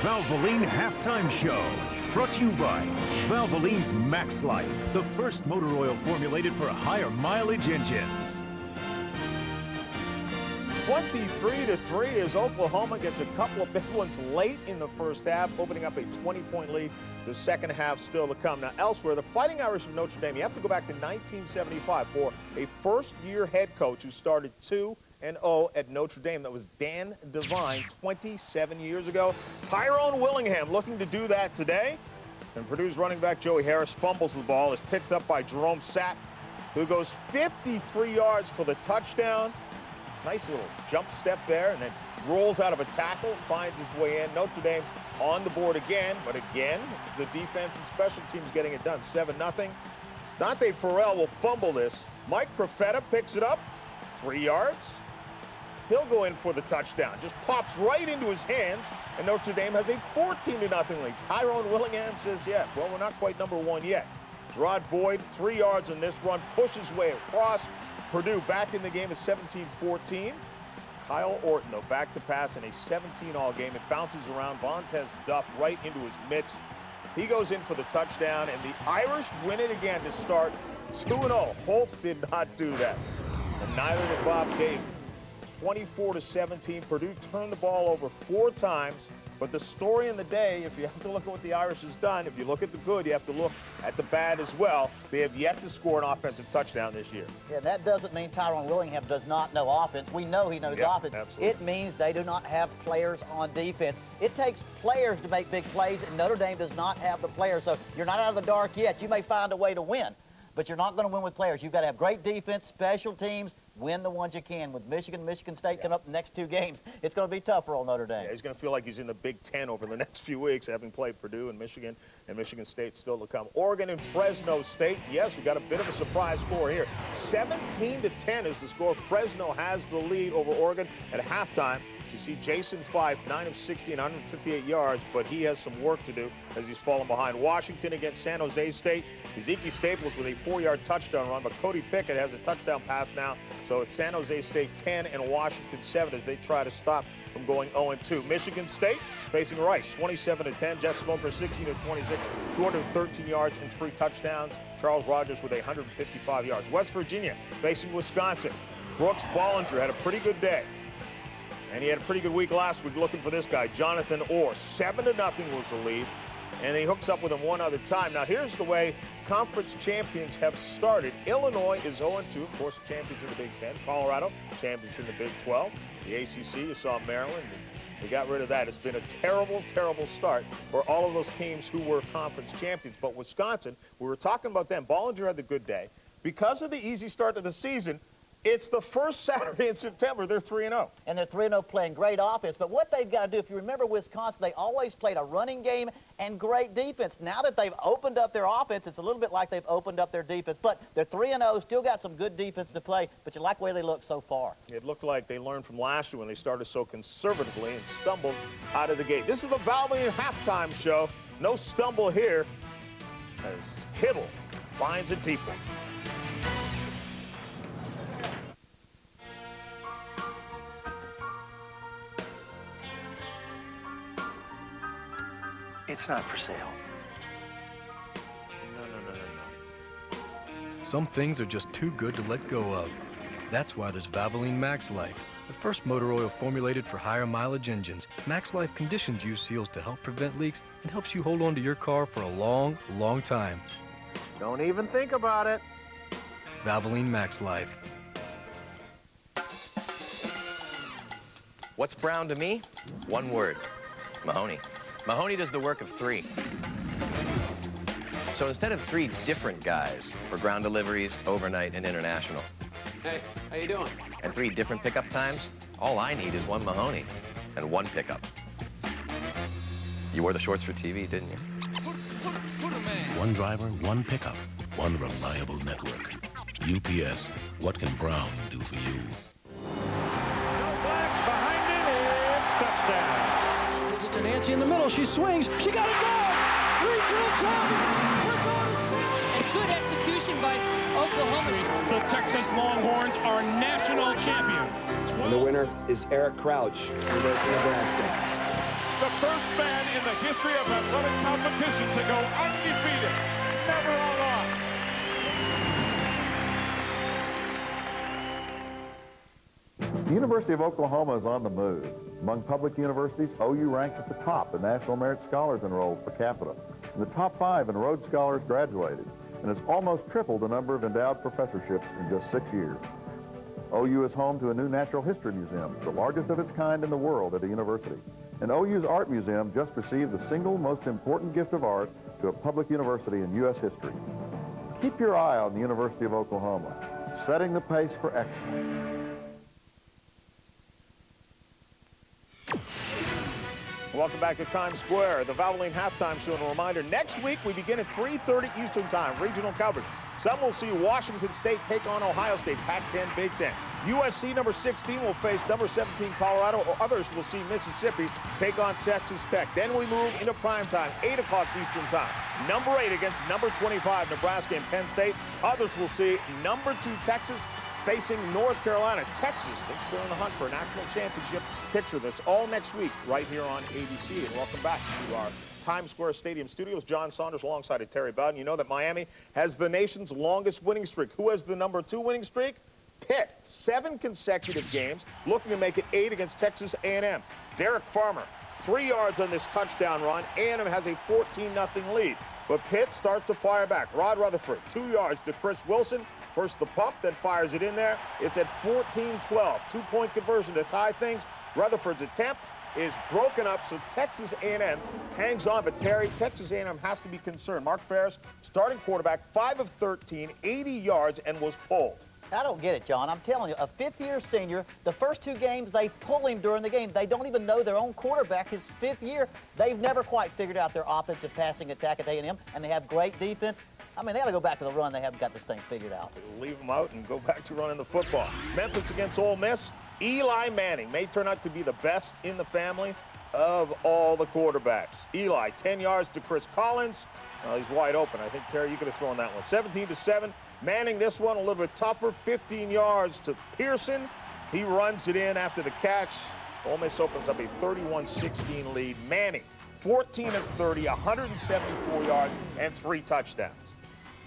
Valvoline Halftime Show, brought to you by Valvoline's Max Life, the first motor oil formulated for higher mileage engines. 23-3 as Oklahoma gets a couple of big ones late in the first half, opening up a 20-point lead. The second half still to come. Now, elsewhere, the Fighting Irish of Notre Dame, you have to go back to 1975 for a first-year head coach who started 2-0 at Notre Dame. That was Dan Devine 27 years ago. Tyrone Willingham looking to do that today. And Purdue's running back Joey Harris fumbles the ball, is picked up by Jerome Sapp, who goes 53 yards for the touchdown. Nice little jump step there, and then rolls out of a tackle, finds his way in. Notre Dame on the board again, but again, it's the defense and special teams getting it done. 7-0. Dante Farrell will fumble this. Mike Profeta picks it up, 3 yards. He'll go in for the touchdown. Just pops right into his hands, and Notre Dame has a 14-0 lead. Tyrone Willingham says, yeah, well, we're not quite number one yet. Gerard Boyd, 3 yards in this run, pushes way across. Purdue back in the game at 17-14. Kyle Orton, though, back to pass in a 17-all game. It bounces around. Vontez Duff right into his midst. He goes in for the touchdown, and the Irish win it again to start 2-0. Holtz did not do that, and neither did Bob Davie. 24-17. Purdue turned the ball over 4 times. But the story in the day, if you have to look at what the Irish has done, if you look at the good, you have to look at the bad as well. They have yet to score an offensive touchdown this year. Yeah, that doesn't mean Tyrone Willingham does not know offense. We know he knows offense. Absolutely. It means they do not have players on defense. It takes players to make big plays, and Notre Dame does not have the players. So you're not out of the dark yet. You may find a way to win, but you're not going to win with players. You've got to have great defense, special teams, win the ones you can. With Michigan State coming up the next 2 games, it's going to be tough for old Notre Dame. Yeah, he's going to feel like he's in the Big Ten over the next few weeks, having played Purdue and Michigan State still to come. Oregon and Fresno State, yes, we got a bit of a surprise score here. 17-10 is the score. Fresno has the lead over Oregon at halftime. You see Jason Fife, 9 of 60 and 158 yards, but he has some work to do as he's fallen behind. Washington against San Jose State. Ezekiel Staples with a 4-yard touchdown run, but Cody Pickett has a touchdown pass now. So it's San Jose State 10 and Washington 7 as they try to stop from going 0-2. Michigan State facing Rice, 27-10. Jeff Smoker, 16 of 26, 213 yards and 3 touchdowns. Charles Rogers with 155 yards. West Virginia facing Wisconsin. Brooks Bollinger had a pretty good day. And he had a pretty good week last week looking for this guy, Jonathan Orr. 7-0 was the lead. And he hooks up with him one other time. Now, here's the way conference champions have started. Illinois is 0-2, of course, champions in the Big Ten. Colorado, champions in the Big 12. The ACC, you saw Maryland. They got rid of that. It's been a terrible, terrible start for all of those teams who were conference champions. But Wisconsin, we were talking about them. Bollinger had the good day. Because of the easy start to the season, it's the first Saturday in September. They're 3-0. And they're 3-0 playing great offense. But what they've got to do, if you remember Wisconsin, they always played a running game and great defense. Now that they've opened up their offense, it's a little bit like they've opened up their defense. But they're 3-0, still got some good defense to play, but you like the way they look so far. It looked like they learned from last year when they started so conservatively and stumbled out of the gate. This is the Valvoline halftime show. No stumble here as Hibble finds a deep one. It's not for sale. No. Some things are just too good to let go of. That's why there's Valvoline Max Life, the first motor oil formulated for higher mileage engines. Max Life conditions use seals to help prevent leaks and helps you hold on to your car for a long, long time. Don't even think about it. Valvoline Max Life. What's brown to me? One word. Mahoney. Mahoney does the work of 3. So instead of 3 different guys for ground deliveries, overnight, and international, Hey, how you doing? and 3 different pickup times, all I need is 1 Mahoney and 1 pickup. You wore the shorts for TV, didn't you? 1 driver, 1 pickup, 1 reliable network. UPS, what can Brown do for you? Gives it to Nancy in the middle. She swings. She got it going. Regional champions. We're going to see. And good execution by Oklahoma. The Texas Longhorns are national champions. And the winner is Eric Crouch, University of Nebraska. The first man in the history of athletic competition to go undefeated. Never a loss. The University of Oklahoma is on the move. Among public universities, OU ranks at the top in National Merit Scholars enrolled per capita. In the top 5 in Rhodes Scholars graduated, and has almost tripled the number of endowed professorships in just 6 years. OU is home to a new natural history museum, the largest of its kind in the world at a university. And OU's Art Museum just received the single most important gift of art to a public university in U.S. history. Keep your eye on the University of Oklahoma, setting the pace for excellence. Welcome back to Times Square, the Valvoline Halftime Show. And a reminder, next week we begin at 3:30 Eastern Time, regional coverage. Some will see Washington State take on Ohio State, Pac-10, Big Ten. USC number 16 will face number 17 Colorado, or others will see Mississippi take on Texas Tech. Then we move into prime time, 8 o'clock Eastern Time. Number 8 against number 25, Nebraska and Penn State. Others will see number 2 Texas facing North Carolina. Texas thinks they're in the hunt for a national championship picture. That's all next week right here on ABC. And welcome back to our Times Square Stadium studios. John Saunders alongside of Terry Bowden. You know that Miami has the nation's longest winning streak. Who has the number 2 winning streak? Pitt. 7 consecutive games, looking to make it 8 against Texas A&M. Derek Farmer, 3 yards on this touchdown run. A&M has a 14-0 lead. But Pitt starts to fire back. Rod Rutherford, 2 yards to Chris Wilson. First the pump, then fires it in there. It's at 14-12. 2-point conversion to tie things. Rutherford's attempt is broken up, so Texas A&M hangs on. But Terry, Texas A&M has to be concerned. Mark Ferris, starting quarterback, 5 of 13, 80 yards, and was pulled. I don't get it, John. I'm telling you, a 5th-year senior, the first 2 games, they pull him during the game. They don't even know their own quarterback. His 5th year, they've never quite figured out their offensive passing attack at A&M, and they have great defense. I mean, they got to go back to the run. They haven't got this thing figured out. Leave them out and go back to running the football. Memphis against Ole Miss. Eli Manning may turn out to be the best in the family of all the quarterbacks. Eli, 10 yards to Chris Collins. He's wide open. I think, Terry, you could have thrown that one. 17-7. Manning, this one a little bit tougher. 15 yards to Pearson. He runs it in after the catch. Ole Miss opens up a 31-16 lead. Manning, 14 of 30, 174 yards, and 3 touchdowns.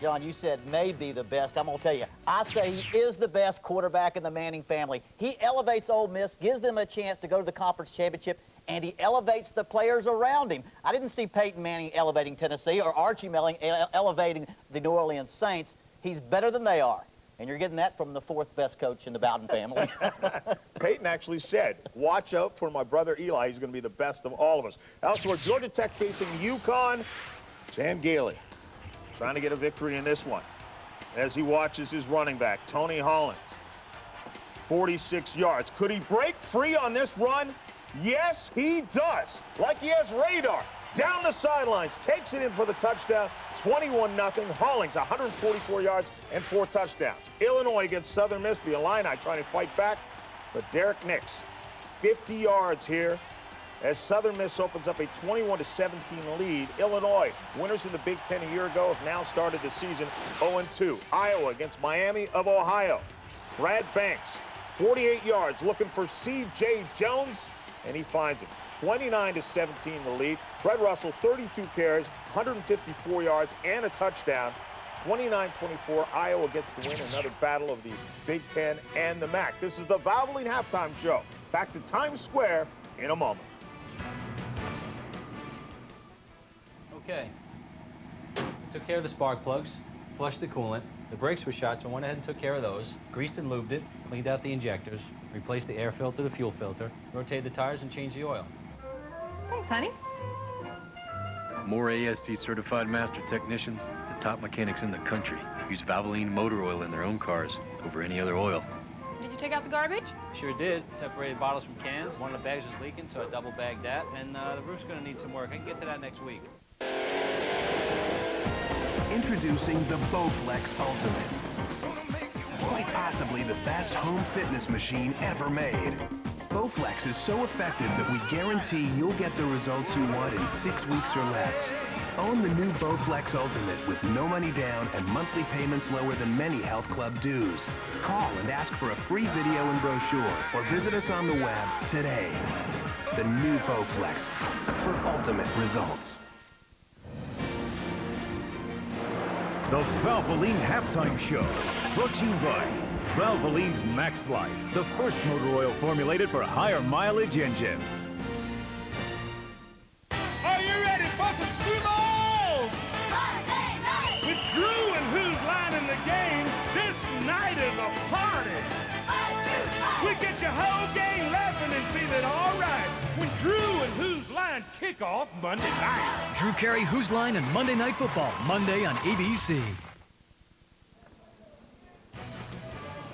John, you said maybe the best. I'm going to tell you, I say he is the best quarterback in the Manning family. He elevates Ole Miss, gives them a chance to go to the conference championship, and he elevates the players around him. I didn't see Peyton Manning elevating Tennessee or Archie Manning elevating the New Orleans Saints. He's better than they are, and you're getting that from the 4th best coach in the Bowden family. Peyton actually said, watch out for my brother Eli. He's going to be the best of all of us. Elsewhere, Georgia Tech facing UConn. Sam Gailey trying to get a victory in this one as he watches his running back, Tony Holland. 46 yards. Could he break free on this run? Yes, he does. Like he has radar. Down the sidelines, takes it in for the touchdown. 21-0. Hollings, 144 yards and 4 touchdowns. Illinois against Southern Miss. The Illini trying to fight back. But Derek Nix, 50 yards here as Southern Miss opens up a 21-17 lead. Illinois, winners in the Big Ten a year ago, have now started the season 0-2. Iowa against Miami of Ohio. Brad Banks, 48 yards, looking for C.J. Jones, and he finds him. 29-17 the lead. Fred Russell, 32 carries, 154 yards, and a touchdown. 29-24, Iowa gets the win. Another battle of the Big Ten and the MAC. This is the Valvoline Halftime Show. Back to Times Square in a moment. Okay. Took care of the spark plugs, flushed the coolant. The brakes were shot, so I went ahead and took care of those. Greased and lubed it, cleaned out the injectors, replaced the air filter, the fuel filter, rotated the tires, and changed the oil. Thanks, honey. More ASC certified master technicians, the top mechanics in the country, use Valvoline motor oil in their own cars over any other oil. Did you take out the garbage? Sure did. Separated bottles from cans. One of the bags was leaking, so I double bagged that. And the roof's going to need some work. I can get to that next week. Introducing the Bowflex Ultimate. Quite possibly the best home fitness machine ever made. Bowflex is so effective that we guarantee you'll get the results you want in 6 weeks or less. Own the new Bowflex Ultimate with no money down and monthly payments lower than many health club dues. Call and ask for a free video and brochure or visit us on the web today. The new Bowflex for ultimate results. The Valvoline Halftime Show, brought to you by Valvoline's Max Life, the first motor oil formulated for higher mileage engines. Are you ready for some skee balls? Monday night! With Drew and Who's Line in the game, this night is a party. We get your whole gang laughing and feeling all right when Drew and Who's Line kick off Monday night. Drew Carey, Who's Line, and Monday Night Football, Monday on ABC.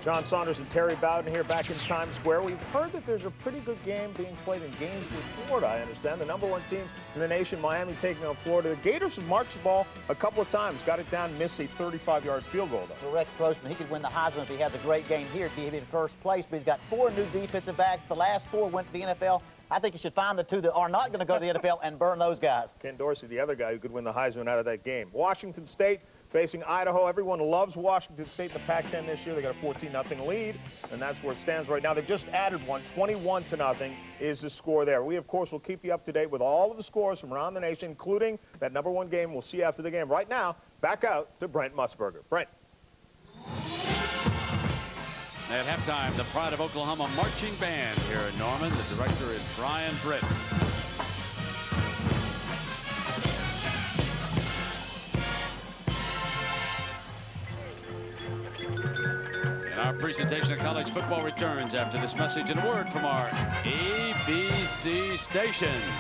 John Saunders and Terry Bowden here back in Times Square. We've heard that there's a pretty good game being played in Gainesville, Florida, I understand. The #1 team in the nation, Miami, taking on Florida. The Gators have marched the ball a couple of times, got it down, missed a 35-yard field goal, though. Rex Grossman, he could win the Heisman if he has a great game here. He'd be in first place, but he's got 4 new defensive backs. The last 4 went to the NFL. I think you should find the 2 that are not going to go to the NFL and burn those guys. Ken Dorsey, the other guy who could win the Heisman out of that game. Washington State facing Idaho. Everyone loves Washington State in the Pac-10 this year. They got a 14-0 lead, and that's where it stands right now. They've just added one. 21-0 is the score there. We, of course, will keep you up to date with all of the scores from around the nation, including that #1 game we'll see after the game. Right now, back out to Brent Musburger. Brent. At halftime, the Pride of Oklahoma Marching Band here in Norman. The director is Brian Britt. And our presentation of college football returns after this message and a word from our ABC stations.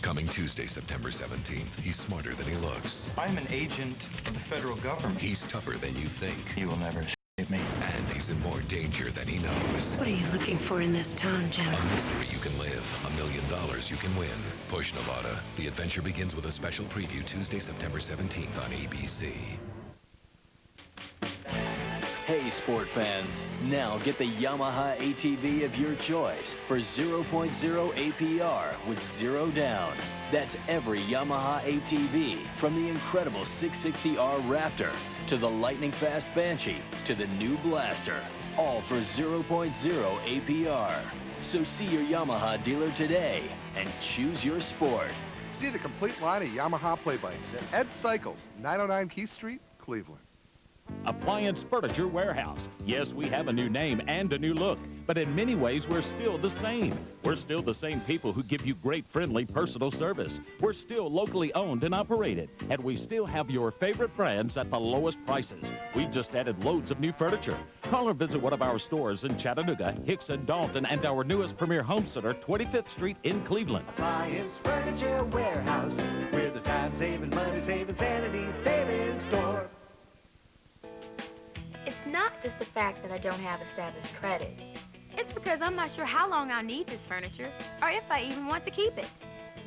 Coming Tuesday, September 17th, he's smarter than he looks. I'm an agent of the federal government. He's tougher than you think. You will never save me. And he's in more danger than he knows. What are you looking for in this town, Jim? A mystery you can live. $1 million you can win. Push Nevada. The adventure begins with a special preview Tuesday, September 17th on ABC. Hey, sport fans, now get the Yamaha ATV of your choice for 0.0 APR with 0 down. That's every Yamaha ATV, from the incredible 660R Raptor to the lightning-fast Banshee to the new Blaster, all for 0.0 APR. So see your Yamaha dealer today and choose your sport. See the complete line of Yamaha play bikes at Ed Cycles, 909 Keith Street, Cleveland. Appliance Furniture Warehouse. Yes, we have a new name and a new look, but in many ways, we're still the same. We're still the same people who give you great, friendly, personal service. We're still locally owned and operated, and we still have your favorite brands at the lowest prices. We've just added loads of new furniture. Call or visit one of our stores in Chattanooga, Hickson, Dalton, and our newest premier home center, 25th Street in Cleveland. Appliance Furniture Warehouse. We're the time-saving, money-saving, sanity-saving store. It's not just the fact that I don't have established credit. It's because I'm not sure how long I'll need this furniture, or if I even want to keep it.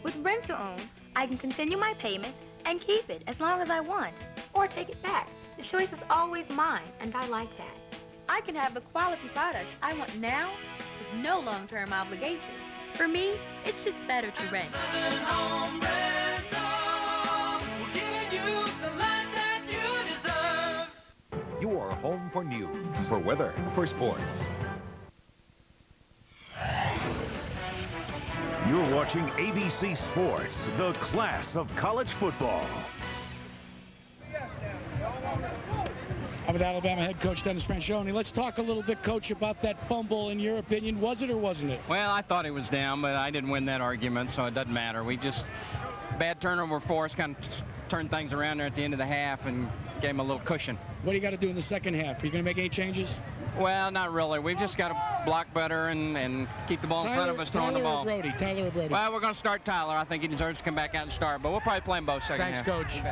With rent-to-own, I can continue my payments and keep it as long as I want, or take it back. The choice is always mine, and I like that. I can have the quality products I want now with no long-term obligation. For me, it's just better to rent. Your home for news, for weather, for sports. You're watching ABC Sports, the class of college football. I'm with Alabama head coach Dennis Franchione. Let's talk a little bit, Coach, about that fumble. In your opinion, was it or wasn't it? Well, I thought it was down, but I didn't win that argument, so it doesn't matter. We just, bad turnover for us, kind of turned things around there at the end of the half and gave them a little cushion. What do you got to do in the second half? Are you going to make any changes? Well, not really. We've just got to block better and keep the ball in front of us, throwing the ball. Tyler or Brody? Well, we're going to start Tyler. I think he deserves to come back out and start, but we'll probably play him both second half. Thanks, Coach.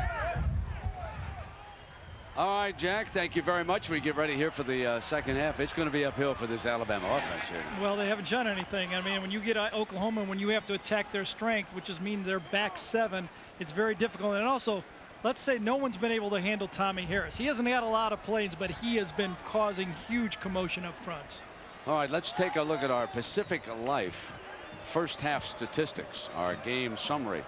All right, Jack, thank you very much. We get ready here for the second half. It's going to be uphill for this Alabama offense here. Well, they haven't done anything. I mean, when you get Oklahoma, when you have to attack their strength, which is mean their back seven, it's very difficult. And also, let's say no one's been able to handle Tommy Harris. He hasn't had a lot of plays, but he has been causing huge commotion up front. All right, let's take a look at our Pacific Life first half statistics, our game summary,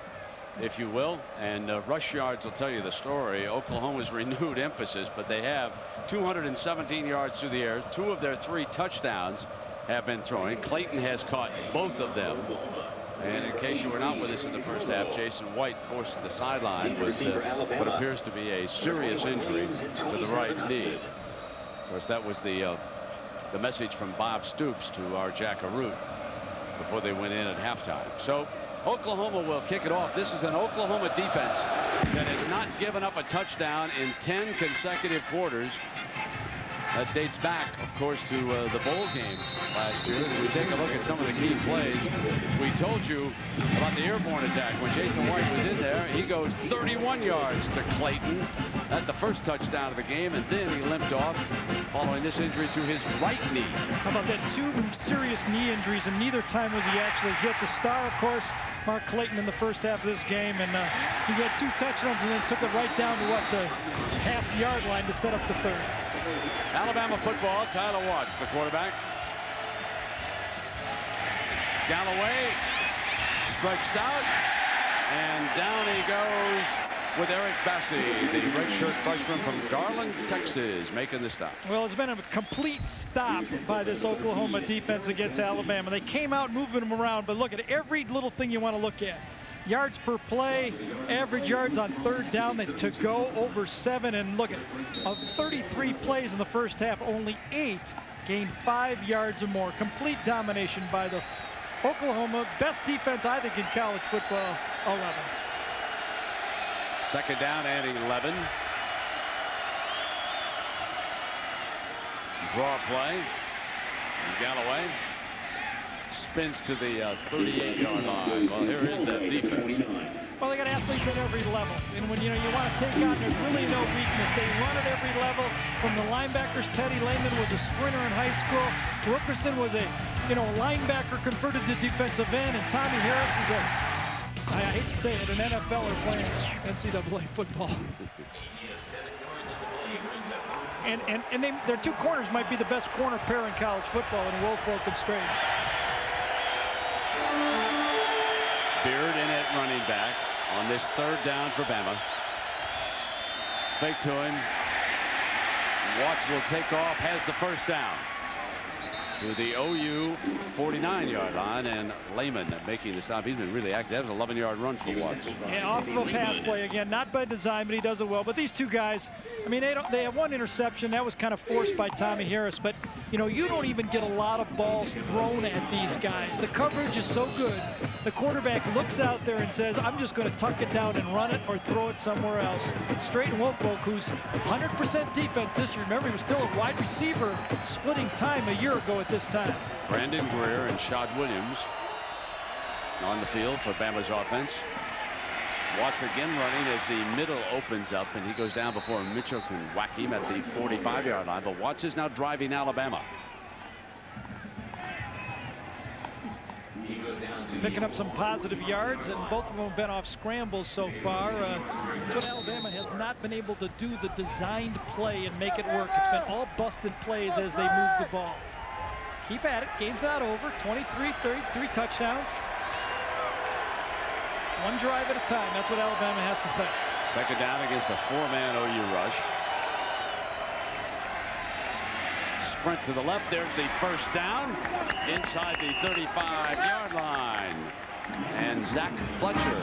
if you will, and rush yards will tell you the story. Oklahoma's renewed emphasis, but they have 217 yards through the air. 2 of their 3 touchdowns have been thrown. Clayton has caught both of them. And in case you were not with us in the first half, Jason White forced to the sideline with what appears to be a serious injury to the right knee. Of course, that was the message from Bob Stoops to our Jack Arute before they went in at halftime. So Oklahoma will kick it off. This is an Oklahoma defense that has not given up a touchdown in 10 consecutive quarters. That dates back, of course, to the bowl game last year. As we take a look at some of the key plays, we told you about the airborne attack. When Jason White was in there, he goes 31 yards to Clayton. That's the first touchdown of the game, and then he limped off following this injury to his right knee. How about that? 2 serious knee injuries, and neither time was he actually hit. The star, of course, Mark Clayton in the first half of this game, and he got 2 touchdowns and then took it right down to the half-yard line to set up the third. Alabama football. Tyler Watts, the quarterback. Galloway stretched out, and down he goes with Eric Bassey, the redshirt freshman from Garland, Texas, making the stop. Well, it's been a complete stop by this Oklahoma defense against Alabama. They came out moving them around, but look at every little thing you want to look at. Yards per play, average yards on third down to go over 7, and look at of 33 plays in the first half, only 8 gained 5 yards or more. Complete domination by the Oklahoma, best defense I think in college football. 11. Second down and 11. Draw play. Galloway spins to the 38-yard line. Well, here is that defense. Well, they got athletes at every level, and when you want to take on, there's really no weakness. They run at every level. From the linebackers, Teddy Lehman was a sprinter in high school. Wilkerson was a linebacker converted to defensive end, and Tommy Harris is I hate to say it, an NFLer playing NCAA football. And their 2 corners might be the best corner pair in college football in Woolfolk and Strange. Beard in at running back on this third down for Bama. Fake to him. Watts will take off, has the first down to the OU 49-yard line, and Lehman making the stop. He's been really active. That was an 11-yard run for Watts. Yeah, off of a pass play again, not by design, but he does it well. But these 2 guys, I mean, they have 1 interception. That was kind of forced by Tommy Harris. But, you don't even get a lot of balls thrown at these guys. The coverage is so good. The quarterback looks out there and says, I'm just going to tuck it down and run it or throw it somewhere else. Straight Woolfolk, who's 100% defense this year. Remember, he was still a wide receiver splitting time a year ago at this time. Brandon Greer and Shad Williams on the field for Bama's offense. Watts again running as the middle opens up, and he goes down before Mitchell can whack him at the 45-yard line. But Watts is now driving Alabama. picking up some positive yards, and both of them have been off scrambles so far. But Alabama has not been able to do the designed play and make it work. It's been all busted plays as they move the ball. Keep at it. Game's not over. 23-33 touchdowns. One drive at a time. That's what Alabama has to think. Second down against a 4-man OU rush. Sprint to the left. There's the first down inside the 35-yard line. And Zach Fletcher,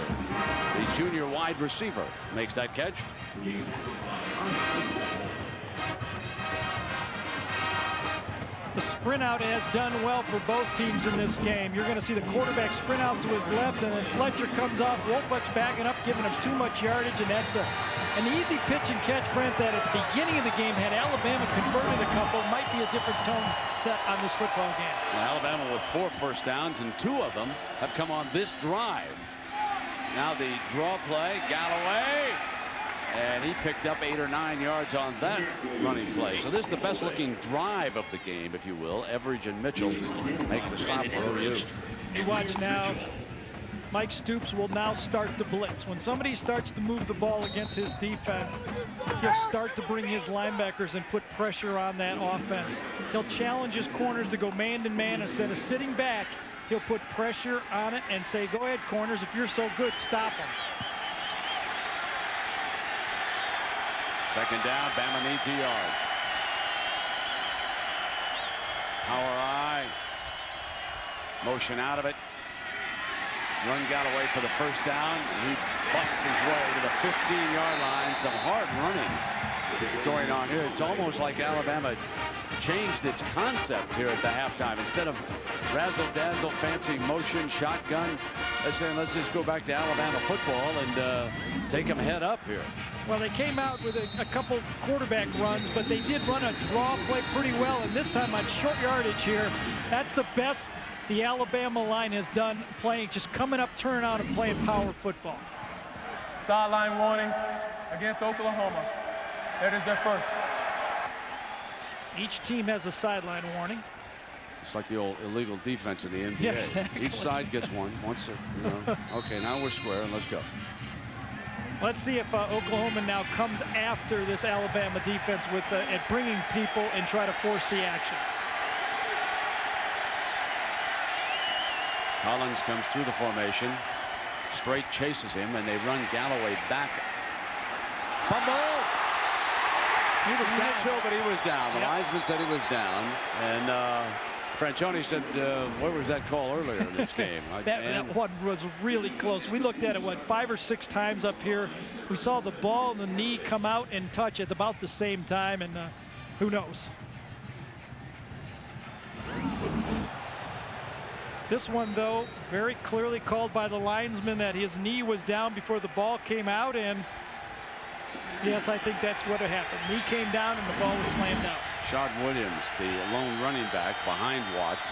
the junior wide receiver, makes that catch. The sprint out has done well for both teams in this game. You're going to see the quarterback sprint out to his left, and then Fletcher comes off. Wolfeck's backing up, giving him too much yardage, and that's an easy pitch and catch, Brent, that at the beginning of the game, had Alabama converted a couple, might be a different tone set on this football game. Well, Alabama with 4 first downs, and 2 of them have come on this drive. Now the draw play, Galloway. And he picked up 8 or 9 yards on that running play. So this is the best looking drive of the game, if you will. Everidge and Mitchell making the stop for OU. You watch now. Mike Stoops will now start to blitz. When somebody starts to move the ball against his defense, he'll start to bring his linebackers and put pressure on that offense. He'll challenge his corners to go man-to-man instead of sitting back. He'll put pressure on it and say, go ahead, corners, if you're so good, stop them. Second down, Bama needs a yard. Power I. Motion out of it. Run Galloway for the first down. He busts his way to the 15-yard line. Some hard running going on here. It's almost like Alabama changed its concept here at the halftime. Instead of razzle-dazzle, fancy motion, shotgun, they're saying, let's just go back to Alabama football and take them head up here. Well, they came out with a couple quarterback runs, but they did run a draw play pretty well, and this time on short yardage here, that's the best the Alabama line has done, playing, just coming up, turning out, and playing power football. Sideline warning against Oklahoma. That is their first. Each team has a sideline warning. It's like the old illegal defense in the NBA. Yes, exactly. Each side gets one. Okay, now we're square, and let's go. Let's see if Oklahoma now comes after this Alabama defense with at bringing people and try to force the action. Collins comes through the formation. Straight chases him, and they run Galloway back. Fumble! He was Mitchell, but he was down. The linesman said he was down, and Franchione said, what was that call earlier in this game? That one was really close. We looked at it, 5 or 6 times up here. We saw the ball and the knee come out and touch at about the same time, and who knows? This one, though, very clearly called by the linesman that his knee was down before the ball came out, and yes, I think that's what happened. Knee came down and the ball was slammed out. Shad Williams, the lone running back behind Watts.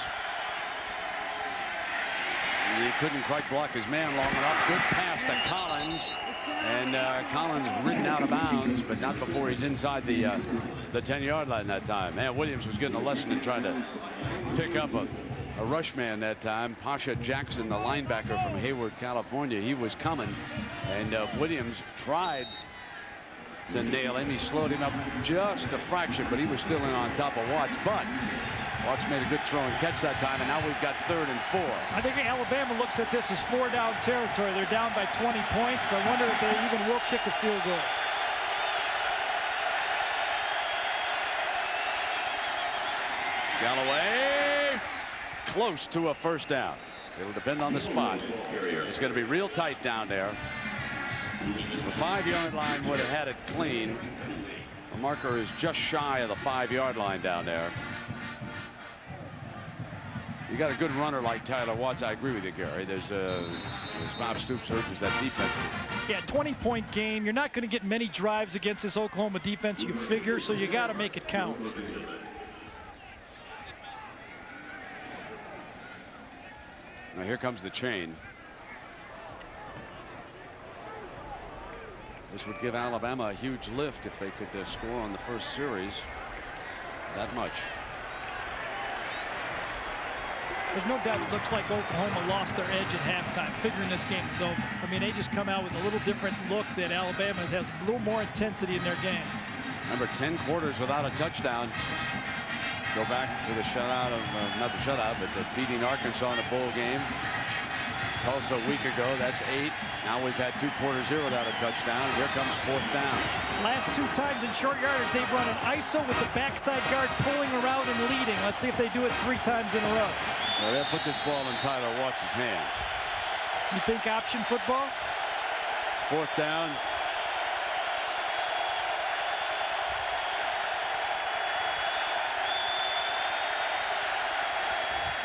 He couldn't quite block his man long enough. Good pass to Collins, and Collins ridden out of bounds, but not before he's inside the 10-yard line that time. Man, Williams was getting a lesson in trying to pick up a rush man that time. Pasha Jackson, the linebacker from Hayward, California, he was coming, and Williams tried to nail him. He slowed him up just a fraction, but he was still in on top of Watts. But Watts made a good throw and catch that time, and now we've got 3rd and 4. I think Alabama looks at this as 4-down territory. They're down by 20 points. I wonder if they even will kick a field goal. Galloway close to a first down. It'll depend on the spot. It's going to be real tight down there. The 5-yard line would have had it clean. The marker is just shy of the 5-yard line down there. You got a good runner like Tyler Watts. I agree with you, Gary. There's Bob Stoops urges that defense. Yeah, 20-point game. You're not going to get many drives against this Oklahoma defense, you figure, so you got to make it count. Now here comes the chain. This would give Alabama a huge lift if they could score on the first series that much. there's no doubt it looks like Oklahoma lost their edge at halftime, figuring this game is over. I mean, they just come out with a little different look that Alabama has a little more intensity in their game. Remember, 10 quarters without a touchdown. Go back to the shutout of, not the shutout, but the beating Arkansas in a bowl game. Tulsa a week ago, that's 8. Now we've had 2 quarters here without a touchdown. Here comes 4th down. Last 2 times in short yardage, they've run an ISO with the backside guard pulling around and leading. Let's see if they do it 3 times in a row. Well, they'll put this ball in Tyler Watts' hands. You think option football? It's 4th down.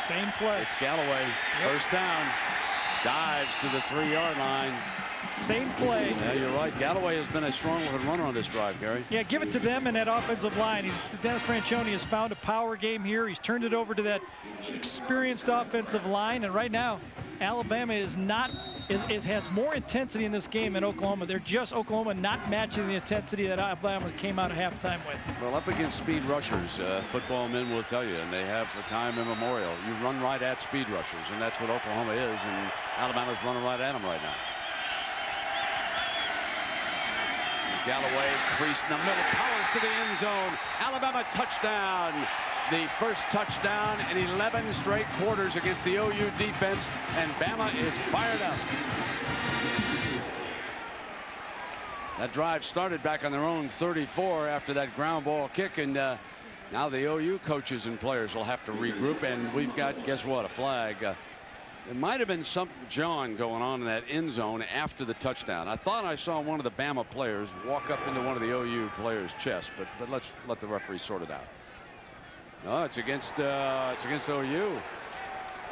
Same play. It's Galloway. Yep. 1st down. Dives to the 3-yard line. Same play. Yeah, you're right. Galloway has been a strong runner on this drive, Gary. Yeah, give it to them and that offensive line. Dennis Franchione has found a power game here. He's turned it over to that experienced offensive line, and right now, Alabama has more intensity in this game than Oklahoma. They're just Oklahoma not matching the intensity that Alabama came out of halftime with. Well, up against speed rushers, football men will tell you, and they have for time immemorial. You run right at speed rushers, and that's what Oklahoma is, and Alabama's running right at them right now. Galloway crease in the middle, powers to the end zone. Alabama touchdown. The first touchdown in 11 straight quarters against the OU defense, and Bama is fired up. That drive started back on their own 34 after that ground ball kick, and now the OU coaches and players will have to regroup, and we've got, guess what, a flag. There might have been some John going on in that end zone after the touchdown. I thought I saw one of the Bama players walk up into one of the OU players' chest, but let's let the referee sort it out. No, it's against OU.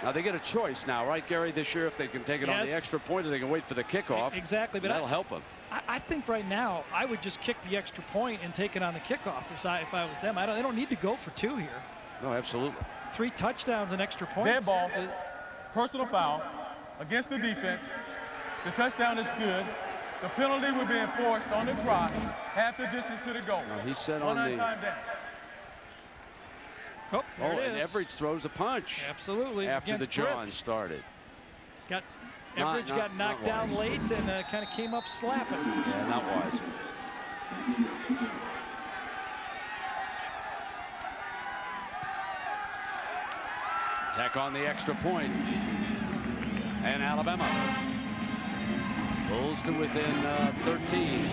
Now they get a choice now, right, Gary, this year, if they can take it on the extra point or they can wait for the kickoff. Exactly, but that'll help them. I think right now I would just kick the extra point and take it on the kickoff if I was them. They don't need to go for 2 here. No, absolutely. 3 touchdowns and extra points. Dead ball. Personal foul against the defense. The touchdown is good. The penalty will be enforced on the try, half the distance to the goal. Now he said on the. Oh, and Everidge throws a punch. Absolutely. After the John started. Everidge got knocked down late and kind of came up slapping. Yeah, not wise. Tack on the extra point. And Alabama pulls to within 13.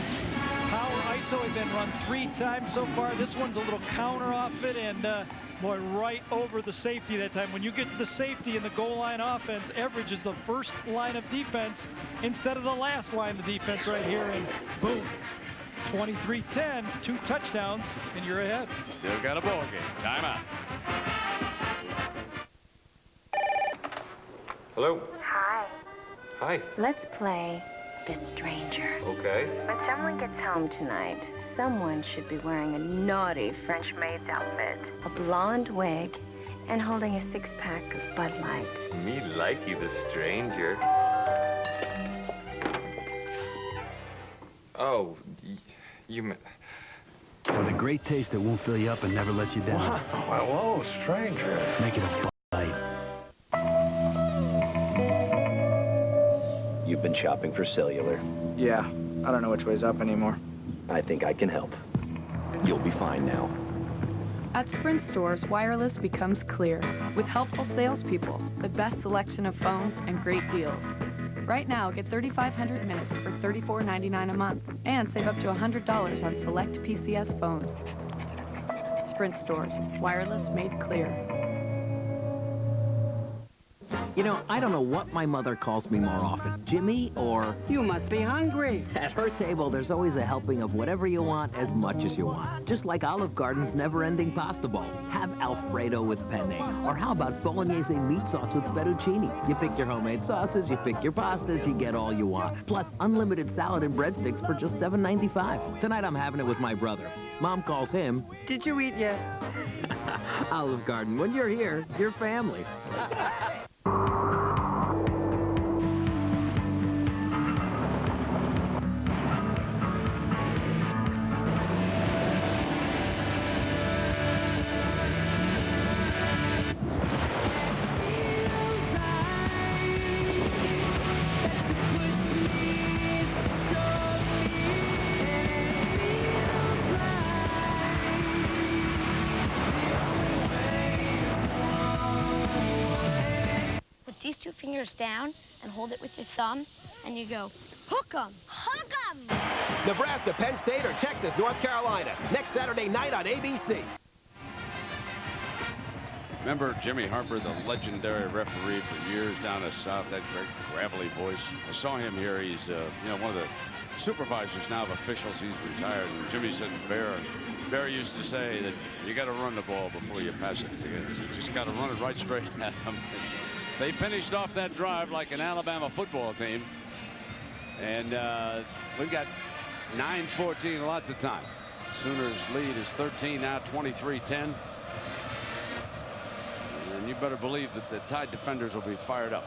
Power ISO has been run 3 times so far. This one's a little counter off it, and boy, right over the safety that time. When you get to the safety in the goal line offense, Everidge is the first line of defense instead of the last line of defense right here, and boom. 23-10, 2 touchdowns, and you're ahead. Still got a ball game. Timeout. Hello. Hi. Hi. Let's play The Stranger. Okay. When someone gets home tonight, someone should be wearing a naughty French maid's outfit, a blonde wig, and holding a 6-pack of Bud Light. Me like you, the stranger. Oh, you meant... For the great taste that won't fill you up and never lets you down. Whoa, stranger. Make it a Bud Light. You've been shopping for cellular. Yeah, I don't know which way's up anymore. I think I can help. You'll be fine now. At Sprint stores, wireless becomes clear with helpful salespeople, the best selection of phones, and great deals. Right now, get 3,500 minutes for $34.99 a month and save up to $100 on select PCS phones. Sprint stores, wireless made clear. You know, I don't know what my mother calls me more often, Jimmy or... You must be hungry. At her table, there's always a helping of whatever you want as much as you want. Just like Olive Garden's never-ending pasta bowl. Have Alfredo with penne. Or how about bolognese meat sauce with fettuccine? You pick your homemade sauces, you pick your pastas, you get all you want. Plus, unlimited salad and breadsticks for just $7.95. Tonight, I'm having it with my brother. Mom calls him... Did you eat yet? Olive Garden, when you're here, you're family. these two fingers down and hold it with your thumb, and you go, hook 'em! Hook 'em! Nebraska, Penn State, or Texas, North Carolina. Next Saturday night on ABC. Remember Jimmy Harper, the legendary referee for years down the South, that great gravelly voice. I saw him here. He's one of the supervisors now of officials. He's retired. And Jimmy said Bear used to say that you got to run the ball before you pass it. You just got to run it right straight at them. They finished off that drive like an Alabama football team. And we've got 9:14, lots of time. Sooners lead is 13 now, 23-10. And you better believe that the Tide defenders will be fired up.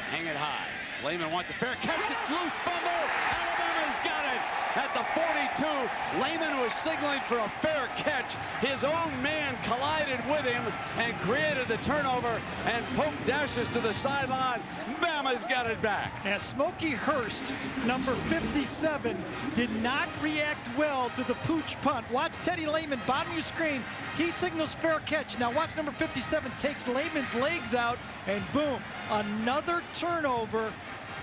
Hang it high. Lehman wants a fair catch. It's loose fumble. Alabama's got it at the 42. Lehman was signaling for a fair catch. His own man collided with him and created the turnover, and Pope dashes to the sideline. Bama's got it back. And Smokey Hurst, number 57, did not react well to the pooch punt. Watch Teddy Lehman, bottom of your screen. He signals fair catch. Now watch number 57 takes Lehman's legs out, and boom, another turnover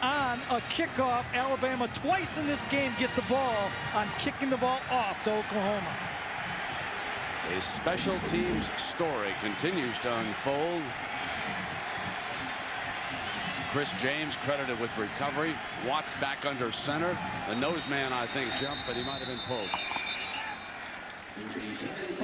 on a kickoff. Alabama twice in this game get the ball on kicking the ball off to Oklahoma. A special teams story continues to unfold. Chris James credited with recovery. Watts back under center. The nose man, I think, jumped, but he might have been pulled.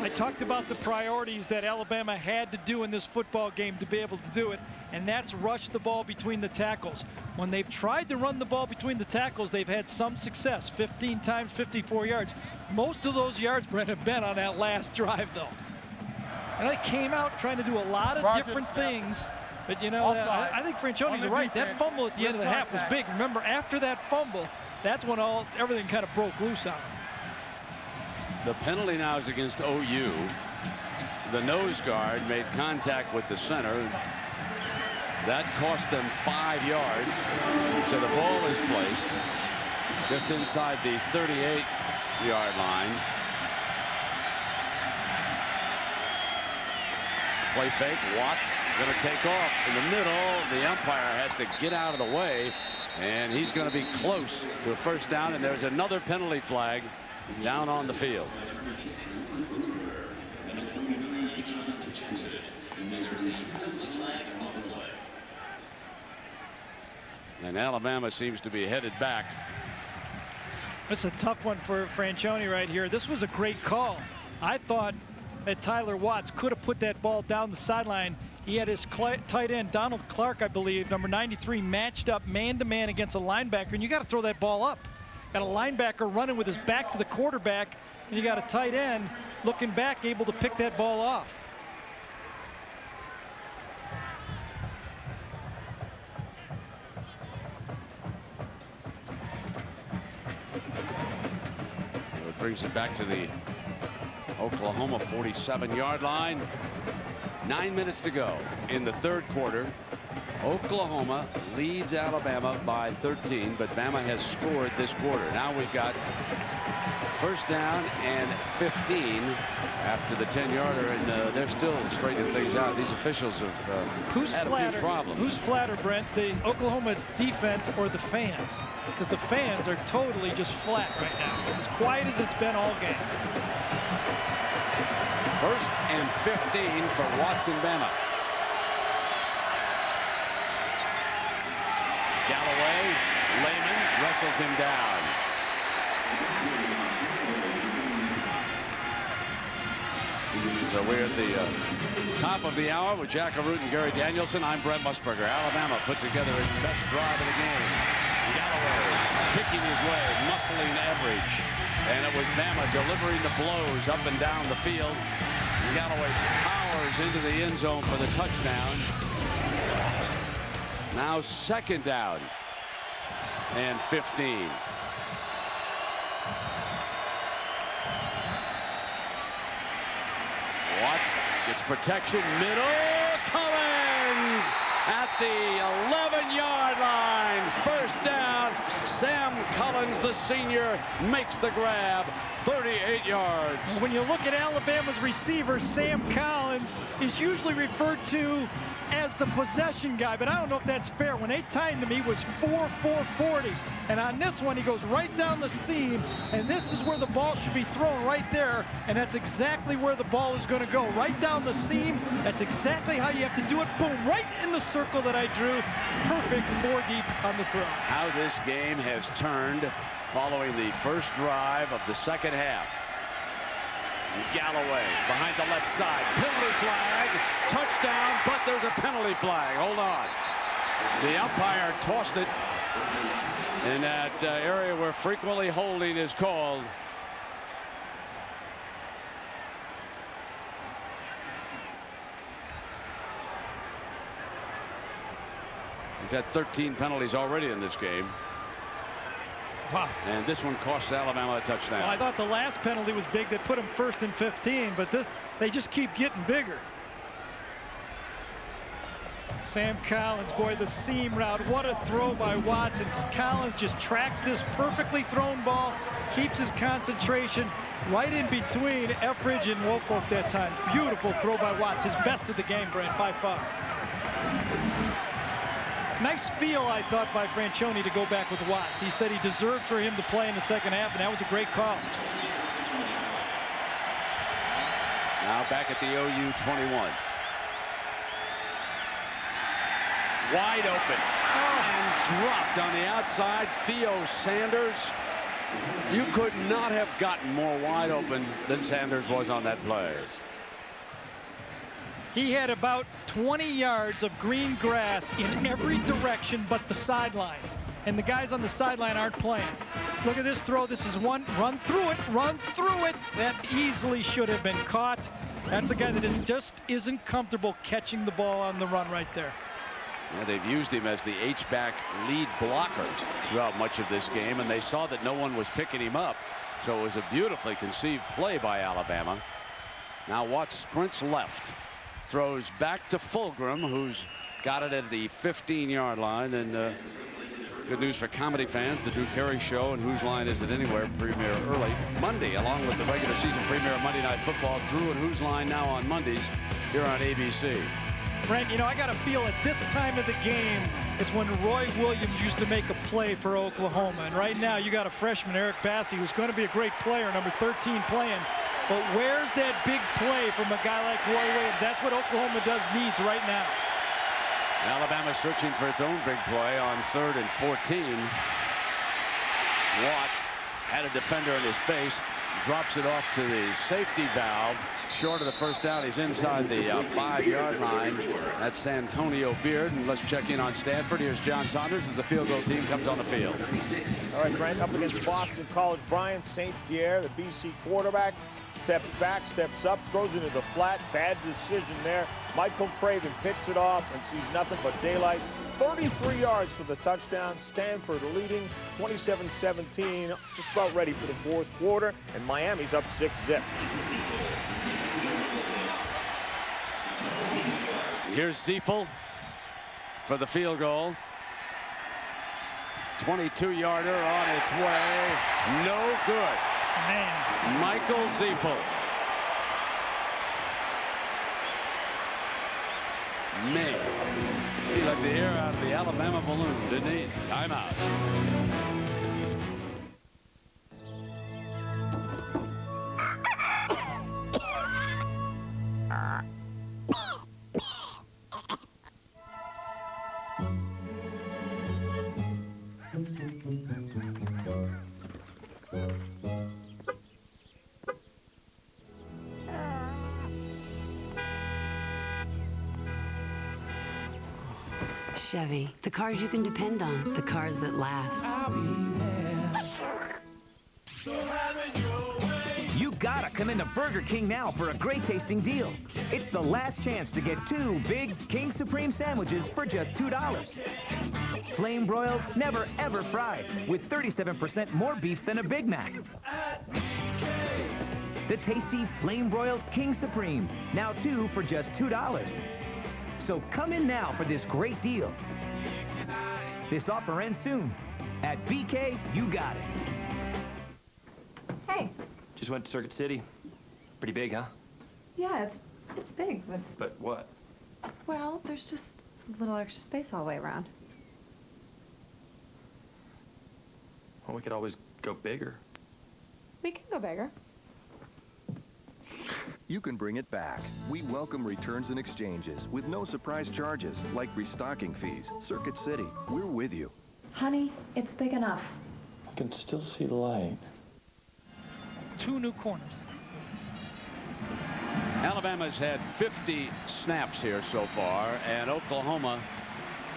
I talked about the priorities that Alabama had to do in this football game to be able to do it, and that's rush the ball between the tackles. When they've tried to run the ball between the tackles, they've had some success. 15 times 54 yards. Most of those yards, Brent, have been on that last drive, though. And they came out trying to do a lot of different things. But, you know, I think Franchione's right. That fumble at the end of the half was big. Remember, after that fumble, that's when everything kind of broke loose on them. The penalty now is against OU. The nose guard made contact with the center. That cost them 5 yards. So the ball is placed just inside the 38-yard line. Play fake. Watts going to take off in the middle. The umpire has to get out of the way, and he's going to be close to a first down, and there's another penalty flag down on the field. And Alabama seems to be headed back. This is a tough one for Franchione right here. This was a great call. I thought that Tyler Watts could have put that ball down the sideline. He had his tight end, Donald Clark, I believe, number 93, matched up man-to-man against a linebacker, and you got to throw that ball up. Got a linebacker running with his back to the quarterback, and you got a tight end looking back, able to pick that ball off. It brings it back to the Oklahoma 47-yard line. 9 minutes to go in the third quarter. Oklahoma leads Alabama by 13, but Bama has scored this quarter. Now we've got first down and 15 after the 10-yarder, and they're still straightening things out. These officials have had a few problems. Who's flatter, Brent, the Oklahoma defense or the fans? Because the fans are totally just flat right now. As quiet as it's been all game. First and 15 for Watson, Bama. Galloway, Lehman wrestles him down. So we're at the top of the hour with Jack Arute and Gary Danielson. I'm Brent Musburger. Alabama put together its best drive of the game. Galloway picking his way, muscling Everidge. And it was Bama delivering the blows up and down the field. Galloway powers into the end zone for the touchdown. Now second down and 15. Watts gets protection, middle, Collins at the 11-yard line. First down, Sam Collins, the senior, makes the grab. 38 yards. When you look at Alabama's receiver, Sam Collins is usually referred to as the possession guy, but I don't know if that's fair. When they timed him, he was 4-4-40. And on this one, he goes right down the seam, and this is where the ball should be thrown, right there, and that's exactly where the ball is going to go, right down the seam. That's exactly how you have to do it. Boom, right in the circle that I drew. Perfect 4 deep on the throw. How this game has turned following the first drive of the second half. Galloway behind the left side. Penalty flag. Touchdown, but there's a penalty flag. Hold on. The umpire tossed it in that area where frequently holding is called. He's had 13 penalties already in this game. Wow. And this one costs Alabama a touchdown. Well, I thought the last penalty was big. They put him 1st and 15, but this, they just keep getting bigger. Sam Collins, boy, the seam route. What a throw by Watson. Collins just tracks this perfectly thrown ball, keeps his concentration right in between Etheridge and Woolfolk that time. Beautiful throw by Watts. His best of the game, Brent, by far. Nice feel, I thought, by Franchione to go back with Watts. He said he deserved for him to play in the second half, and that was a great call. Now back at the OU 21. Wide open. And dropped on the outside. Theo Sanders. You could not have gotten more wide open than Sanders was on that play. He had about 20 yards of green grass in every direction but the sideline. And the guys on the sideline aren't playing. Look at this throw. This is one. Run through it. Run through it. That easily should have been caught. That's a guy that just isn't comfortable catching the ball on the run right there. Yeah, they've used him as the H-back lead blocker throughout much of this game, and they saw that no one was picking him up. So it was a beautifully conceived play by Alabama. Now Watts sprints left. Throws back to Fulgham, who's got it at the 15-yard line. And good news for comedy fans, the Drew Carey Show and Whose Line Is It Anywhere premiere early Monday, along with the regular season premiere of Monday Night Football. Drew and Whose Line now on Mondays here on ABC. Brent, you know, I got to feel at this time of the game, it's when Roy Williams used to make a play for Oklahoma. And right now, you got a freshman, Eric Bassey, who's going to be a great player, number 13 playing. But where's that big play from a guy like Roy Williams? That's what Oklahoma needs right now. Alabama searching for its own big play on 3rd and 14. Watts had a defender in his face, drops it off to the safety valve. Short of the first down. He's inside the 5-yard line. That's Antonio Beard. And let's check in on Stanford. Here's John Saunders as the field goal team comes on the field. All right, Brent, up against Boston College. Brian St. Pierre, the BC quarterback, steps back, steps up, throws into the flat. Bad decision there. Michael Craven picks it off and sees nothing but daylight. 33 yards for the touchdown. Stanford leading 27-17, just about ready for the fourth quarter, and Miami's up 6-zip. Here's Ziepel for the field goal. 22-yarder on its way. No good. Man. Michael Ziepel. Man, he let the air out of the Alabama balloon, didn't he? Timeout. Chevy, the cars you can depend on, the cars that last. You gotta come into Burger King now for a great tasting deal. It's the last chance to get 2 big King Supreme sandwiches for just $2. Flame broiled, never ever fried, with 37% more beef than a Big Mac. The tasty flame broiled King Supreme, now 2 for just $2. So come in now for this great deal. This offer ends soon. At BK, you got it. Hey, Just went to Circuit City. Pretty big, huh? Yeah, it's big, But what? well, there's just a little extra space all the way around. Well, we could always go bigger. We can go bigger. You can bring it back. We welcome returns and exchanges with no surprise charges, like restocking fees. Circuit City, we're with you. Honey, it's big enough. I can still see the light. 2 new corners. Alabama's had 50 snaps here so far, and Oklahoma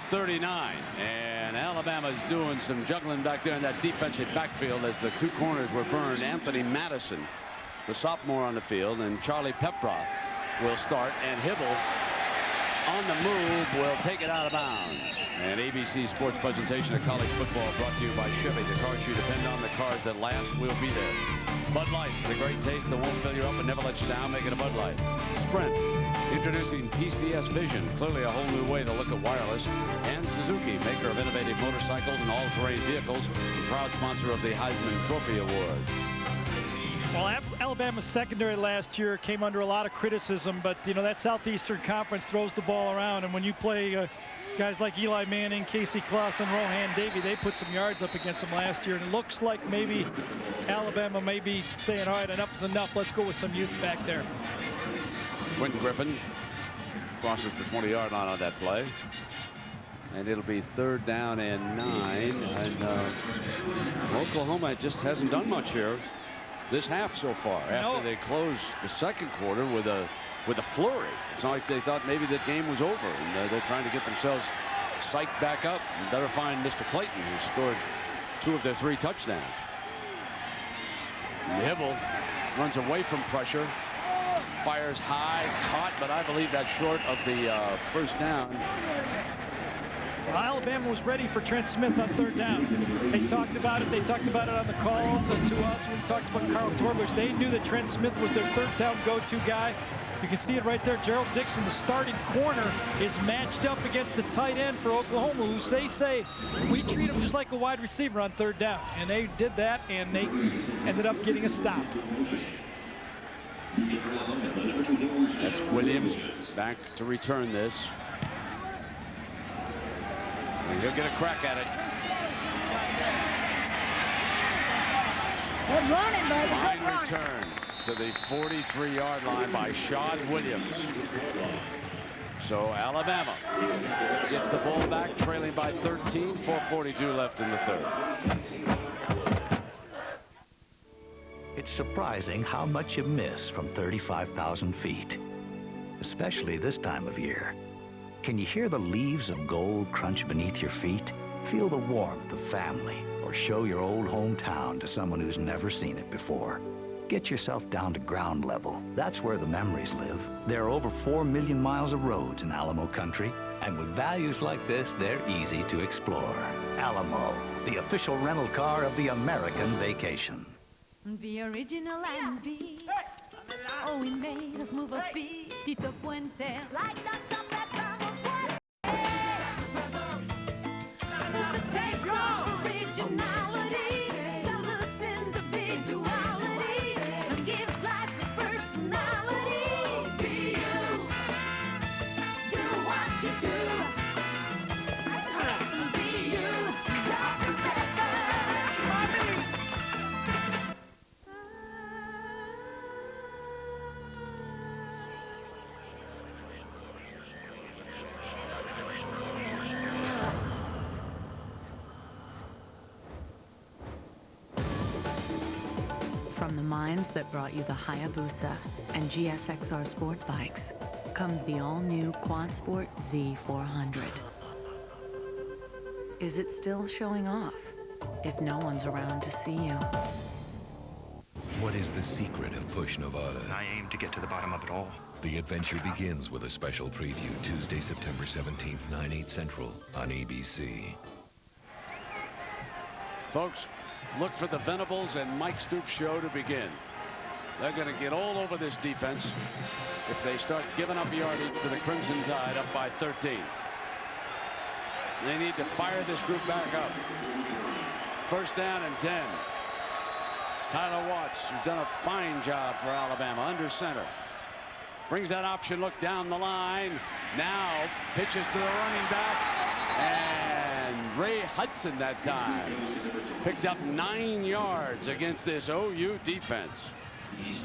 39. And Alabama's doing some juggling back there in that defensive backfield as the 2 corners were burned. Anthony Madison, the sophomore, on the field, and Charlie Peproth will start, and Hibble on the move will take it out of bounds. And ABC Sports presentation of college football brought to you by Chevy. The cars you depend on, the cars that last, will be there. Bud Light, the great taste that won't fill you up and never let you down. Make it a Bud Light. Sprint, introducing PCS Vision, clearly a whole new way to look at wireless. And Suzuki, maker of innovative motorcycles and all-terrain vehicles, and proud sponsor of the Heisman Trophy Award. Well, Alabama's secondary last year came under a lot of criticism, but, you know, that Southeastern Conference throws the ball around, and when you play guys like Eli Manning, Casey Clausen, Rohan Davey, they put some yards up against them last year, and it looks like maybe Alabama may be saying, all right, enough's enough, let's go with some youth back there. Quinn Griffin crosses the 20-yard line on that play. And it'll be 3rd down and 9. And Oklahoma just hasn't done much here this half so far, after they closed the second quarter with a flurry. It's not like they thought maybe the game was over, and they're trying to get themselves psyched back up. And better find Mr. Clayton, who scored 2 of their 3 touchdowns. Hibble runs away from pressure, fires high, caught, but I believe that's short of the first down. Well, Alabama was ready for Trent Smith on 3rd down. They talked about it. They talked about it on the call to us when we talked about Carl Torbush. They knew that Trent Smith was their 3rd down go-to guy. You can see it right there. Gerald Dixon, the starting corner, is matched up against the tight end for Oklahoma, who they say we treat him just like a wide receiver on 3rd down. And they did that, and they ended up getting a stop. That's Williams back to return this. And he'll get a crack at it. Good running, baby. Fine Good running. return to the 43-yard line by Sean Williams. So Alabama gets the ball back, trailing by 13, 4:42 left in the 3rd. It's surprising how much you miss from 35,000 feet, especially this time of year. Can you hear the leaves of gold crunch beneath your feet? Feel the warmth of family, or show your old hometown to someone who's never seen it before. Get yourself down to ground level. That's where the memories live. There are over 4 million miles of roads in Alamo country, and with values like this, they're easy to explore. Alamo, the official rental car of the American vacation. The original and beat. Oh, we made us move a beat. Tito Puente. Like the stuff that takes originality, selfless individuality, and gives life a personality. Be you. Do what you do. Be you. From the minds that brought you the Hayabusa and GSXR sport bikes comes the all-new Quad Sport Z400. Is it still showing off if no one's around to see you? What is the secret of Push Nevada? I aim to get to the bottom of it all. The adventure begins with a special preview Tuesday, September 17th, 9/8 Central on ABC. Folks, look for the Venables and Mike Stoops show to begin. They're going to get all over this defense if they start giving up yardage to the Crimson Tide up by 13. They need to fire this group back up. 1st down and 10. Tyler Watts, who's done a fine job for Alabama, under center. Brings that option look down the line. Now pitches to the running back. And Ray Hudson that time picked up 9 yards against this OU defense.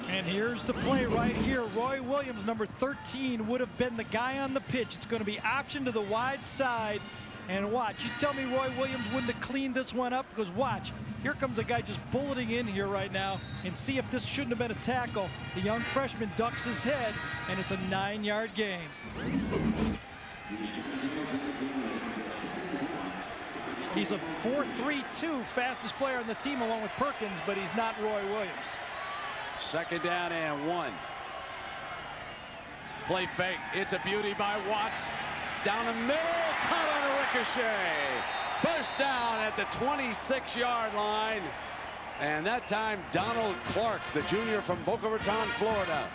And here's the play right here. Roy Williams, number 13, would have been the guy on the pitch. It's going to be option to the wide side. And watch, you tell me Roy Williams wouldn't have cleaned this one up, because watch, here comes a guy just bulleting in here right now, and see if this shouldn't have been a tackle. The young freshman ducks his head, and it's a 9-yard gain. He's a 4.32 fastest player on the team along with Perkins, but he's not Roy Williams. 2nd down and 1. Play fake. It's a beauty by Watts. Down the middle, caught on a ricochet. First down at the 26-yard line. And that time, Donald Clark, the junior from Boca Raton, Florida,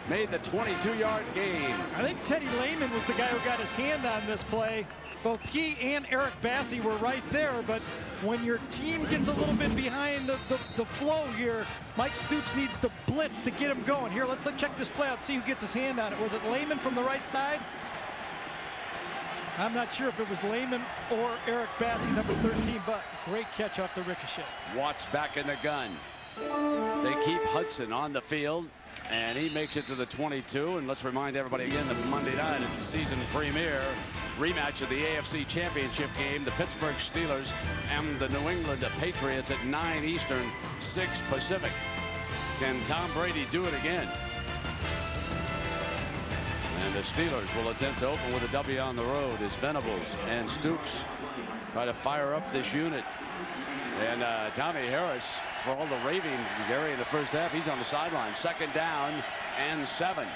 made the 22-yard gain. I think Teddy Lehman was the guy who got his hand on this play. Both he and Eric Bassey were right there, but when your team gets a little bit behind the flow here, Mike Stoops needs to blitz to get him going. Here, let's check this play out, see who gets his hand on it. Was it Lehman from the right side? I'm not sure if it was Lehman or Eric Bassey, number 13, but great catch off the ricochet. Watts back in the gun. They keep Hudson on the field, and he makes it to the 22. And let's remind everybody again that Monday night, it's the season premiere rematch of the AFC Championship game. The Pittsburgh Steelers and the New England Patriots at 9 Eastern, 6 Pacific. Can Tom Brady do it again? And the Steelers will attempt to open with a W on the road as Venables and Stoops try to fire up this unit. And Tommy Harris, for all the raving, Gary, in the first half, he's on the sideline. 2nd down and 7.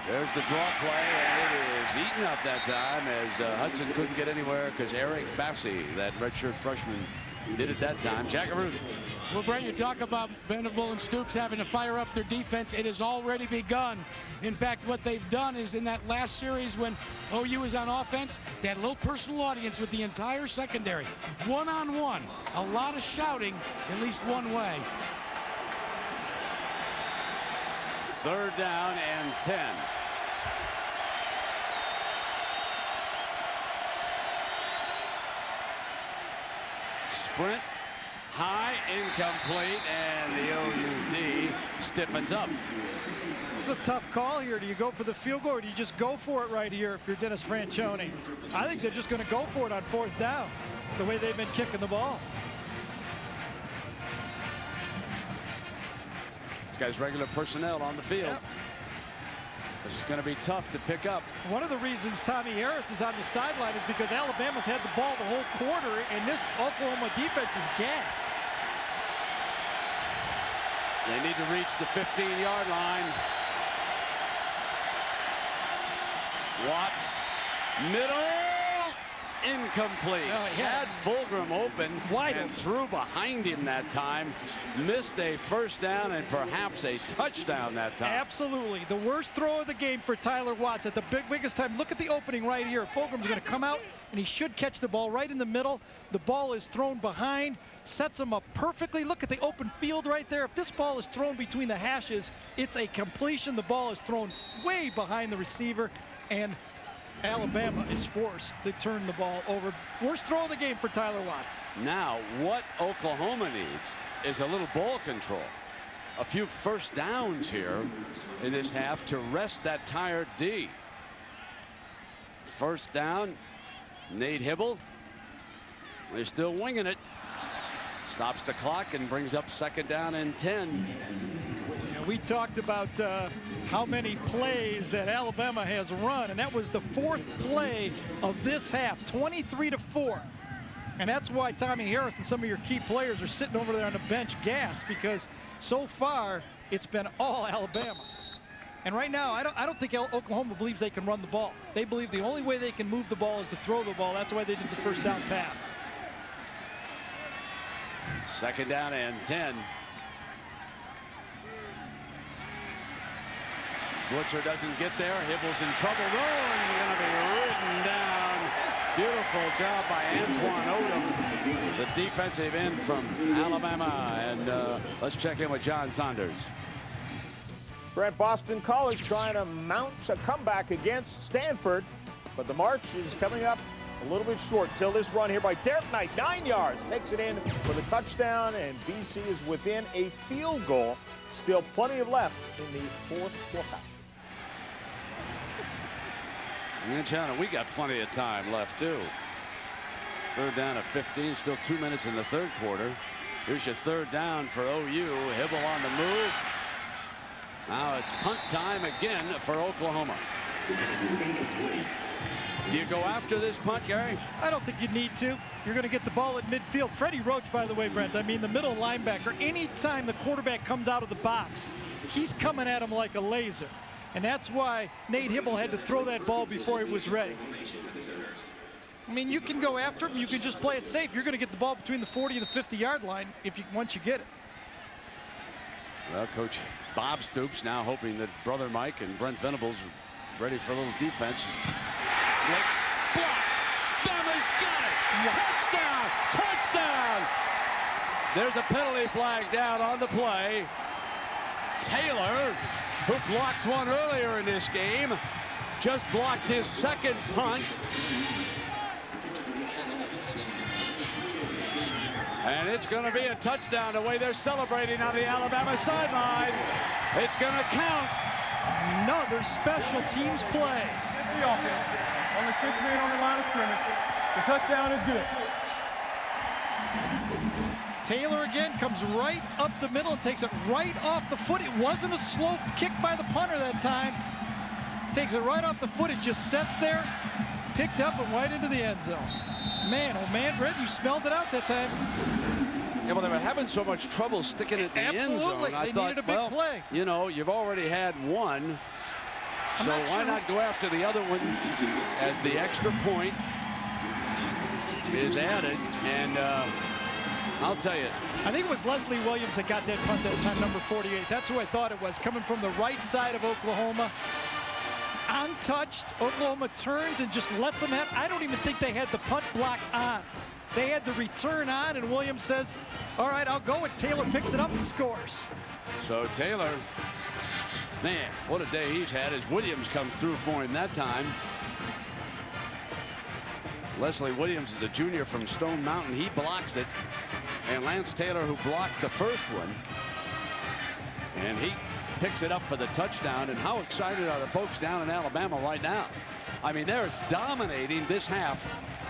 There's the draw play, and it is eaten up that time as Hudson couldn't get anywhere because Eric Bassey, that redshirt freshman, did it that time. Jackaroo. Well, Brent, you talk about Venable and Stoops having to fire up their defense. It has already begun. In fact, what they've done is in that last series when OU was on offense, they had a little personal audience with the entire secondary. One-on-one. A lot of shouting, at least one way. It's 3rd down and 10. Sprint, high, incomplete, and the OUD stiffens up. This is a tough call here. Do you go for the field goal, or do you just go for it right here if you're Dennis Franchione? I think they're just going to go for it on 4th down, the way they've been kicking the ball. This guy's regular personnel on the field. Yep. This is going to be tough to pick up. One of the reasons Tommy Harris is on the sideline is because Alabama's had the ball the whole quarter, and this Oklahoma defense is gassed. They need to reach the 15-yard line. Watts, middle, incomplete. No, he had Fulgham open wide and threw behind him that time. Missed a 1st down and perhaps a touchdown that time. Absolutely. The worst throw of the game for Tyler Watts at the biggest time. Look at the opening right here. Fulgham's going to come out, and he should catch the ball right in the middle. The ball is thrown behind, sets him up perfectly. Look at the open field right there. If this ball is thrown between the hashes, it's a completion. The ball is thrown way behind the receiver, and Alabama is forced to turn the ball over. Worst throw of the game for Tyler Watts. Now, what Oklahoma needs is a little ball control. A few 1st downs here in this half to rest that tired D. 1st down, Nate Hibble. They're still winging it. Stops the clock and brings up 2nd down and 10. Yeah, we talked about how many plays that Alabama has run, and that was the 4th play of this half, 23-4. And that's why Tommy Harris and some of your key players are sitting over there on the bench gassed, because so far it's been all Alabama. And right now, I don't think Oklahoma believes they can run the ball. They believe the only way they can move the ball is to throw the ball. That's why they did the 1st down pass. 2nd down and 10. Blitzer doesn't get there. Hibble's in trouble though, and going to be ridden down Beautiful job by Antoine Odom, the defensive end from Alabama. And let's check in with John Saunders. Brent, Boston College trying to mount a comeback against Stanford, but the march is coming up a little bit short till this run here by Derek Knight, 9 yards, takes it in for the touchdown, and BC is within a field goal. Still plenty of left in the fourth quarter. And Chandler, we got plenty of time left too. Third down at 15, still 2 minutes in the third quarter. Here's your third down for OU. Hibble on the move. Now it's punt time again for Oklahoma. Do you go after this punt, Gary? I don't think you need to. You're going to get the ball at midfield. Freddie Roach, by the way, Brent, I mean the middle linebacker, anytime the quarterback comes out of the box, he's coming at him like a laser. And that's why Nate Hibble had to throw that ball before he was ready. I mean, you can go after him. You can just play it safe. You're going to get the ball between the 40 and the 50-yard line once you get it. Well, Coach Bob Stoops now hoping that brother Mike and Brent Venables are ready for a little defense. Blitz blocked. Bama's got it. Touchdown! Touchdown! There's a penalty flag down on the play. Taylor, who blocked one earlier in this game, just blocked his second punt. And it's going to be a touchdown the way they're celebrating on the Alabama sideline. It's going to count. Another special teams play. Only 6 men on the line of scrimmage. The touchdown is good. Taylor again comes right up the middle and takes it right off the foot. It wasn't a slow kick by the punter that time. Takes it right off the foot. It just sets there, picked up and right into the end zone. Man, oh man, Brent, you smelled it out that time. Yeah, well, they were having so much trouble sticking it in the end zone. I thought, needed a big play. You know, you've already had one, so why not go after the other one as the extra point is added? And I'll tell you, I think it was Leslie Williams that got that punt that time, number 48. That's who I thought it was, coming from the right side of Oklahoma. Untouched, Oklahoma turns and just lets them have. I don't even think they had the punt block on. They had the return on, and Williams says, all right, I'll go. And Taylor picks it up and scores. So Taylor, man, what a day he's had as Williams comes through for him that time. Leslie Williams is a junior from Stone Mountain. He blocks it. And Lance Taylor, who blocked the first one, and he picks it up for the touchdown. And how excited are the folks down in Alabama right now? I mean, they're dominating this half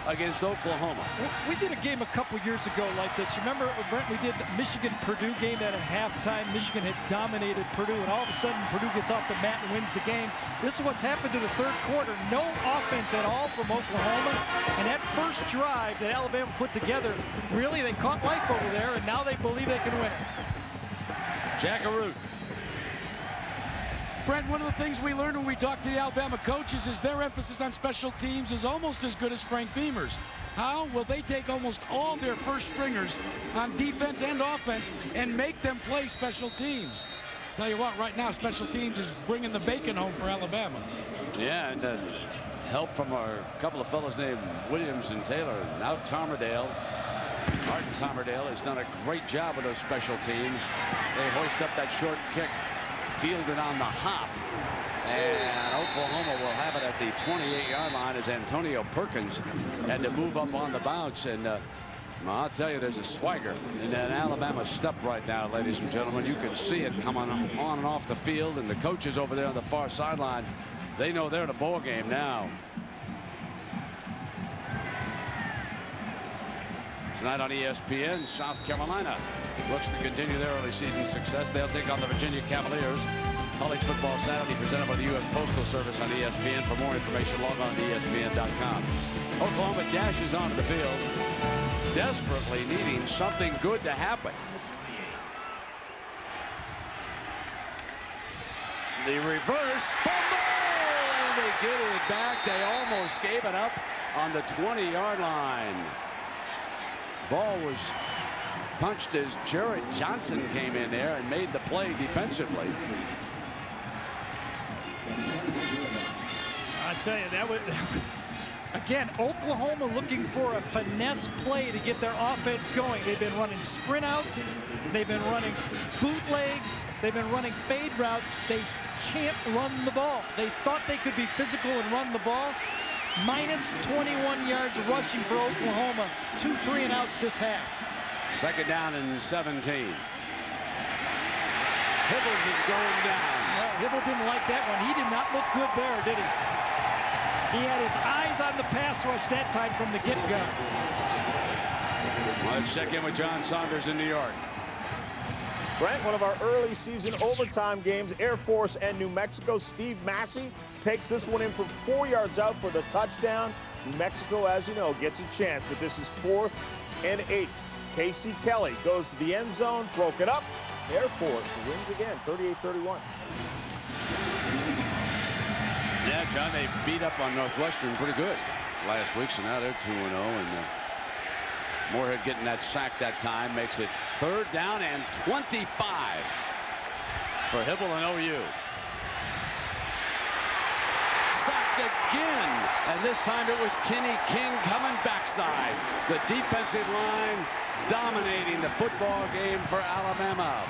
against Oklahoma. We did a game a couple years ago like this. Remember, Brent, we did the Michigan-Purdue game that at halftime Michigan had dominated Purdue, and all of a sudden Purdue gets off the mat and wins the game. This is what's happened to the third quarter. No offense at all from Oklahoma, and that first drive that Alabama put together, really, they caught life over there, and now they believe they can win it. Jackaroo. Brent, one of the things we learned when we talked to the Alabama coaches is their emphasis on special teams is almost as good as Frank Beamer's. How will they take almost all their first stringers on defense and offense and make them play special teams? Tell you what, right now, special teams is bringing the bacon home for Alabama. Yeah, and help from our couple of fellows named Williams and Taylor. Now Tomerdale. Martin Tomerdale has done a great job with those special teams. They hoist up that short kick, fielded on the hop, and Oklahoma will have it at the 28-yard line as Antonio Perkins had to move up on the bounce. And I'll tell you, there's a swagger in that Alabama step right now, ladies and gentlemen. You can see it coming on and off the field, and the coaches over there on the far sideline, they know they're in a ball game now. Tonight on ESPN, South Carolina looks to continue their early season success. They'll take on the Virginia Cavaliers. College Football Saturday presented by the U.S. Postal Service on ESPN. For more information, log on to ESPN.com. Oklahoma dashes onto the field, desperately needing something good to happen. The reverse fumble, and they get it back. They almost gave it up on the 20-yard line. Ball was punched as Jarrett Johnson came in there and made the play defensively. I tell you, Again, Oklahoma looking for a finesse play to get their offense going. They've been running sprint outs. They've been running bootlegs. They've been running fade routes. They can't run the ball. They thought they could be physical and run the ball. Minus 21 yards rushing for Oklahoma. 2 3-and-outs this half. Second down and 17. Hybl is going down. Well, Hybl didn't like that one. He did not look good there, did he? He had his eyes on the pass rush that time from the get-go. Let's check in with John Saunders in New York. Brent, one of our early season overtime games, Air Force and New Mexico. Steve Massey takes this one in from 4 yards out for the touchdown. New Mexico, as you know, gets a chance, but this is 4th and 8. Casey Kelly goes to the end zone, broke it up. Air Force wins again, 38-31. Yeah, John, they beat up on Northwestern pretty good last week, so now they're 2-0, and Moorhead getting that sack that time makes it 3rd down and 25 for Hybl and OU. Sacked again, and this time it was Kenny King coming backside. The defensive line dominating the football game for Alabama.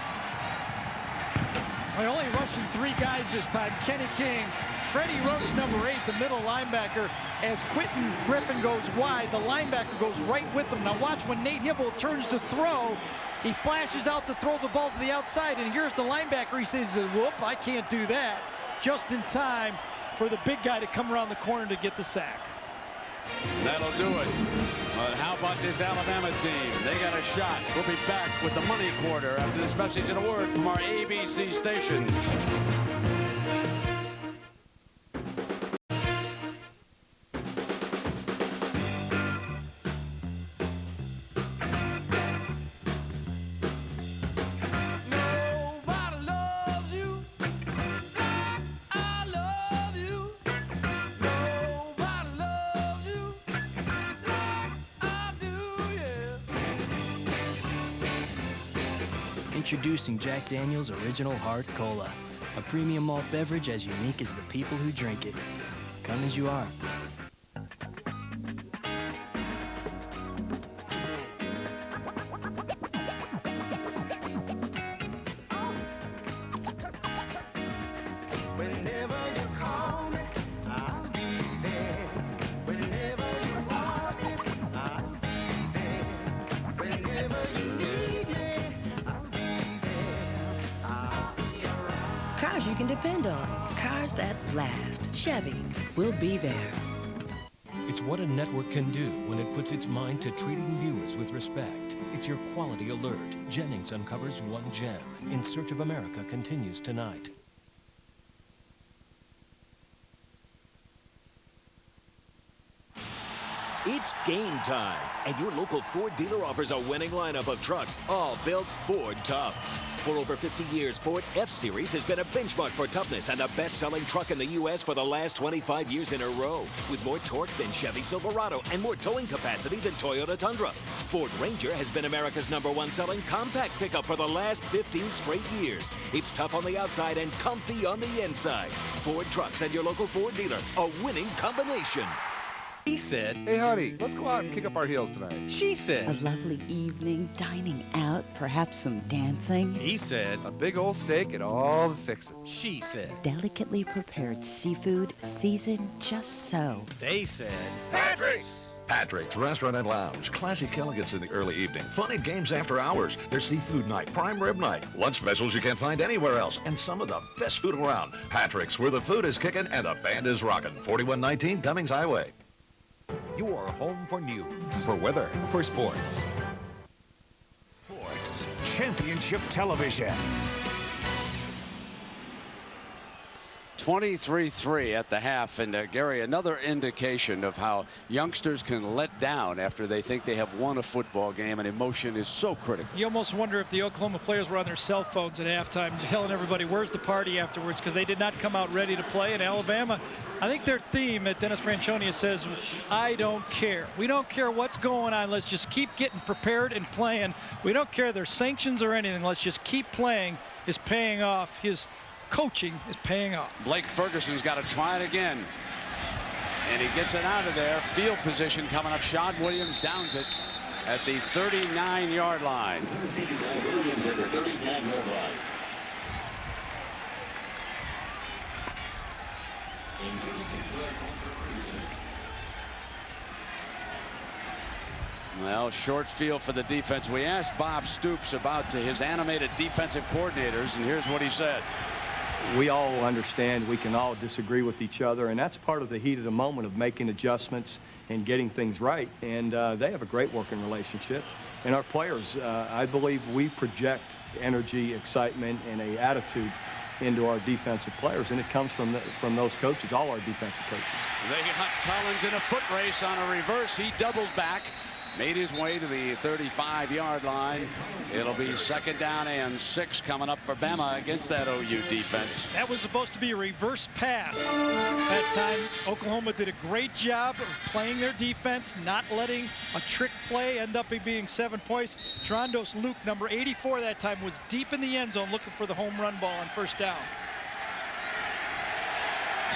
They're only rushing 3 guys this time. Kenny King, Freddie Roach, number 8, the middle linebacker. As Quentin Griffin goes wide, the linebacker goes right with him. Now watch when Nate Hybl turns to throw. He flashes out to throw the ball to the outside, and here's the linebacker. He says, whoop, I can't do that. Just in time for the big guy to come around the corner to get the sack. That'll do it. But how about this Alabama team? They got a shot. We'll be back with the Money Quarter after this message and a word from our ABC station. Introducing Jack Daniel's Original Hard Cola, a premium malt beverage as unique as the people who drink it. Come as you are. Cars you can depend on. Cars that last. Chevy. We'll be there. It's what a network can do when it puts its mind to treating viewers with respect. It's your quality alert. Jennings uncovers one gem. In Search of America continues tonight. It's game time, and your local Ford dealer offers a winning lineup of trucks, all built Ford tough. For over 50 years, Ford F-Series has been a benchmark for toughness and the best-selling truck in the U.S. for the last 25 years in a row, with more torque than Chevy Silverado and more towing capacity than Toyota Tundra. Ford Ranger has been America's #1 selling compact pickup for the last 15 straight years. It's tough on the outside and comfy on the inside. Ford trucks and your local Ford dealer, a winning combination. He said, hey, honey, let's go out and kick up our heels tonight. She said, a lovely evening, dining out, perhaps some dancing. He said, a big old steak and all the fixings. She said, delicately prepared seafood, seasoned just so. They said, Patrick's! Patrick's Restaurant and Lounge. Classic elegance in the early evening. Funny games after hours. There's seafood night, prime rib night, lunch specials you can't find anywhere else, and some of the best food around. Patrick's, where the food is kicking and the band is rocking. 4119 Cummings Highway. Your home for news, for weather, for sports. Sports Championship Television. 23-3 at the half, and Gary, another indication of how youngsters can let down after they think they have won a football game, and emotion is so critical. You almost wonder if the Oklahoma players were on their cell phones at halftime telling everybody where's the party afterwards, because they did not come out ready to play. In Alabama, I think their theme at Dennis Franchonia says, I don't care. We don't care what's going on. Let's just keep getting prepared and playing. We don't care there's sanctions or anything. Let's just keep playing. Is paying off. His coaching is paying off. Blake Ferguson's got to try it again. and he gets it out of there. Field position coming up. Sean Williams downs it at the 39-yard line. Well, short field for the defense. We asked Bob Stoops about his animated defensive coordinators, and here's what he said. We all understand we can all disagree with each other, and that's part of the heat of the moment of making adjustments and getting things right. And they have a great working relationship. And our players, I believe we project energy, excitement, and an attitude into our defensive players, and it comes from those coaches, all our defensive coaches. They got Collins in a foot race on a reverse. He doubled back, made his way to the 35-yard line. It'll be 2nd down and 6 coming up for Bama against that OU defense. That was supposed to be a reverse pass. That time, Oklahoma did a great job of playing their defense, not letting a trick play end up being 7 points. Trondos Luke, number 84 that time, was deep in the end zone looking for the home run ball on 1st down.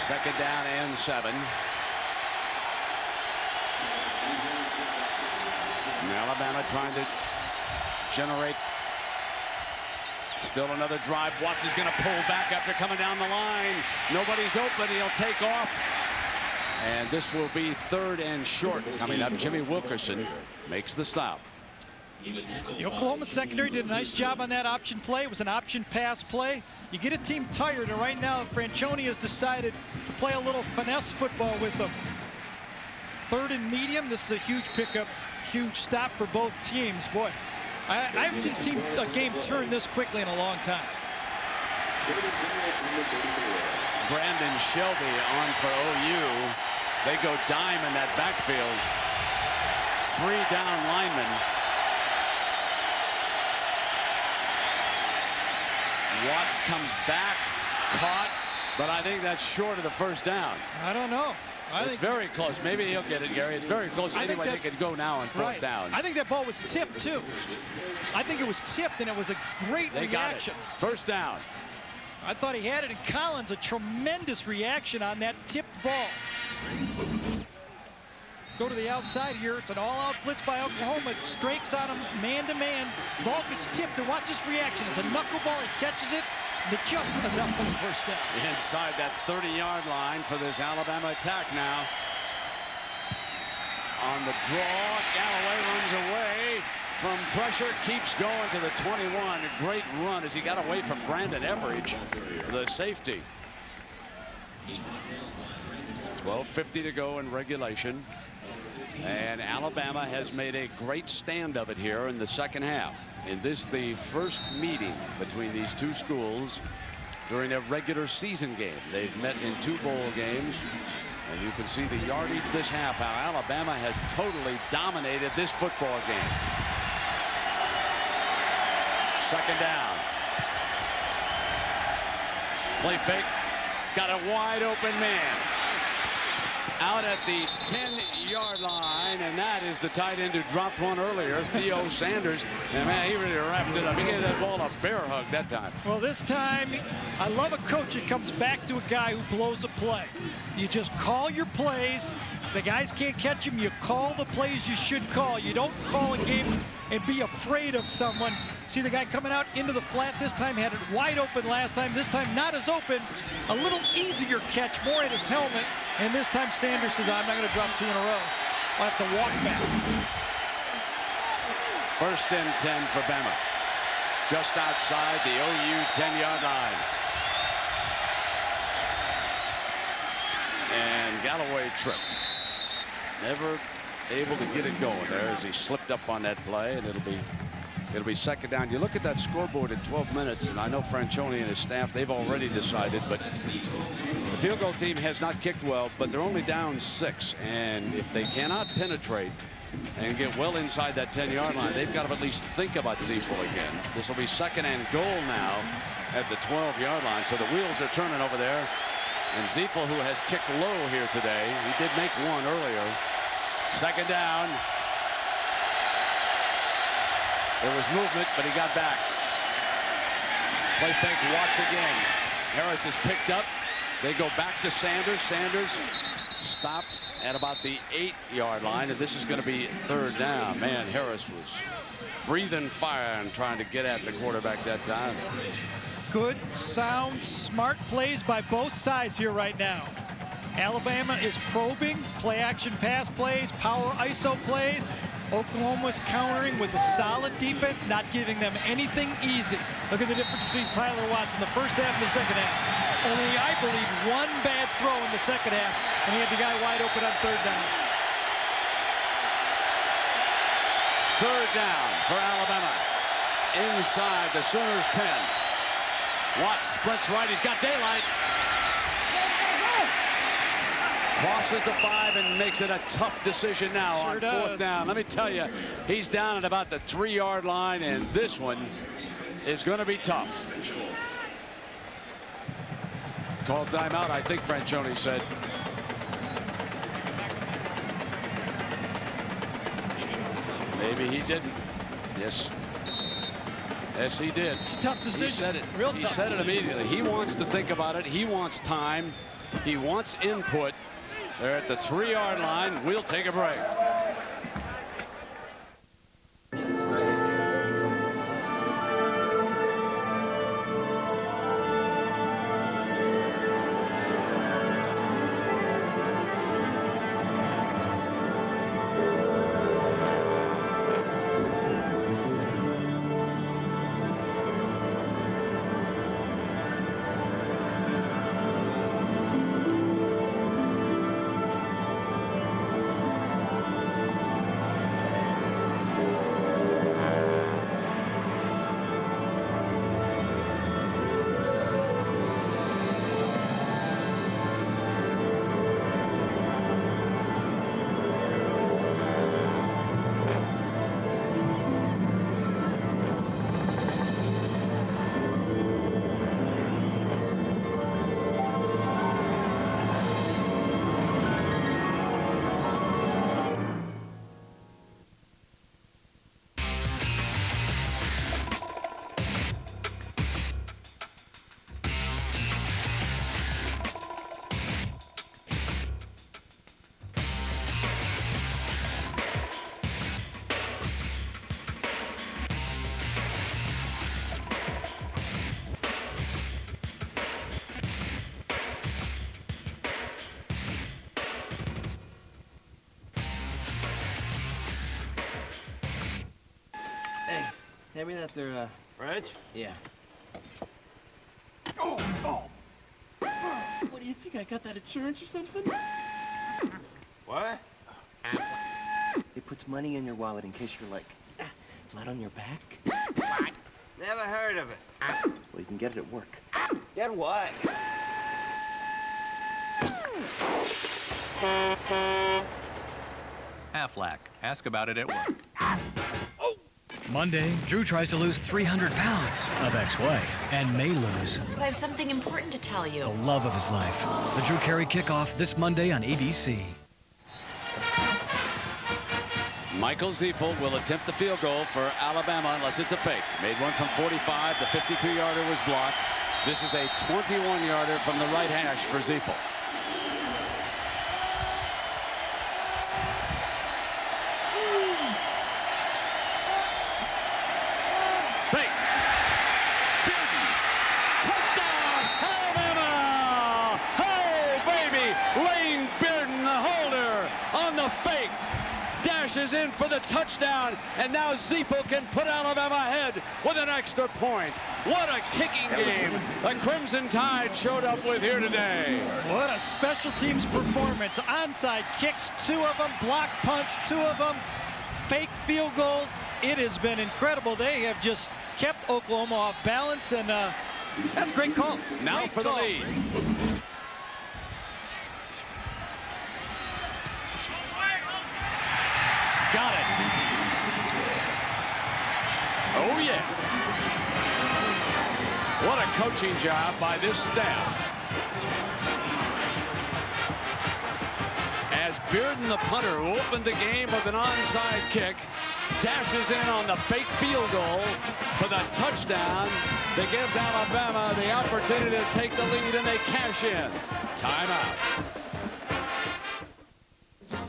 2nd down and 7. And Alabama trying to generate still another drive. Watson's going to pull back after coming down the line. Nobody's open. He'll take off. And this will be 3rd and short coming up. Jimmy Wilkerson makes the stop. The Oklahoma secondary did a nice job on that option play. It was an option pass play. You get a team tired, and right now Franchione has decided to play a little finesse football with them. 3rd and medium. This is a huge pickup, huge stop for both teams. Boy, I haven't seen a game turn this quickly in a long time. Brandon Shelby on for OU. They go dime in that backfield. 3 down linemen. Watts comes back, caught, but I think that's short of the 1st down. I don't know. It's very close. Maybe he'll get it, Gary. It's very close. Anyway, they could go now on 4th down. I think that ball was tipped, too. I think it was tipped, and it was a great reaction. Got it. 1st down. I thought he had it, and Collins, a tremendous reaction on that tipped ball. Go to the outside here. It's an all-out blitz by Oklahoma. Strakes on him, man-to-man. Ball gets tipped, and watch this reaction. It's a knuckleball. He catches it. Just enough for the 1st down. Inside that 30-yard line for this Alabama attack now. On the draw, Galloway runs away from pressure, keeps going to the 21. A great run as he got away from Brandon Everidge, the safety. 12:50 to go in regulation. And Alabama has made a great stand of it here in the 2nd half. And this is the first meeting between these two schools during a regular season game. They've met in 2 bowl games. And you can see the yardage this half, how Alabama has totally dominated this football game. 2nd down. Play fake. Got a wide open man. Out at the 10-yard line, and that is the tight end who dropped one earlier, Theo Sanders. And man, he really wrapped it up. He gave that ball a bear hug that time. Well, this time, I love a coach that comes back to a guy who blows a play. You just call your plays. The guys can't catch him. You call the plays you should call. You don't call a game and be afraid of someone. See the guy coming out into the flat this time, had it wide open last time. This time not as open. A little easier catch, more at his helmet. And this time Sanders says, I'm not going to drop 2 in a row. I'll have to walk back. 1st and 10 for Bama. Just outside the OU 10-yard line. And Galloway tripped. Never able to get it going there as he slipped up on that play, and it'll be 2nd down. You look at that scoreboard in 12 minutes, and I know Franchione and his staff, they've already decided, but the field goal team has not kicked well, but they're only down 6, and if they cannot penetrate and get well inside that 10-yard line, they've got to at least think about Ziefel again. This will be 2nd and goal now at the 12-yard line, so the wheels are turning over there. And Ziefel, who has kicked low here today, he did make one earlier. 2nd down. There was movement, but he got back. Play fake, Watts again. Harris is picked up. They go back to Sanders. Sanders stopped at about the 8-yard line, and this is going to be 3rd down. Man, Harris was breathing fire and trying to get at the quarterback that time. Good, sound, smart plays by both sides here right now. Alabama is probing, play-action pass plays, power ISO plays. Oklahoma's countering with a solid defense, not giving them anything easy. Look at the difference between Tyler Watts in the first half and the second half. Only, I believe, one bad throw in the second half, and he had the guy wide open on 3rd down. 3rd down for Alabama. Inside the Sooners 10. Watts sprints right. He's got daylight. Crosses the 5 and makes it a tough decision now on 4th down. Let me tell you, he's down at about the 3-yard line, and this one is going to be tough. Called timeout, I think Franchione said. Maybe he didn't. Yes. Yes, he did. It's a tough decision. He said it. Real he tough said decision. it immediately. He wants to think about it. He wants time. He wants input. They're at the 3-yard line. We'll take a break. Hand me that there, French? Yeah. Oh! What do you think? I got that insurance or something? What? It puts money in your wallet in case you're like flat on your back. What? Never heard of it. Well, you can get it at work. Get what? Aflac. Ask about it at work. Monday, Drew tries to lose 300 pounds of ex-wife and may lose I have something important to tell you. the love of his life. The Drew Carey kickoff this Monday on ABC. Michael Ziepel will attempt the field goal for Alabama unless it's a fake. Made one from 45. The 52-yarder was blocked. This is a 21-yarder from the right hash for Ziepel. Fake. Bearden. Touchdown, Alabama! Oh, baby! Lane Bearden, the holder, on the fake. Dashes in for the touchdown, and now Ziepel can put Alabama ahead with an extra point. What a kicking game the Crimson Tide showed up with here today. What a special teams performance. Onside kicks, 2 of them, block punts, 2 of them, fake field goals. It has been incredible. They have just kept Oklahoma off balance, and that's a great call. Now Great for the call. lead. Got it. Oh, yeah. What a coaching job by this staff. As Bearden, the punter, who opened the game with an onside kick, dashes in on the fake field goal for the touchdown that gives Alabama the opportunity to take the lead, and they cash in. Timeout.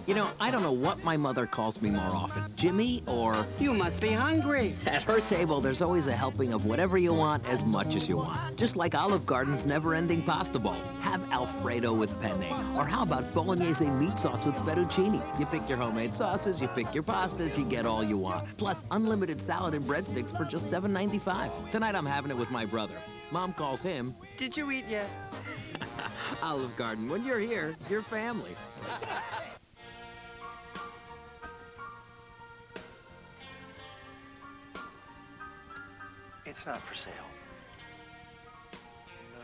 You know, I don't know what my mother calls me more often, Jimmy or... You must be hungry. At her table, there's always a helping of whatever you want as much as you want. Just like Olive Garden's never-ending pasta bowl. Have Alfredo with penne. Or how about bolognese meat sauce with fettuccine? You pick your homemade sauces, you pick your pastas, you get all you want. Plus, unlimited salad and breadsticks for just $7.95. Tonight, I'm having it with my brother. Mom calls him... Did you eat yet? Olive Garden, when you're here, you're family. It's not for sale. No.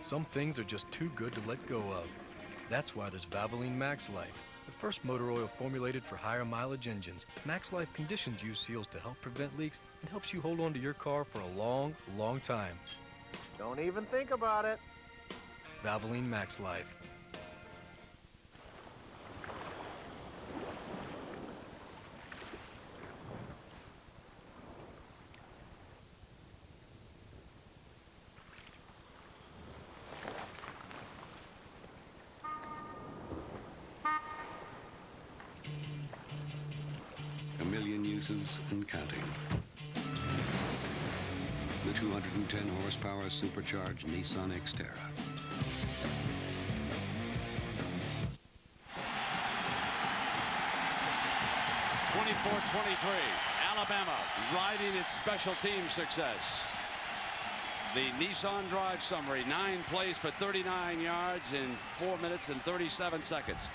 Some things are just too good to let go of. That's why there's Valvoline Max Life, the first motor oil formulated for higher mileage engines. Max Life conditions use seals to help prevent leaks and helps you hold on to your car for a long, long time. Don't even think about it. Valvoline Max Life. A million uses and counting. The 210 horsepower supercharged Nissan Xterra. Alabama riding its special team success. The Nissan Drive summary: 9 plays for 39 yards in 4 minutes and 37 seconds.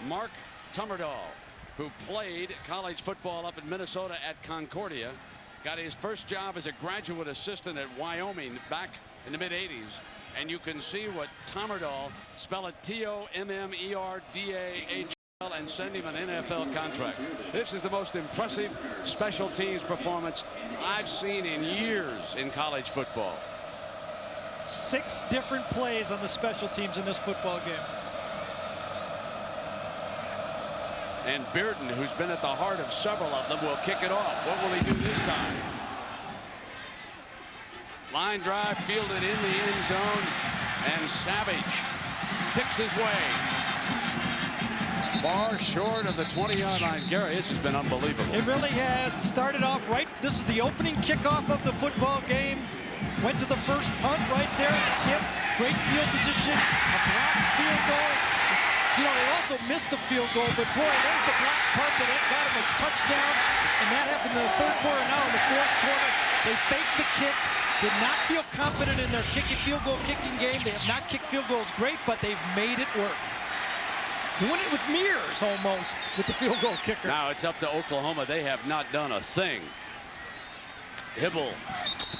Mark Tummerdahl, who played college football up in Minnesota at Concordia, got his first job as a graduate assistant at Wyoming back in the mid-'80s. And you can see what Tummerdahl, spell it T-O-M-M-E-R-D-A-H-L, and send him an NFL contract. This is the most impressive special teams performance I've seen in years in college football. 6 different plays on the special teams in this football game. And Bearden, who's been at the heart of several of them, will kick it off. What will he do this time? Line drive fielded in the end zone, and Savage picks his way far short of the 20-yard line. Gary, this has been unbelievable. It really has. Started off right. This is the opening kickoff of the football game. Went to the first punt right there. Tipped. Great field position. A blocked field goal. You know, they also missed the field goal, but boy, there's the block punt that got him a touchdown, and that happened in the third quarter. Now in the fourth quarter, they faked the kick, did not feel confident in their field goal kicking game. They have not kicked field goals great, but they've made it work. Doing it with mirrors almost with the field goal kicker. Now it's up to Oklahoma. They have not done a thing. Hibble,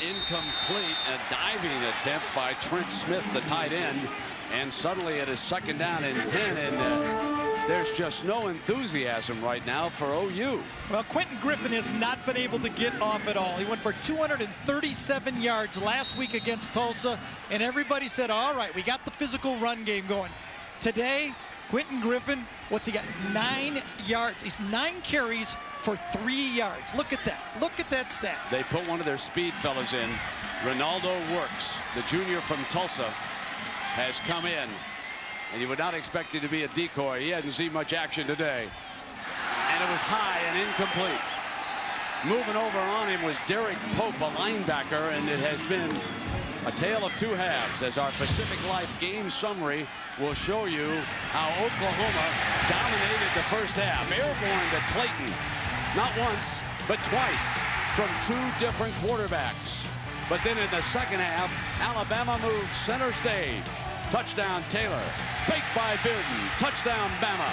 incomplete, a diving attempt by Trent Smith, the tight end. And suddenly it is second down and 10, and there's just no enthusiasm right now for OU. Well, Quentin Griffin has not been able to get off at all. He went for 237 yards last week against Tulsa, and everybody said, all right, we got the physical run game going. Today, Quentin Griffin, what's he got? 9 yards. He's 9 carries for 3 yards. Look at that. Look at that stat. They put one of their speed fellas in. Ronaldo Works, the junior from Tulsa, has come in, and you would not expect him to be a decoy. He hasn't seen much action today, and it was high and incomplete. Moving over on him was Derek Pope, a linebacker, and it has been a tale of 2 halves, as our Pacific Life game summary will show you how Oklahoma dominated the first half. Airborne to Clayton, not once, but twice, from 2 different quarterbacks. But then in the second half, Alabama moved center stage. Touchdown Taylor. Fake by Bearden. Touchdown Bama.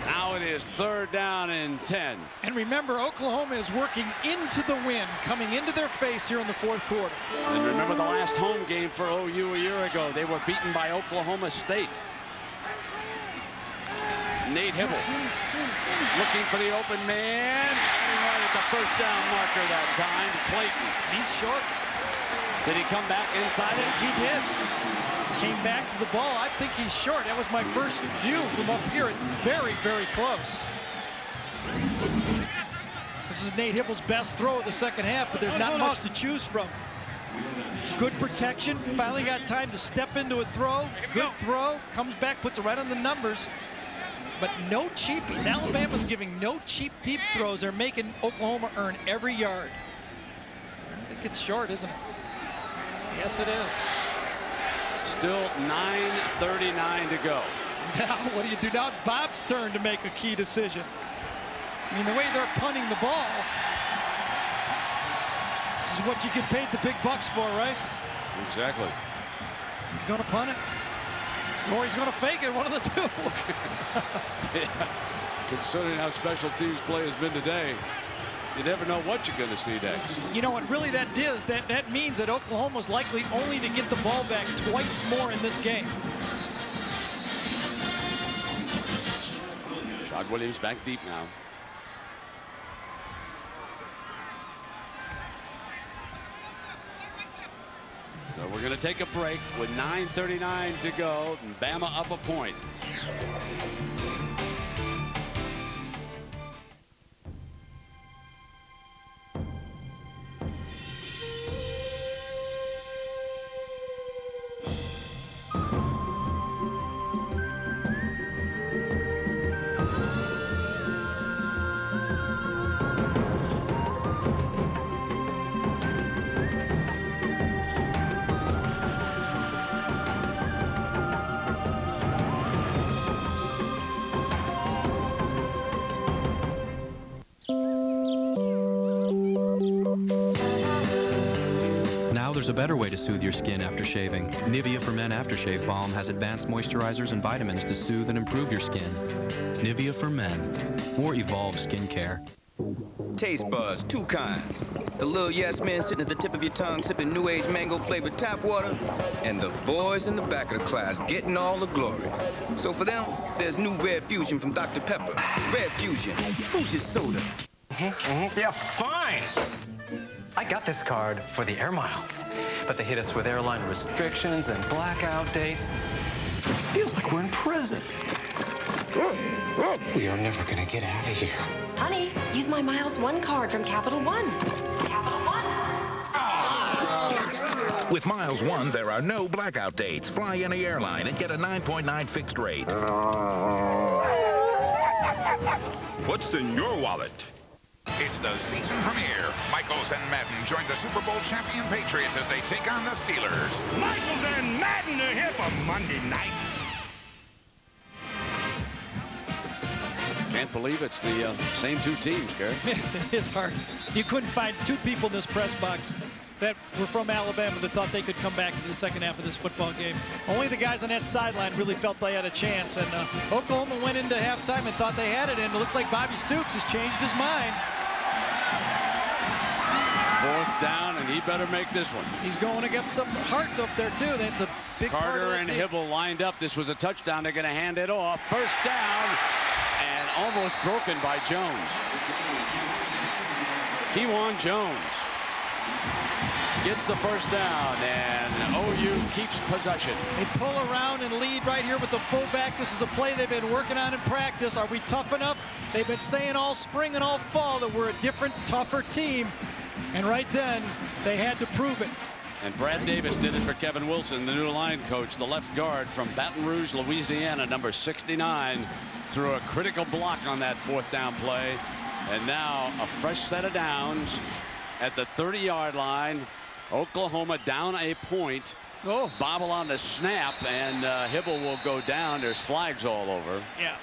Now it is third down and 10. And remember, Oklahoma is working into the wind, coming into their face here in the fourth quarter. And remember the last home game for OU a year ago. They were beaten by Oklahoma State. Nate Hibble looking for the open man. Right at the first down marker that time. Clayton. He's short. Did he come back inside it? He did. Came back to the ball. I think he's short. That was my first view from up here. It's very, very close. This is Nate Hibble's best throw of the second half, but there's not much to choose from. Good protection. Finally got time to step into a throw. Good throw. Comes back, puts it right on the numbers. But no cheapies. Alabama's giving no cheap deep throws. They're making Oklahoma earn every yard. I think it's short, isn't it? Yes, it is. Still 9:39 to go. Now, what do you do now? It's Bob's turn to make a key decision. I mean, the way they're punting the ball, this is what you get paid the big bucks for, right? Exactly. He's going to punt it, or he's going to fake it, one of the two. Yeah. Considering how special teams play has been today, you never know what you're going to see next. You know what really that is? That means that Oklahoma's likely only to get the ball back twice more in this game. Rashad Williams back deep now. So we're going to take a break with 9:39 to go. And Bama up a point. There's a better way to soothe your skin after shaving. Nivea for Men Aftershave Balm has advanced moisturizers and vitamins to soothe and improve your skin. Nivea for Men. More evolved skincare. Taste buds, two kinds. The little yes men sitting at the tip of your tongue sipping new age mango flavored tap water, and the boys in the back of the class getting all the glory. So for them, there's new Red Fusion from Dr. Pepper. Red Fusion. Who's your soda? Yeah, fine. I got this card for the air miles, but they hit us with airline restrictions and blackout dates. Feels like we're in prison. We are never gonna get out of here. Honey, use my Miles One card from Capital One. Capital One. With Miles One, there are no blackout dates. Fly any airline and get a 9.9 fixed rate. What's in your wallet? It's the season premiere. Michaels and Madden join the Super Bowl champion Patriots as they take on the Steelers. Michaels and Madden are here for Monday night. Can't believe it's the same two teams, Gary. It is hard. You couldn't find two people in this press box that were from Alabama that thought they could come back into the second half of this football game. Only the guys on that sideline really felt they had a chance. And Oklahoma went into halftime and thought they had it. And it looks like Bobby Stoops has changed his mind. Fourth down, and he better make this one. He's going to get some heart up there, too. That's a big part of Carter that and game. Hibble lined up. This was a touchdown. They're going to hand it off. First down, and almost broken by Jones. Kewan Jones gets the first down, and OU keeps possession. They pull around and lead right here with the fullback. This is a play they've been working on in practice. Are we tough enough? They've been saying all spring and all fall that we're a different, tougher team. And right then, they had to prove it. And Brad Davis did it for Kevin Wilson, the new line coach, the left guard from Baton Rouge, Louisiana, number 69, threw a critical block on that fourth down play. And now a fresh set of downs at the 30-yard line. Oklahoma down a point. Bobble on the snap, and Hibble will go down. There's flags all over. Yeah,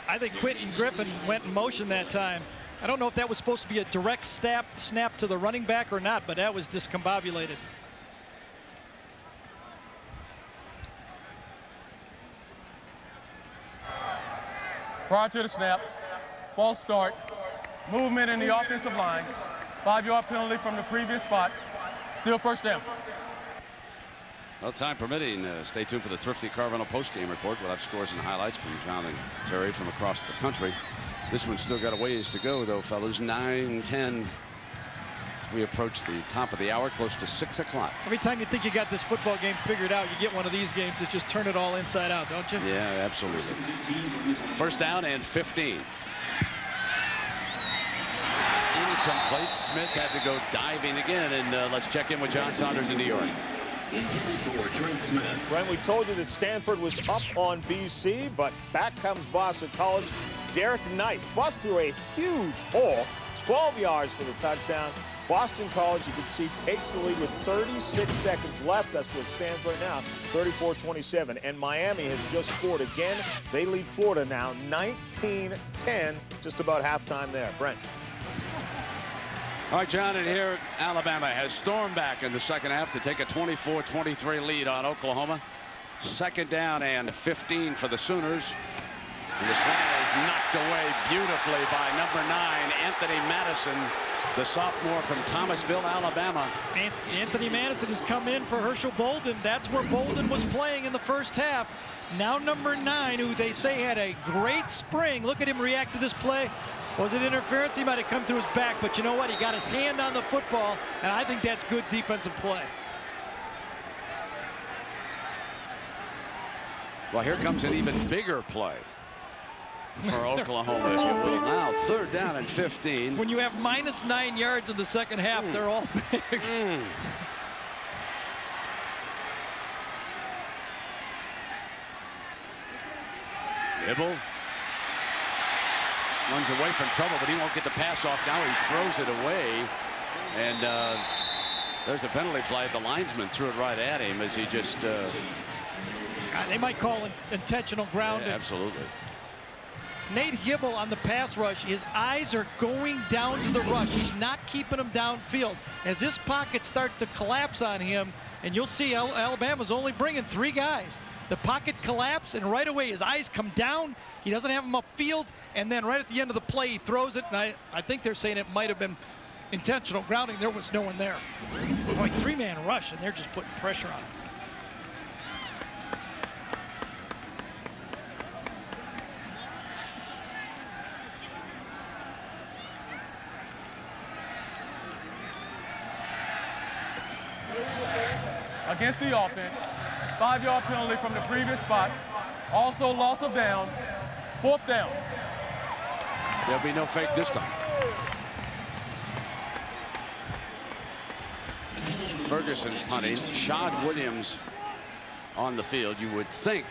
I think Quentin Griffin went in motion that time. I don't know if that was supposed to be a direct snap to the running back or not, but that was discombobulated. Prior to the snap, false start, movement in the offensive line, 5-yard penalty from the previous spot, still first down. Well, time permitting, stay tuned for the Thrifty Carvana postgame report. We'll have scores and highlights from John and Terry from across the country. This one's still got a ways to go, though, fellas. 9:10. We approach the top of the hour, close to 6 o'clock. Every time you think you got this football game figured out, you get one of these games that just turn it all inside out, don't you? Yeah, absolutely. First down and 15. incomplete. Smith had to go diving again, and let's check in with John Saunders in New York. Brent, we told you that Stanford was up on BC, but back comes Boston College. Derek Knight busts through a huge hole, 12 yards for the touchdown. Boston College, you can see, takes the lead with 36 seconds left. That's where it stands right now, 34-27. And Miami has just scored again. They lead Florida now 19-10, just about halftime there. Brent. All right, John, and here Alabama has stormed back in the second half to take a 24-23 lead on Oklahoma. Second down and 15 for the Sooners. And the slant is knocked away beautifully by number 9, Anthony Madison, the sophomore from Thomasville, Alabama. Anthony Madison has come in for Herschel Bolden. That's where Bolden was playing in the first half. Now number 9, who they say had a great spring. Look at him react to this play. Was it interference? He might have come through his back, but you know what? He got his hand on the football, and I think that's good defensive play. Well, here comes an even bigger play for Oklahoma, if you will. Now, third down and 15. When you have minus 9 yards in the second half, they're all big. Hibble runs away from trouble, but he won't get the pass off now. He throws it away, and there's a penalty flag. The linesman threw it right at him as he just... they might call it intentional grounding. Yeah, absolutely. Nate Hibble on the pass rush, his eyes are going down to the rush. He's not keeping him downfield. As this pocket starts to collapse on him, and you'll see Alabama's only bringing 3 guys. The pocket collapse, and right away his eyes come down. He doesn't have him upfield, and then right at the end of the play, he throws it, and I think they're saying it might have been intentional grounding. There was no one there. Boy, 3-man rush, and they're just putting pressure on him. Against the offense, 5-yard penalty from the previous spot. Also loss of down, 4th down. There'll be no fake this time. Ferguson punting. Shad Williams on the field. You would think,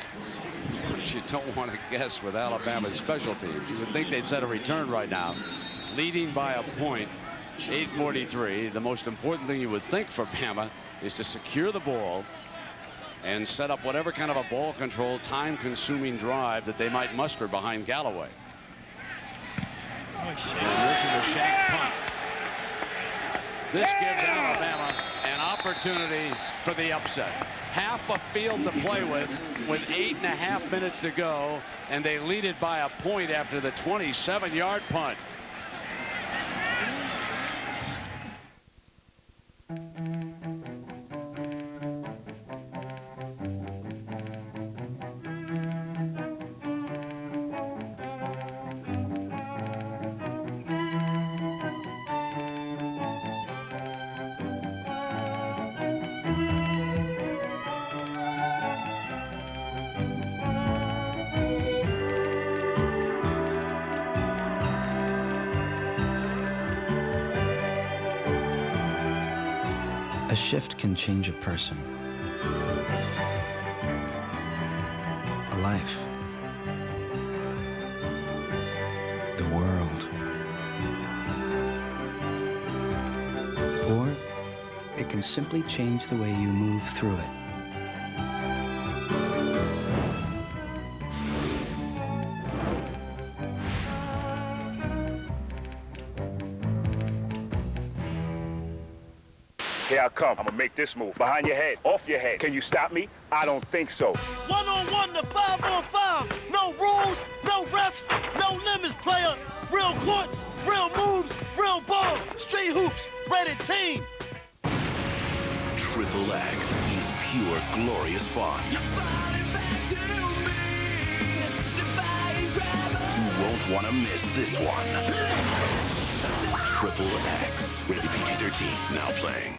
but you don't want to guess with Alabama's special teams. You would think they'd set a return right now, leading by a point, 8:43. The most important thing you would think for Bama is to secure the ball and set up whatever kind of a ball control, time-consuming drive that they might muster behind Galloway. And this is a shank punt. This gives Alabama an opportunity for the upset. Half a field to play with 8.5 minutes to go, and they lead it by a point after the 27-yard punt. A shift can change a person, a life, the world, or it can simply change the way you move through it. Here I come. I'm gonna make this move. Behind your head, off your head. Can you stop me? I don't think so. 1-on-1 to 5-on-5. No rules, no refs, no limits, player. Real courts, real moves, real ball. Straight hoops, rated team. Triple X is pure glorious fun. You won't want to miss this one. Triple X, rated PG-13, now playing.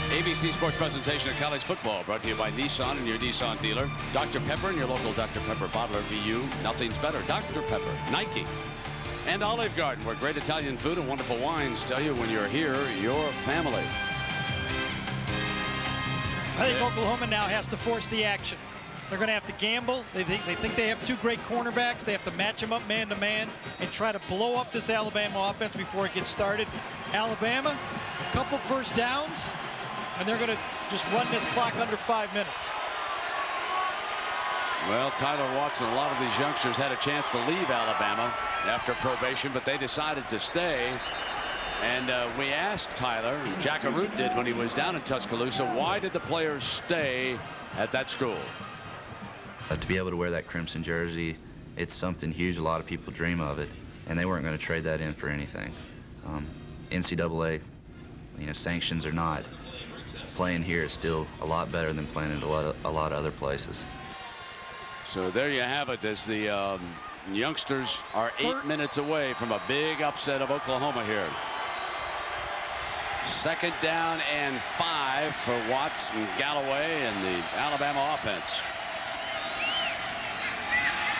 ABC Sports presentation of college football brought to you by Nissan and your Nissan dealer. Dr. Pepper and your local Dr. Pepper bottler. VU, nothing's better. Dr. Pepper. Nike. And Olive Garden, where great Italian food and wonderful wines tell you when you're here, you're family. I think Oklahoma now has to force the action. They're going to have to gamble. They think they have two great cornerbacks. They have to match them up man-to-man and try to blow up this Alabama offense before it gets started. Alabama, a couple first downs, and they're going to just run this clock under 5 minutes. Well, Tyler Watson, a lot of these youngsters had a chance to leave Alabama after probation, but they decided to stay. And we asked Tyler, Jack Arute did when he was down in Tuscaloosa, why did the players stay at that school? To be able to wear that crimson jersey, it's something huge. A lot of people dream of it, and they weren't going to trade that in for anything. NCAA, sanctions or not, playing here is still a lot better than playing at a lot of other places. So there you have it, as the youngsters are 8 minutes away from a big upset of Oklahoma here. 2nd down and 5 for Watts and Galloway and the Alabama offense.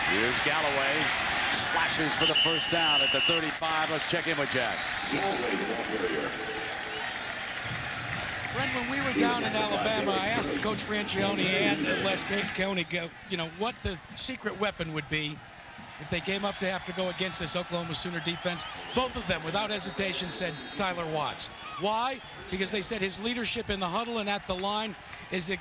Here's Galloway, slashes for the first down at the 35. Let's check in with Jack. Brent, when we were down in Alabama, I asked Coach Franchione and Les Coney, what the secret weapon would be if they came up to have to go against this Oklahoma Sooner defense. Both of them, without hesitation, said Tyler Watts. Why? Because they said his leadership in the huddle and at the line is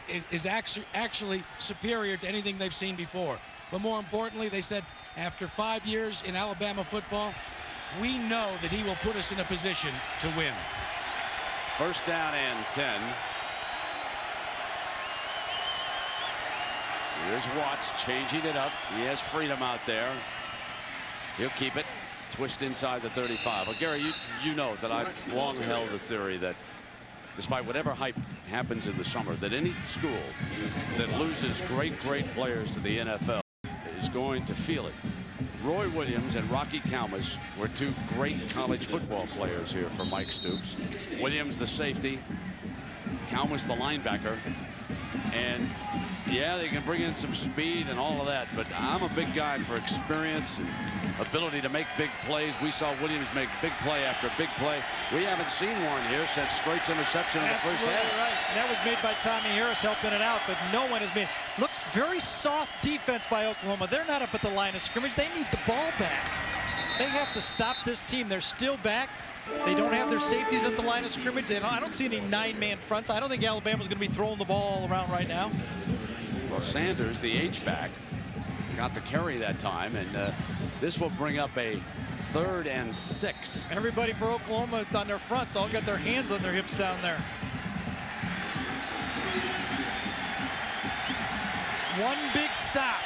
actually superior to anything they've seen before. But more importantly, they said, after 5 years in Alabama football, we know that he will put us in a position to win. 1st down and 10. Here's Watts changing it up. He has freedom out there. He'll keep it. Twist inside the 35. Well, Gary, you know that I've long held the theory that despite whatever hype happens in the summer, that any school that loses great players to the NFL is going to feel it. Roy Williams and Rocky Calmus were two great college football players here for Mike Stoops. Williams the safety, Calmus the linebacker, and yeah, they can bring in some speed and all of that, but I'm a big guy for experience and ability to make big plays. We saw Williams make big play after big play. We haven't seen one here since Straight's interception in the first half. Right. And that was made by Tommy Harris helping it out, but no one has made. Looks very soft defense by Oklahoma. They're not up at the line of scrimmage. They need the ball back. They have to stop this team. They're still back. They don't have their safeties at the line of scrimmage. I don't see any 9-man fronts. I don't think Alabama's going to be throwing the ball all around right now. Well, Sanders, the H-back, got the carry that time, and this will bring up a 3rd and 6. Everybody for Oklahoma on their front all got their hands on their hips down there. One big stop.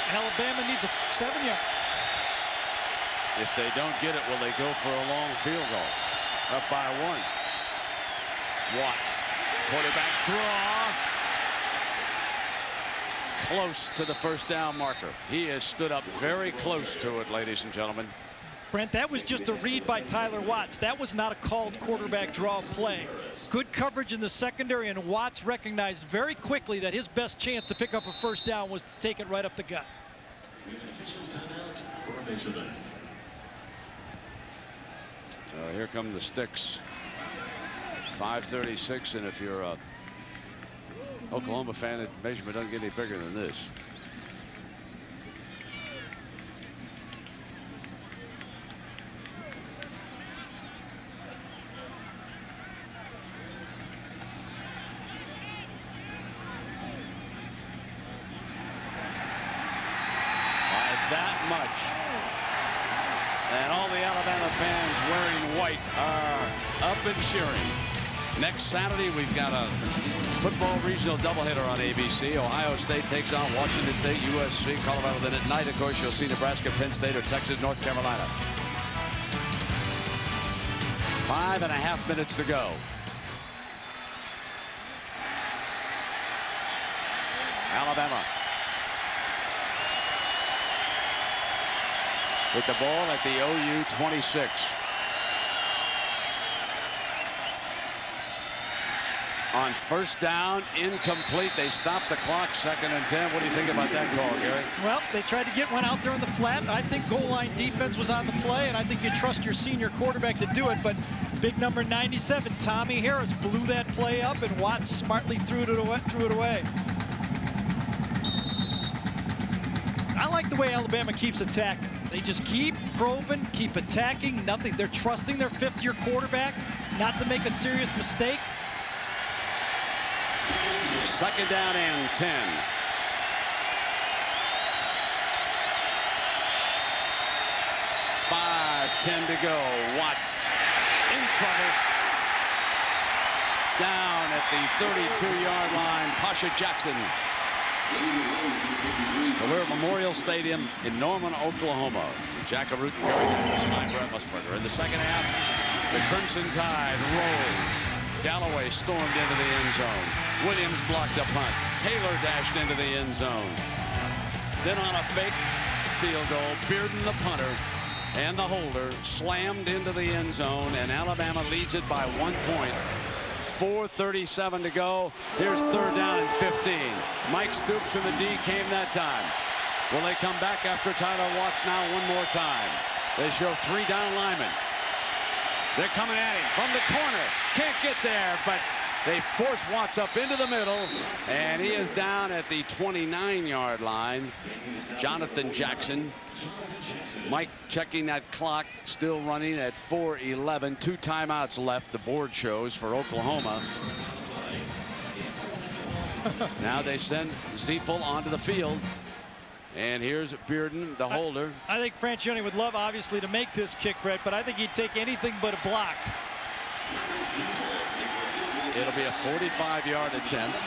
Alabama needs 7 yards. If they don't get it, will they go for a long field goal? Up by 1. Watts, quarterback draw. Close to the first down marker. He has stood up very close to it, ladies and gentlemen. Brent, that was just a read by Tyler Watts. That was not a called quarterback draw play. Good coverage in the secondary, and Watts recognized very quickly that his best chance to pick up a first down was to take it right up the gut. So here come the sticks. 5:36, and if you're a Oklahoma fan, the measurement doesn't get any bigger than this. By that much. And all the Alabama fans wearing white are up and cheering. Next Saturday, we've got a football regional doubleheader on ABC. Ohio State takes on Washington State, USC, Colorado. Then at night, of course, you'll see Nebraska, Penn State, or Texas, North Carolina. 5.5 minutes to go. Alabama with the ball at the OU 26. on first down, incomplete. They stopped the clock, 2nd and 10. What do you think about that call, Gary? Well, they tried to get one out there in the flat. I think goal line defense was on the play, and I think you trust your senior quarterback to do it, but big number 97, Tommy Harris, blew that play up, and Watts smartly threw it away. I like the way Alabama keeps attacking. They just keep probing, keep attacking, nothing. They're trusting their 5th-year quarterback not to make a serious mistake. 2nd down and 10. 5:10 to go. Watts in trouble. Down at the 32-yard line, Pasha Jackson. So we're at Memorial Stadium in Norman, Oklahoma. Jack Arute and Gary Anderson. I'm Brent Musburger. In the second half, the Crimson Tide rolled. Galloway stormed into the end zone. Williams blocked a punt. Taylor dashed into the end zone. Then on a fake field goal, Bearden, the punter, and the holder slammed into the end zone, and Alabama leads it by 1 point. 4:37 to go. Here's 3rd down and 15. Mike Stoops and the D came that time. Will they come back after Tyler Watts now one more time? They show 3 down linemen. They're coming at him from the corner. Can't get there, but they force Watts up into the middle, and he is down at the 29-yard line. Jonathan Jackson. Mike checking that clock, still running at 4:11. 2 timeouts left, the board shows, for Oklahoma. Now they send Ziefel onto the field. And here's Bearden, the holder. I think Franchione would love, obviously, to make this kick, Brett, but I think he'd take anything but a block. It'll be a 45-yard attempt.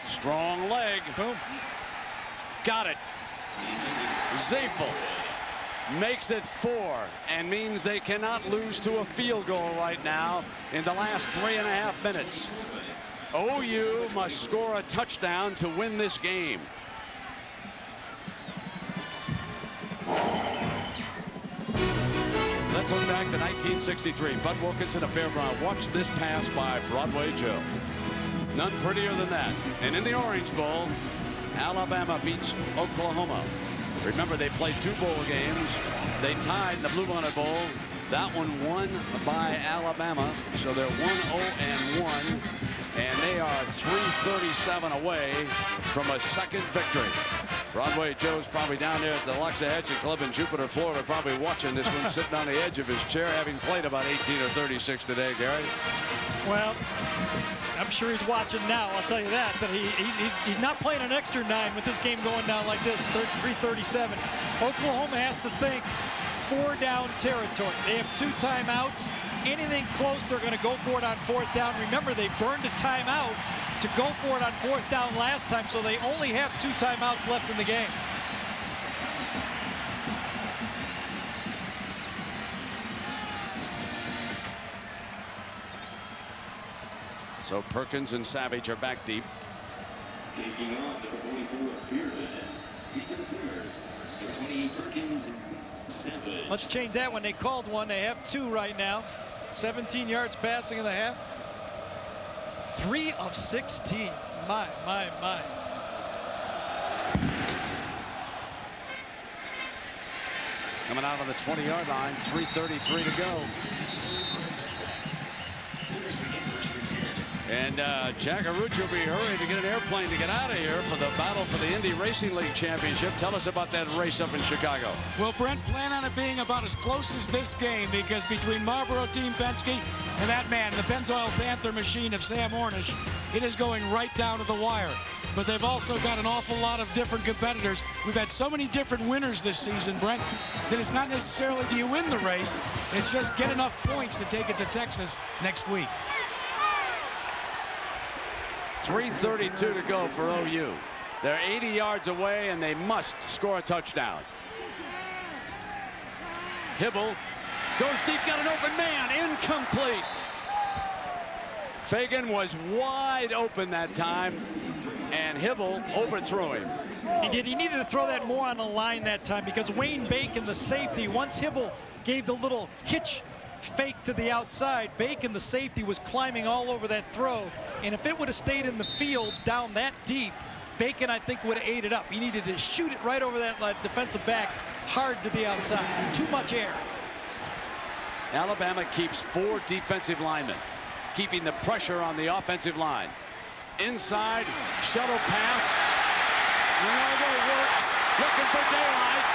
Strong leg. Boom. Got it. Ziefel makes it 4 and means they cannot lose to a field goal right now in the last 3.5 minutes. OU must score a touchdown to win this game. Let's look back to 1963. Bud Wilkinson, a fair ground. Watch this pass by Broadway Joe. None prettier than that. And in the Orange Bowl, Alabama beats Oklahoma. Remember, they played 2 bowl games. They tied in the Blue Bonnet Bowl. That one won by Alabama. So they're 1-0-1. And they are 3:37 away from a second victory. Broadway Joe's probably down there at the Loxahatchee Club in Jupiter, Florida, probably watching this one, sitting on the edge of his chair, having played about 18 or 36 today, Gary. Well, I'm sure he's watching now, I'll tell you that, but he's not playing an extra 9 with this game going down like this, 3:37. Oklahoma has to think 4-down territory. They have 2 timeouts. Anything close, they're going to go for it on 4th down. Remember, they burned a timeout to go for it on 4th down last time, so they only have 2 timeouts left in the game. So Perkins and Savage are back deep. Taking off at the 44, Bearden. Deacon Simmers, 28 Perkins, Savage. Let's change that when they called one. They have 2 right now. 17 yards passing in the half. 3 of 16. My. Coming out on the 20-yard line, 3:33 to go. And Jack Arute will be hurrying to get an airplane to get out of here for the battle for the Indy Racing League Championship. Tell us about that race up in Chicago. Well, Brent, plan on it being about as close as this game, because between Marlboro Team Penske and that man, the Pennzoil Panther machine of Sam Ornish, it is going right down to the wire. But they've also got an awful lot of different competitors. We've had so many different winners this season, Brent, that it's not necessarily do you win the race, it's just get enough points to take it to Texas next week. 3:32 to go for OU. They're 80 yards away, and they must score a touchdown. Hibble goes deep, got an open man, incomplete. Fagan was wide open that time, and Hibble overthrew him. He did. He needed to throw that more on the line that time because Wayne Bacon, the safety, once Hybl gave the little hitch fake to the outside, Bacon, the safety, was climbing all over that throw. And if it would have stayed in the field down that deep, Bacon, I think, would have ate it up. He needed to shoot it right over that defensive back hard to the outside. Too much air. Alabama keeps 4 defensive linemen, keeping the pressure on the offensive line. Inside, shuttle pass. Ronaldo works, looking for daylight.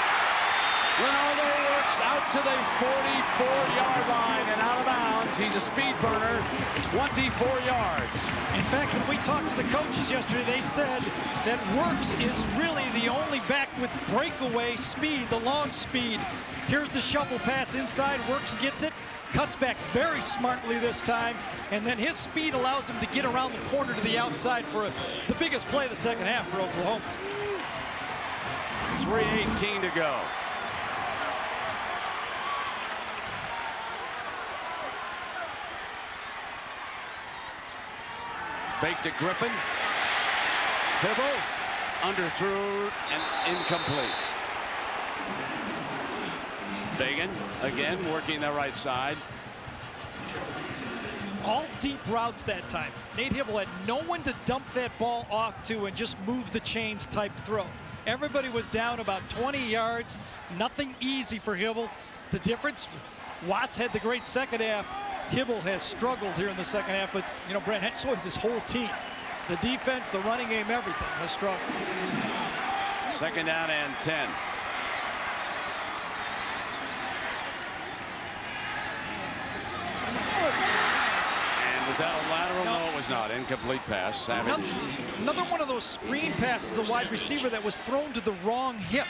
Ronaldo works out to the 44-yard line and out of bounds. He's a speed burner, 24 yards. In fact, when we talked to the coaches yesterday, they said that Works is really the only back with breakaway speed, the long speed. Here's the shovel pass inside. Works gets it, cuts back very smartly this time, and then his speed allows him to get around the corner to the outside for the biggest play of the second half for Oklahoma. 3:18 to go. Fake to Griffin. Hybl underthrew and incomplete. Fagan again working the right side. All deep routes that time. Nate Hybl had no one to dump that ball off to and just move the chains type throw. Everybody was down about 20 yards. Nothing easy for Hybl. The difference, Watts had the great second half. Hybl has struggled here in the second half, but, you know, Brent, so has his whole team. The defense, the running game, everything has struggled. Second down and 10. And was that a lateral? No, it was not. Incomplete pass. Savage. Another one of those screen passes to the wide receiver that was thrown to the wrong hip.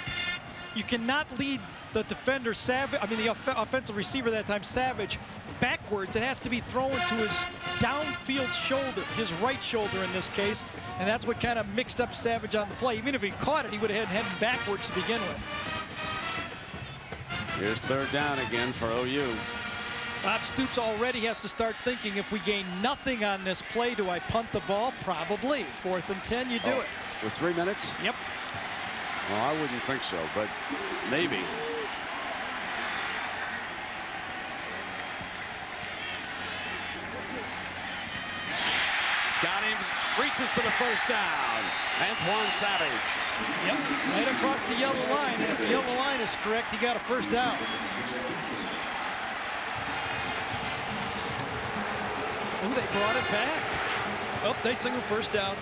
You cannot lead the defender, the offensive receiver that time, Savage, backwards. It has to be thrown to his downfield shoulder, his right shoulder in this case, and that's what kind of mixed up Savage on the play. Even if he caught it, he would have had heading backwards to begin with. Here's third down again for OU. Bob Stoops already has to start thinking, if we gain nothing on this play, do I punt the ball? Probably. 4th and 10, you do it. With 3 minutes? Yep. Well, I wouldn't think so, but maybe. Got him, reaches for the first down. Antoine Savage. Yep, right across the yellow line, and if the yellow line is correct, he got a first down. Oh, they brought it back. Oh, they signal first down.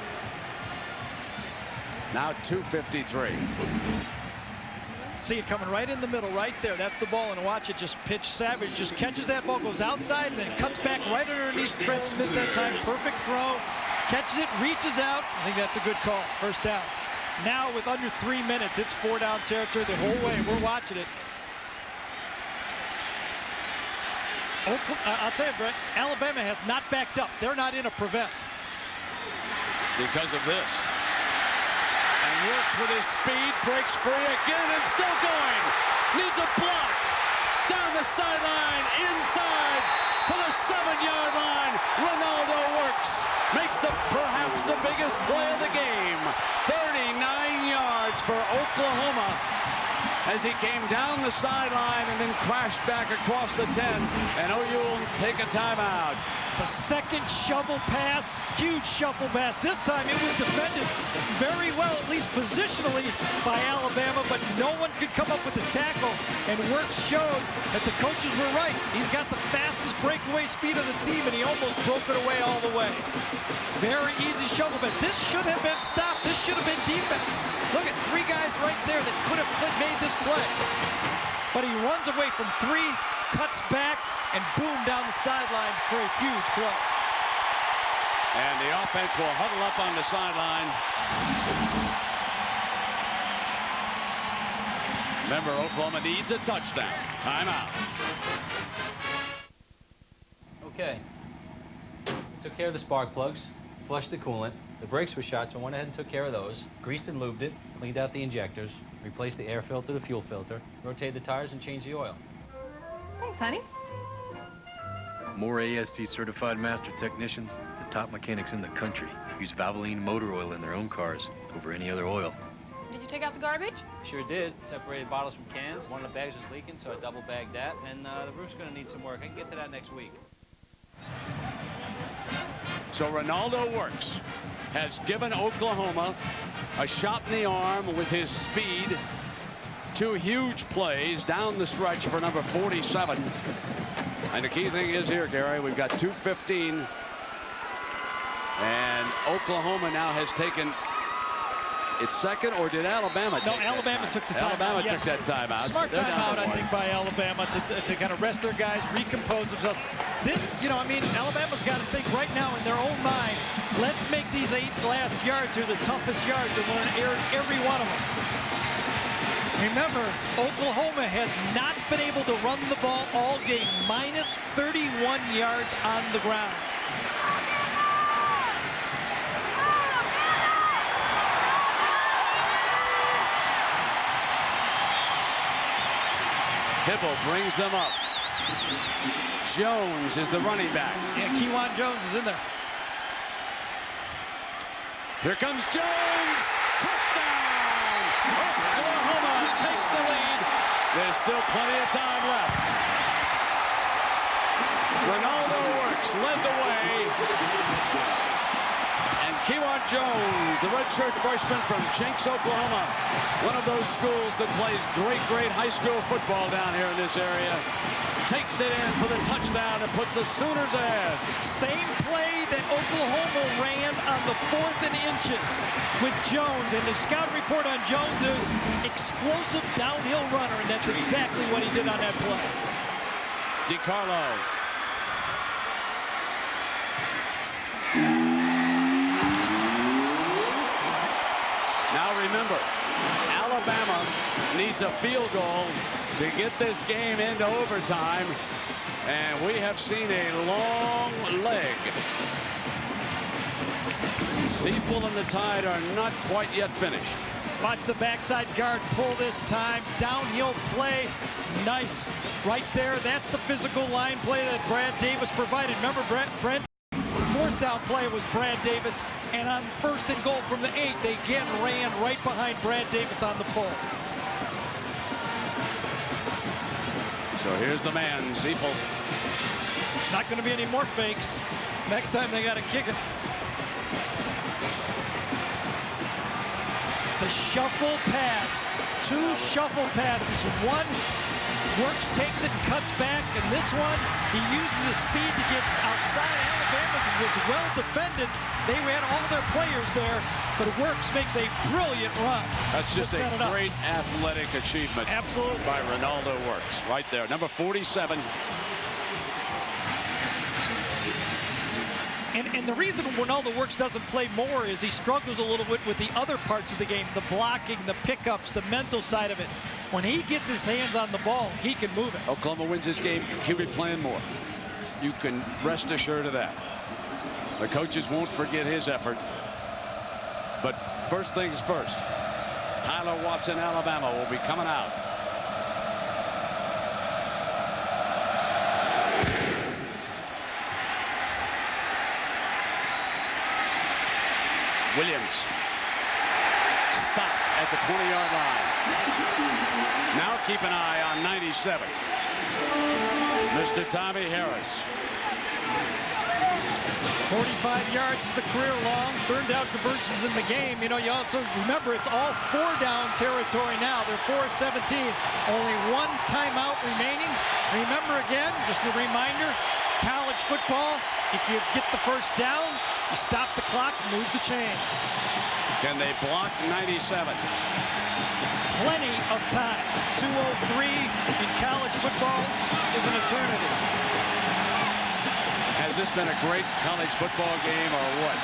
Now 2:53. See it coming right in the middle, right there. That's the ball, and watch it just pitch. Savage just catches that ball, goes outside, and then cuts back right underneath Trent Smith that time. Perfect throw. Catches it, reaches out. I think that's a good call. First down. Now with under 3 minutes, it's 4-down territory the whole way. We're watching it. I'll tell you, Brett, Alabama has not backed up. They're not in a prevent. Because of this. And Works with his speed, breaks free again and still going. Needs a block. Down the sideline, inside to the 7-yard line. Ronaldo Works makes perhaps the biggest play of the game. 39 yards for Oklahoma as he came down the sideline and then crashed back across the 10. And OU will take a timeout. The second shovel pass, huge shovel pass. This time it was defended very well, at least positionally, by Alabama, but no one could come up with the tackle. And Works showed that the coaches were right. He's got the fastest breakaway speed of the team, and he almost broke it away all the way. Very easy shovel pass. This should have been stopped. This should have been defense. Look at 3 guys right there that could have made this play. But he runs away from 3, cuts back, and boom, down the sideline for a huge play. And the offense will huddle up on the sideline. Remember, Oklahoma needs a touchdown. Timeout. Okay. Took care of the spark plugs, flushed the coolant. The brakes were shot, so I went ahead and took care of those. Greased and lubed it, cleaned out the injectors, replaced the air filter, the fuel filter, rotated the tires, and changed the oil. Thanks, honey. More ASC certified master technicians, the top mechanics in the country, use Valvoline motor oil in their own cars over any other oil. out the garbage? Sure did. Separated bottles from cans. One of the bags was leaking, so I double bagged that. And the roof's going to need some work. I can get to that next week. So Ronaldo Works has given Oklahoma a shot in the arm with his speed. 2 huge plays down the stretch for number 47. And the key thing is here, Gary, we've got 2:15. And Oklahoma now has taken its second, or did Alabama take Alabama took the timeout. Alabama took that timeout. Smart timeout, I think, by Alabama to kind of rest their guys, recompose themselves. This, I mean, Alabama's got to think right now in their own mind, let's make these 8 last yards here the toughest yards and learn every one of them. Remember, Oklahoma has not been able to run the ball all game, minus 31 yards on the ground. Hibble brings them up. Jones is the running back. Yeah, Kewan Jones is in there. Here comes Jones. Touchdown! Oklahoma takes the lead. There's still plenty of time left. Ronaldo Works led the way. And Kewan Jones, the redshirt freshman from Jenks, Oklahoma, one of those schools that plays great high school football down here in this area, takes it in for the touchdown and puts the Sooners ahead. Same play that Oklahoma ran on the 4th and inches with Jones. And the scout report on Jones is explosive downhill runner, and that's exactly what he did on that play. DiCarlo. Now remember, Alabama needs a field goal to get this game into overtime, and we have seen a long leg. Seafull and the Tide are not quite yet finished. Watch the backside guard pull this time. Downhill play. Nice. Right there. That's the physical line play that Brad Davis provided. Remember, Brent? 4th down play was Brad Davis, and on 1st and goal from the 8, they again ran right behind Brad Davis on the pull. So here's the man, Seafull. Not going to be any more fakes. Next time they got to kick it. The shuffle pass. 2 shuffle passes. One, Works takes it and cuts back, and this one, he uses his speed to get outside. Alabama was well defended. They ran all their players there, but Works makes a brilliant run. That's just a great athletic achievement. Absolutely. By Ronaldo Works, right there. Number 47. And the reason Ronaldo Works doesn't play more is he struggles a little bit with the other parts of the game, the blocking, the pickups, the mental side of it. When he gets his hands on the ball, he can move it. Oklahoma wins this game, he'll be playing more. You can rest assured of that. The coaches won't forget his effort. But first things first, Tyler Watson, Alabama, will be coming out. Williams stopped at the 20-yard line. Now keep an eye on 97. Mr. Tommy Harris. 45 yards is the career long. 3rd down conversions in the game. You also remember it's all 4-down territory now. They're 4-17. Only 1 timeout remaining. Remember again, just a reminder, college football, if you get the first down, you stop the clock, move the chains. Can they block 97? Plenty of time. 2:03 in college football is an eternity. Has this been a great college football game or what?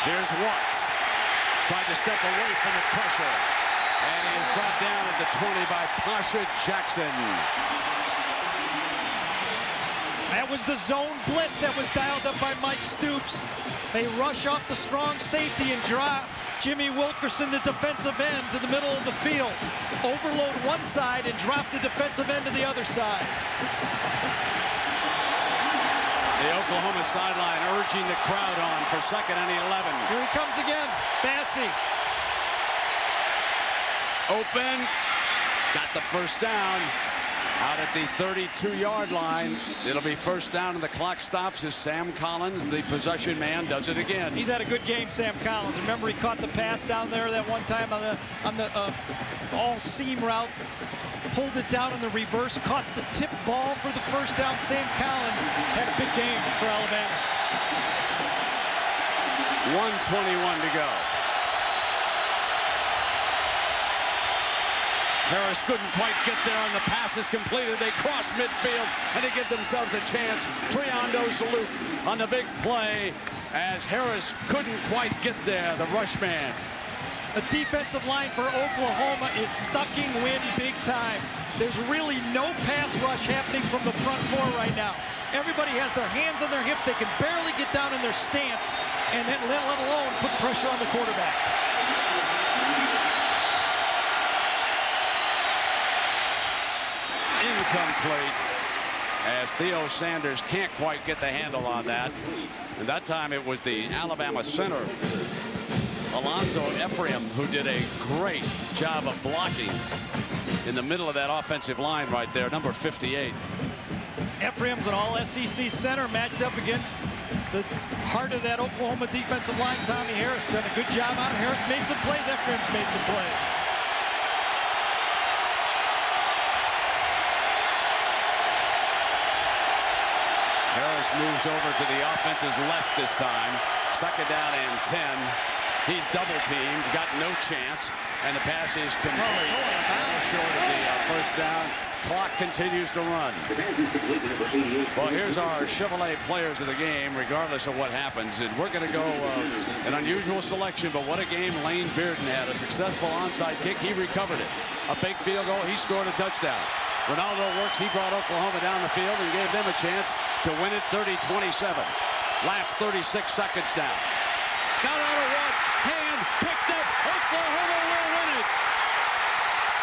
Here's Watts. Tried to step away from the pressure. And he is brought down at the 20 by Pasha Jackson. That was the zone blitz that was dialed up by Mike Stoops. They rush off the strong safety and drop Jimmy Wilkerson, the defensive end, to the middle of the field. Overload one side and drop the defensive end to the other side. The Oklahoma sideline urging the crowd on for 2nd and 11. Here he comes again. Bassey. Open. Got the first down. Out at the 32-yard line. It'll be first down, and the clock stops as Sam Collins, the possession man, does it again. He's had a good game, Sam Collins. Remember, he caught the pass down there that one time on the all-seam route. Pulled it down in the reverse, caught the tip ball for the first down. Sam Collins had a big game for Alabama. 1:21 to go. Harris couldn't quite get there, and the pass is completed. They cross midfield, and they give themselves a chance. Triando Salute on the big play as Harris couldn't quite get there, the rush man. The defensive line for Oklahoma is sucking wind big time. There's really no pass rush happening from the front four right now. Everybody has their hands on their hips. They can barely get down in their stance, and then let alone put pressure on the quarterback. Incomplete, as Theo Sanders can't quite get the handle on that. And that time it was the Alabama center, Alonzo Ephraim, who did a great job of blocking in the middle of that offensive line right there, number 58. Ephraim's an all-SEC center matched up against the heart of that Oklahoma defensive line, Tommy Harris. Done a good job on it. Harris made some plays. Ephraim's made some plays. Harris moves over to the offense's left this time. 2nd down and 10. He's double teamed, got no chance, and the pass is complete. Short of the first down. Clock continues to run. Well, here's our Chevrolet players of the game, regardless of what happens. And we're going to go an unusual selection, but what a game Lane Bearden had. A successful onside kick. He recovered it. A fake field goal. He scored a touchdown. Ronaldo Works. He brought Oklahoma down the field and gave them a chance to win it 30-27. Last 36 seconds now. Got out of one. Hand picked up. Oklahoma will win it.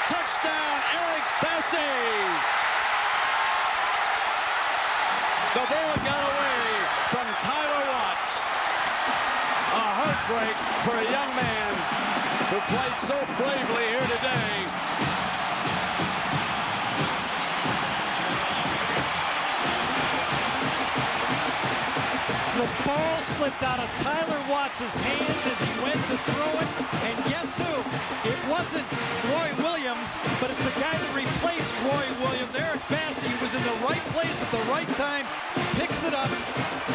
Touchdown, Eric Bassey. The ball got away from Tyler Watts. A heartbreak for a young man who played so bravely here today. The ball slipped out of Tyler Watts' hands as he went to throw it, and guess who? It wasn't Roy Williams, but it's the guy that replaced Roy Williams. Eric Bassey was in the right place at the right time, picks it up,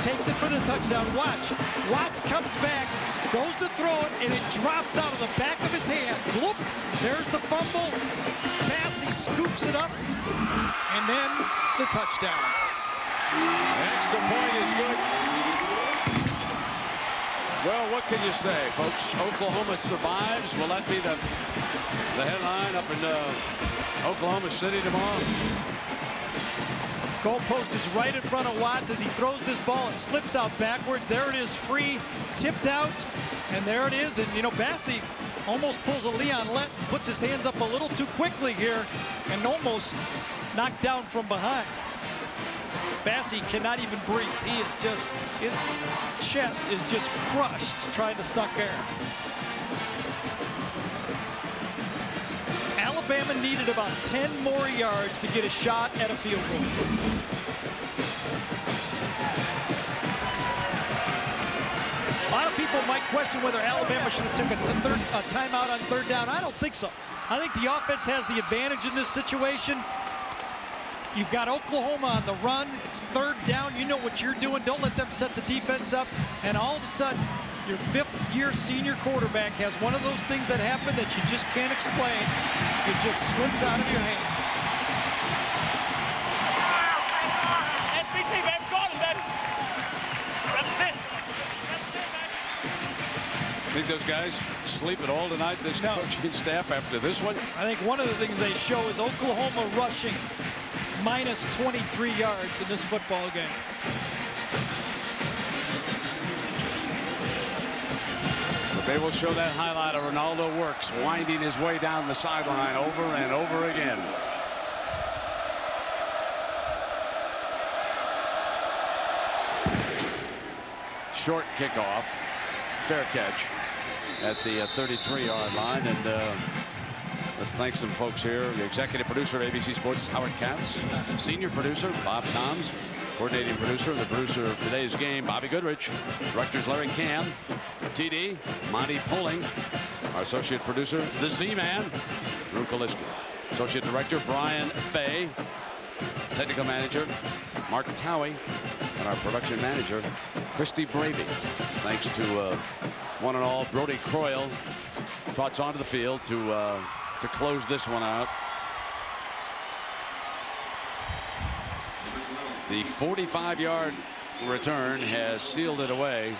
takes it for the touchdown. Watch. Watts comes back, goes to throw it, and it drops out of the back of his hand. Bloop! There's the fumble. Bassey scoops it up, and then the touchdown. The extra point is good. Well, what can you say, folks? Oklahoma survives. Will that be the headline up in Oklahoma City tomorrow? Goalpost is right in front of Watts as he throws this ball. It slips out backwards. There it is, free, tipped out, and there it is. And, you know, Bassey almost pulls a Leon Lett, puts his hands up a little too quickly here, and almost knocked down from behind. Bassey cannot even breathe. He is just, his chest is just crushed trying to suck air. Alabama needed about 10 more yards to get a shot at a field goal. A lot of people might question whether Alabama should have took a timeout on 3rd down. I don't think so. I think the offense has the advantage in this situation. You've got Oklahoma on the run. It's 3rd down. You know what you're doing. Don't let them set the defense up. And all of a sudden, your 5th-year senior quarterback has one of those things that happen that you just can't explain. It just slips out of your hand. Think those guys sleep at all tonight, this coaching staff, after this one? I think one of the things they show is Oklahoma rushing minus 23 yards in this football game. But they will show that highlight of Ronaldo Works winding his way down the sideline over and over again. short kickoff. Fair catch at the 33-yard line. And let's thank some folks here. The executive producer of ABC Sports, Howard Katz. Senior producer, Bob Toms. Coordinating producer, the producer of today's game, Bobby Goodrich. Directors, Larry Cam. TD, Monty Pulling. Our associate producer, the Z-Man, Drew Kaliski. Associate director, Brian Fay. Technical manager, Mark Towie. And our production manager, Christy Bravey. Thanks to one and all, Brody Croyle. Trots onto the field to close this one out. The 45-yard return has sealed it away.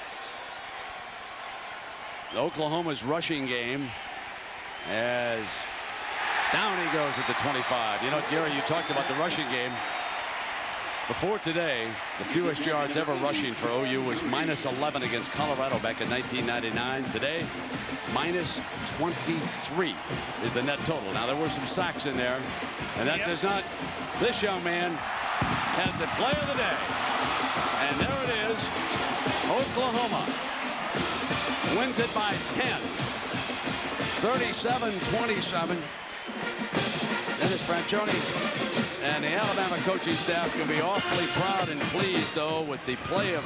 Oklahoma's rushing game as down he goes at the 25. You know, Gary, you talked about the rushing game. Before today, the fewest yards ever rushing for OU was -11 against Colorado back in 1999. Today, -23 is the net total. Now, there were some sacks in there, and that does not. This young man had the play of the day. And there it is. Oklahoma wins it by 10. 37-27. Dennis Franchione and the Alabama coaching staff can be awfully proud and pleased, though, with the play of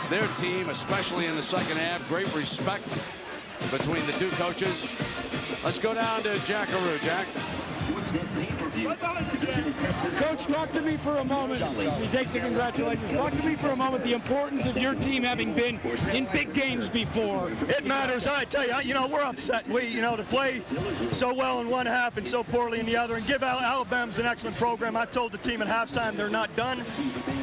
their team, especially in the second half. Great respect between the two coaches. Let's go down to Jackaroo. Jack. Coach, talk to me for a moment. He takes the congratulations. Talk to me for a moment the importance of your team having been in big games before. It matters. I tell you, we're upset. To play so well in one half and so poorly in the other, and give Alabama's an excellent program. I told the team at halftime they're not done,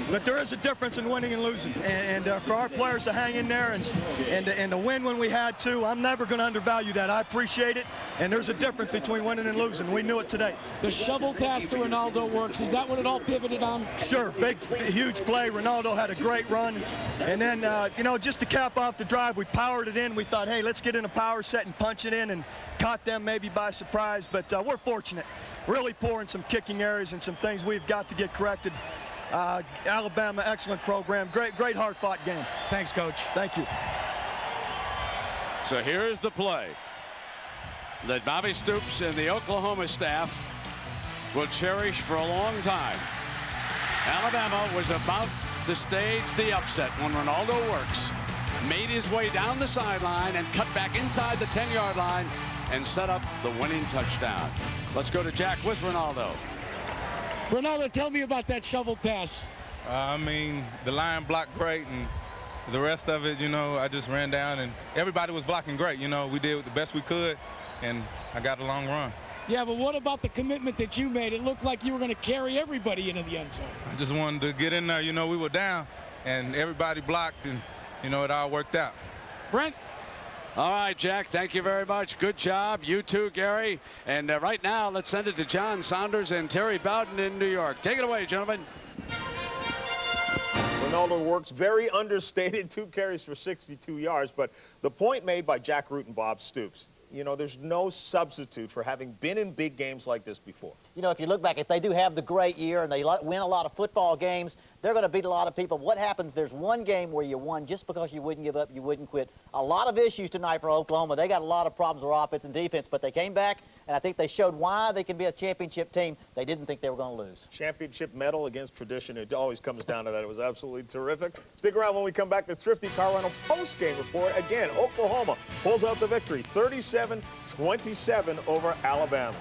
but there is a difference in winning and losing. And for our players to hang in there and to win when we had to, I'm never going to undervalue that. I appreciate it. And there's a difference between winning and losing. We knew it today. The shovel pass to Ronaldo works. Is that what it all pivoted on? Sure. Big, huge play. Ronaldo had a great run. And then, just to cap off the drive, we powered it in. We thought, hey, let's get in a power set and punch it in, and caught them maybe by surprise. But we're fortunate. Really poor in some kicking areas and some things we've got to get corrected. Alabama, excellent program. Great hard-fought game. Thanks, Coach. Thank you. So here's the play that Bobby Stoops and the Oklahoma staff will cherish for a long time. Alabama was about to stage the upset when Ronaldo Works made his way down the sideline and cut back inside the 10-yard line and set up the winning touchdown. Let's go to Jack with Ronaldo. Ronaldo, tell me about that shovel pass. The line blocked great, and the rest of it, I just ran down, and everybody was blocking great. We did the best we could, and I got a long run. Yeah, but what about the commitment that you made? It looked like you were going to carry everybody into the end zone. I just wanted to get in there. We were down, and everybody blocked, and, it all worked out. Brent? All right, Jack, thank you very much. Good job. You too, Gary. And right now, let's send it to John Saunders and Terry Bowden in New York. Take it away, gentlemen. Ronaldo Works, very understated, 2 carries for 62 yards. But the point made by Jack Root and Bob Stoops, there's no substitute for having been in big games like this before. If you look back, if they do have the great year and they win a lot of football games, they're going to beat a lot of people. What happens, there's one game where you won just because you wouldn't give up, you wouldn't quit. A lot of issues tonight for Oklahoma. They got a lot of problems with offense and defense, but they came back, and I think they showed why they can be a championship team. They didn't think they were going to lose. Championship medal against tradition. It always comes down to that. It was absolutely terrific. Stick around when we come back to Thrifty Carolina post-game report. Again, Oklahoma pulls out the victory, 37-27 over Alabama.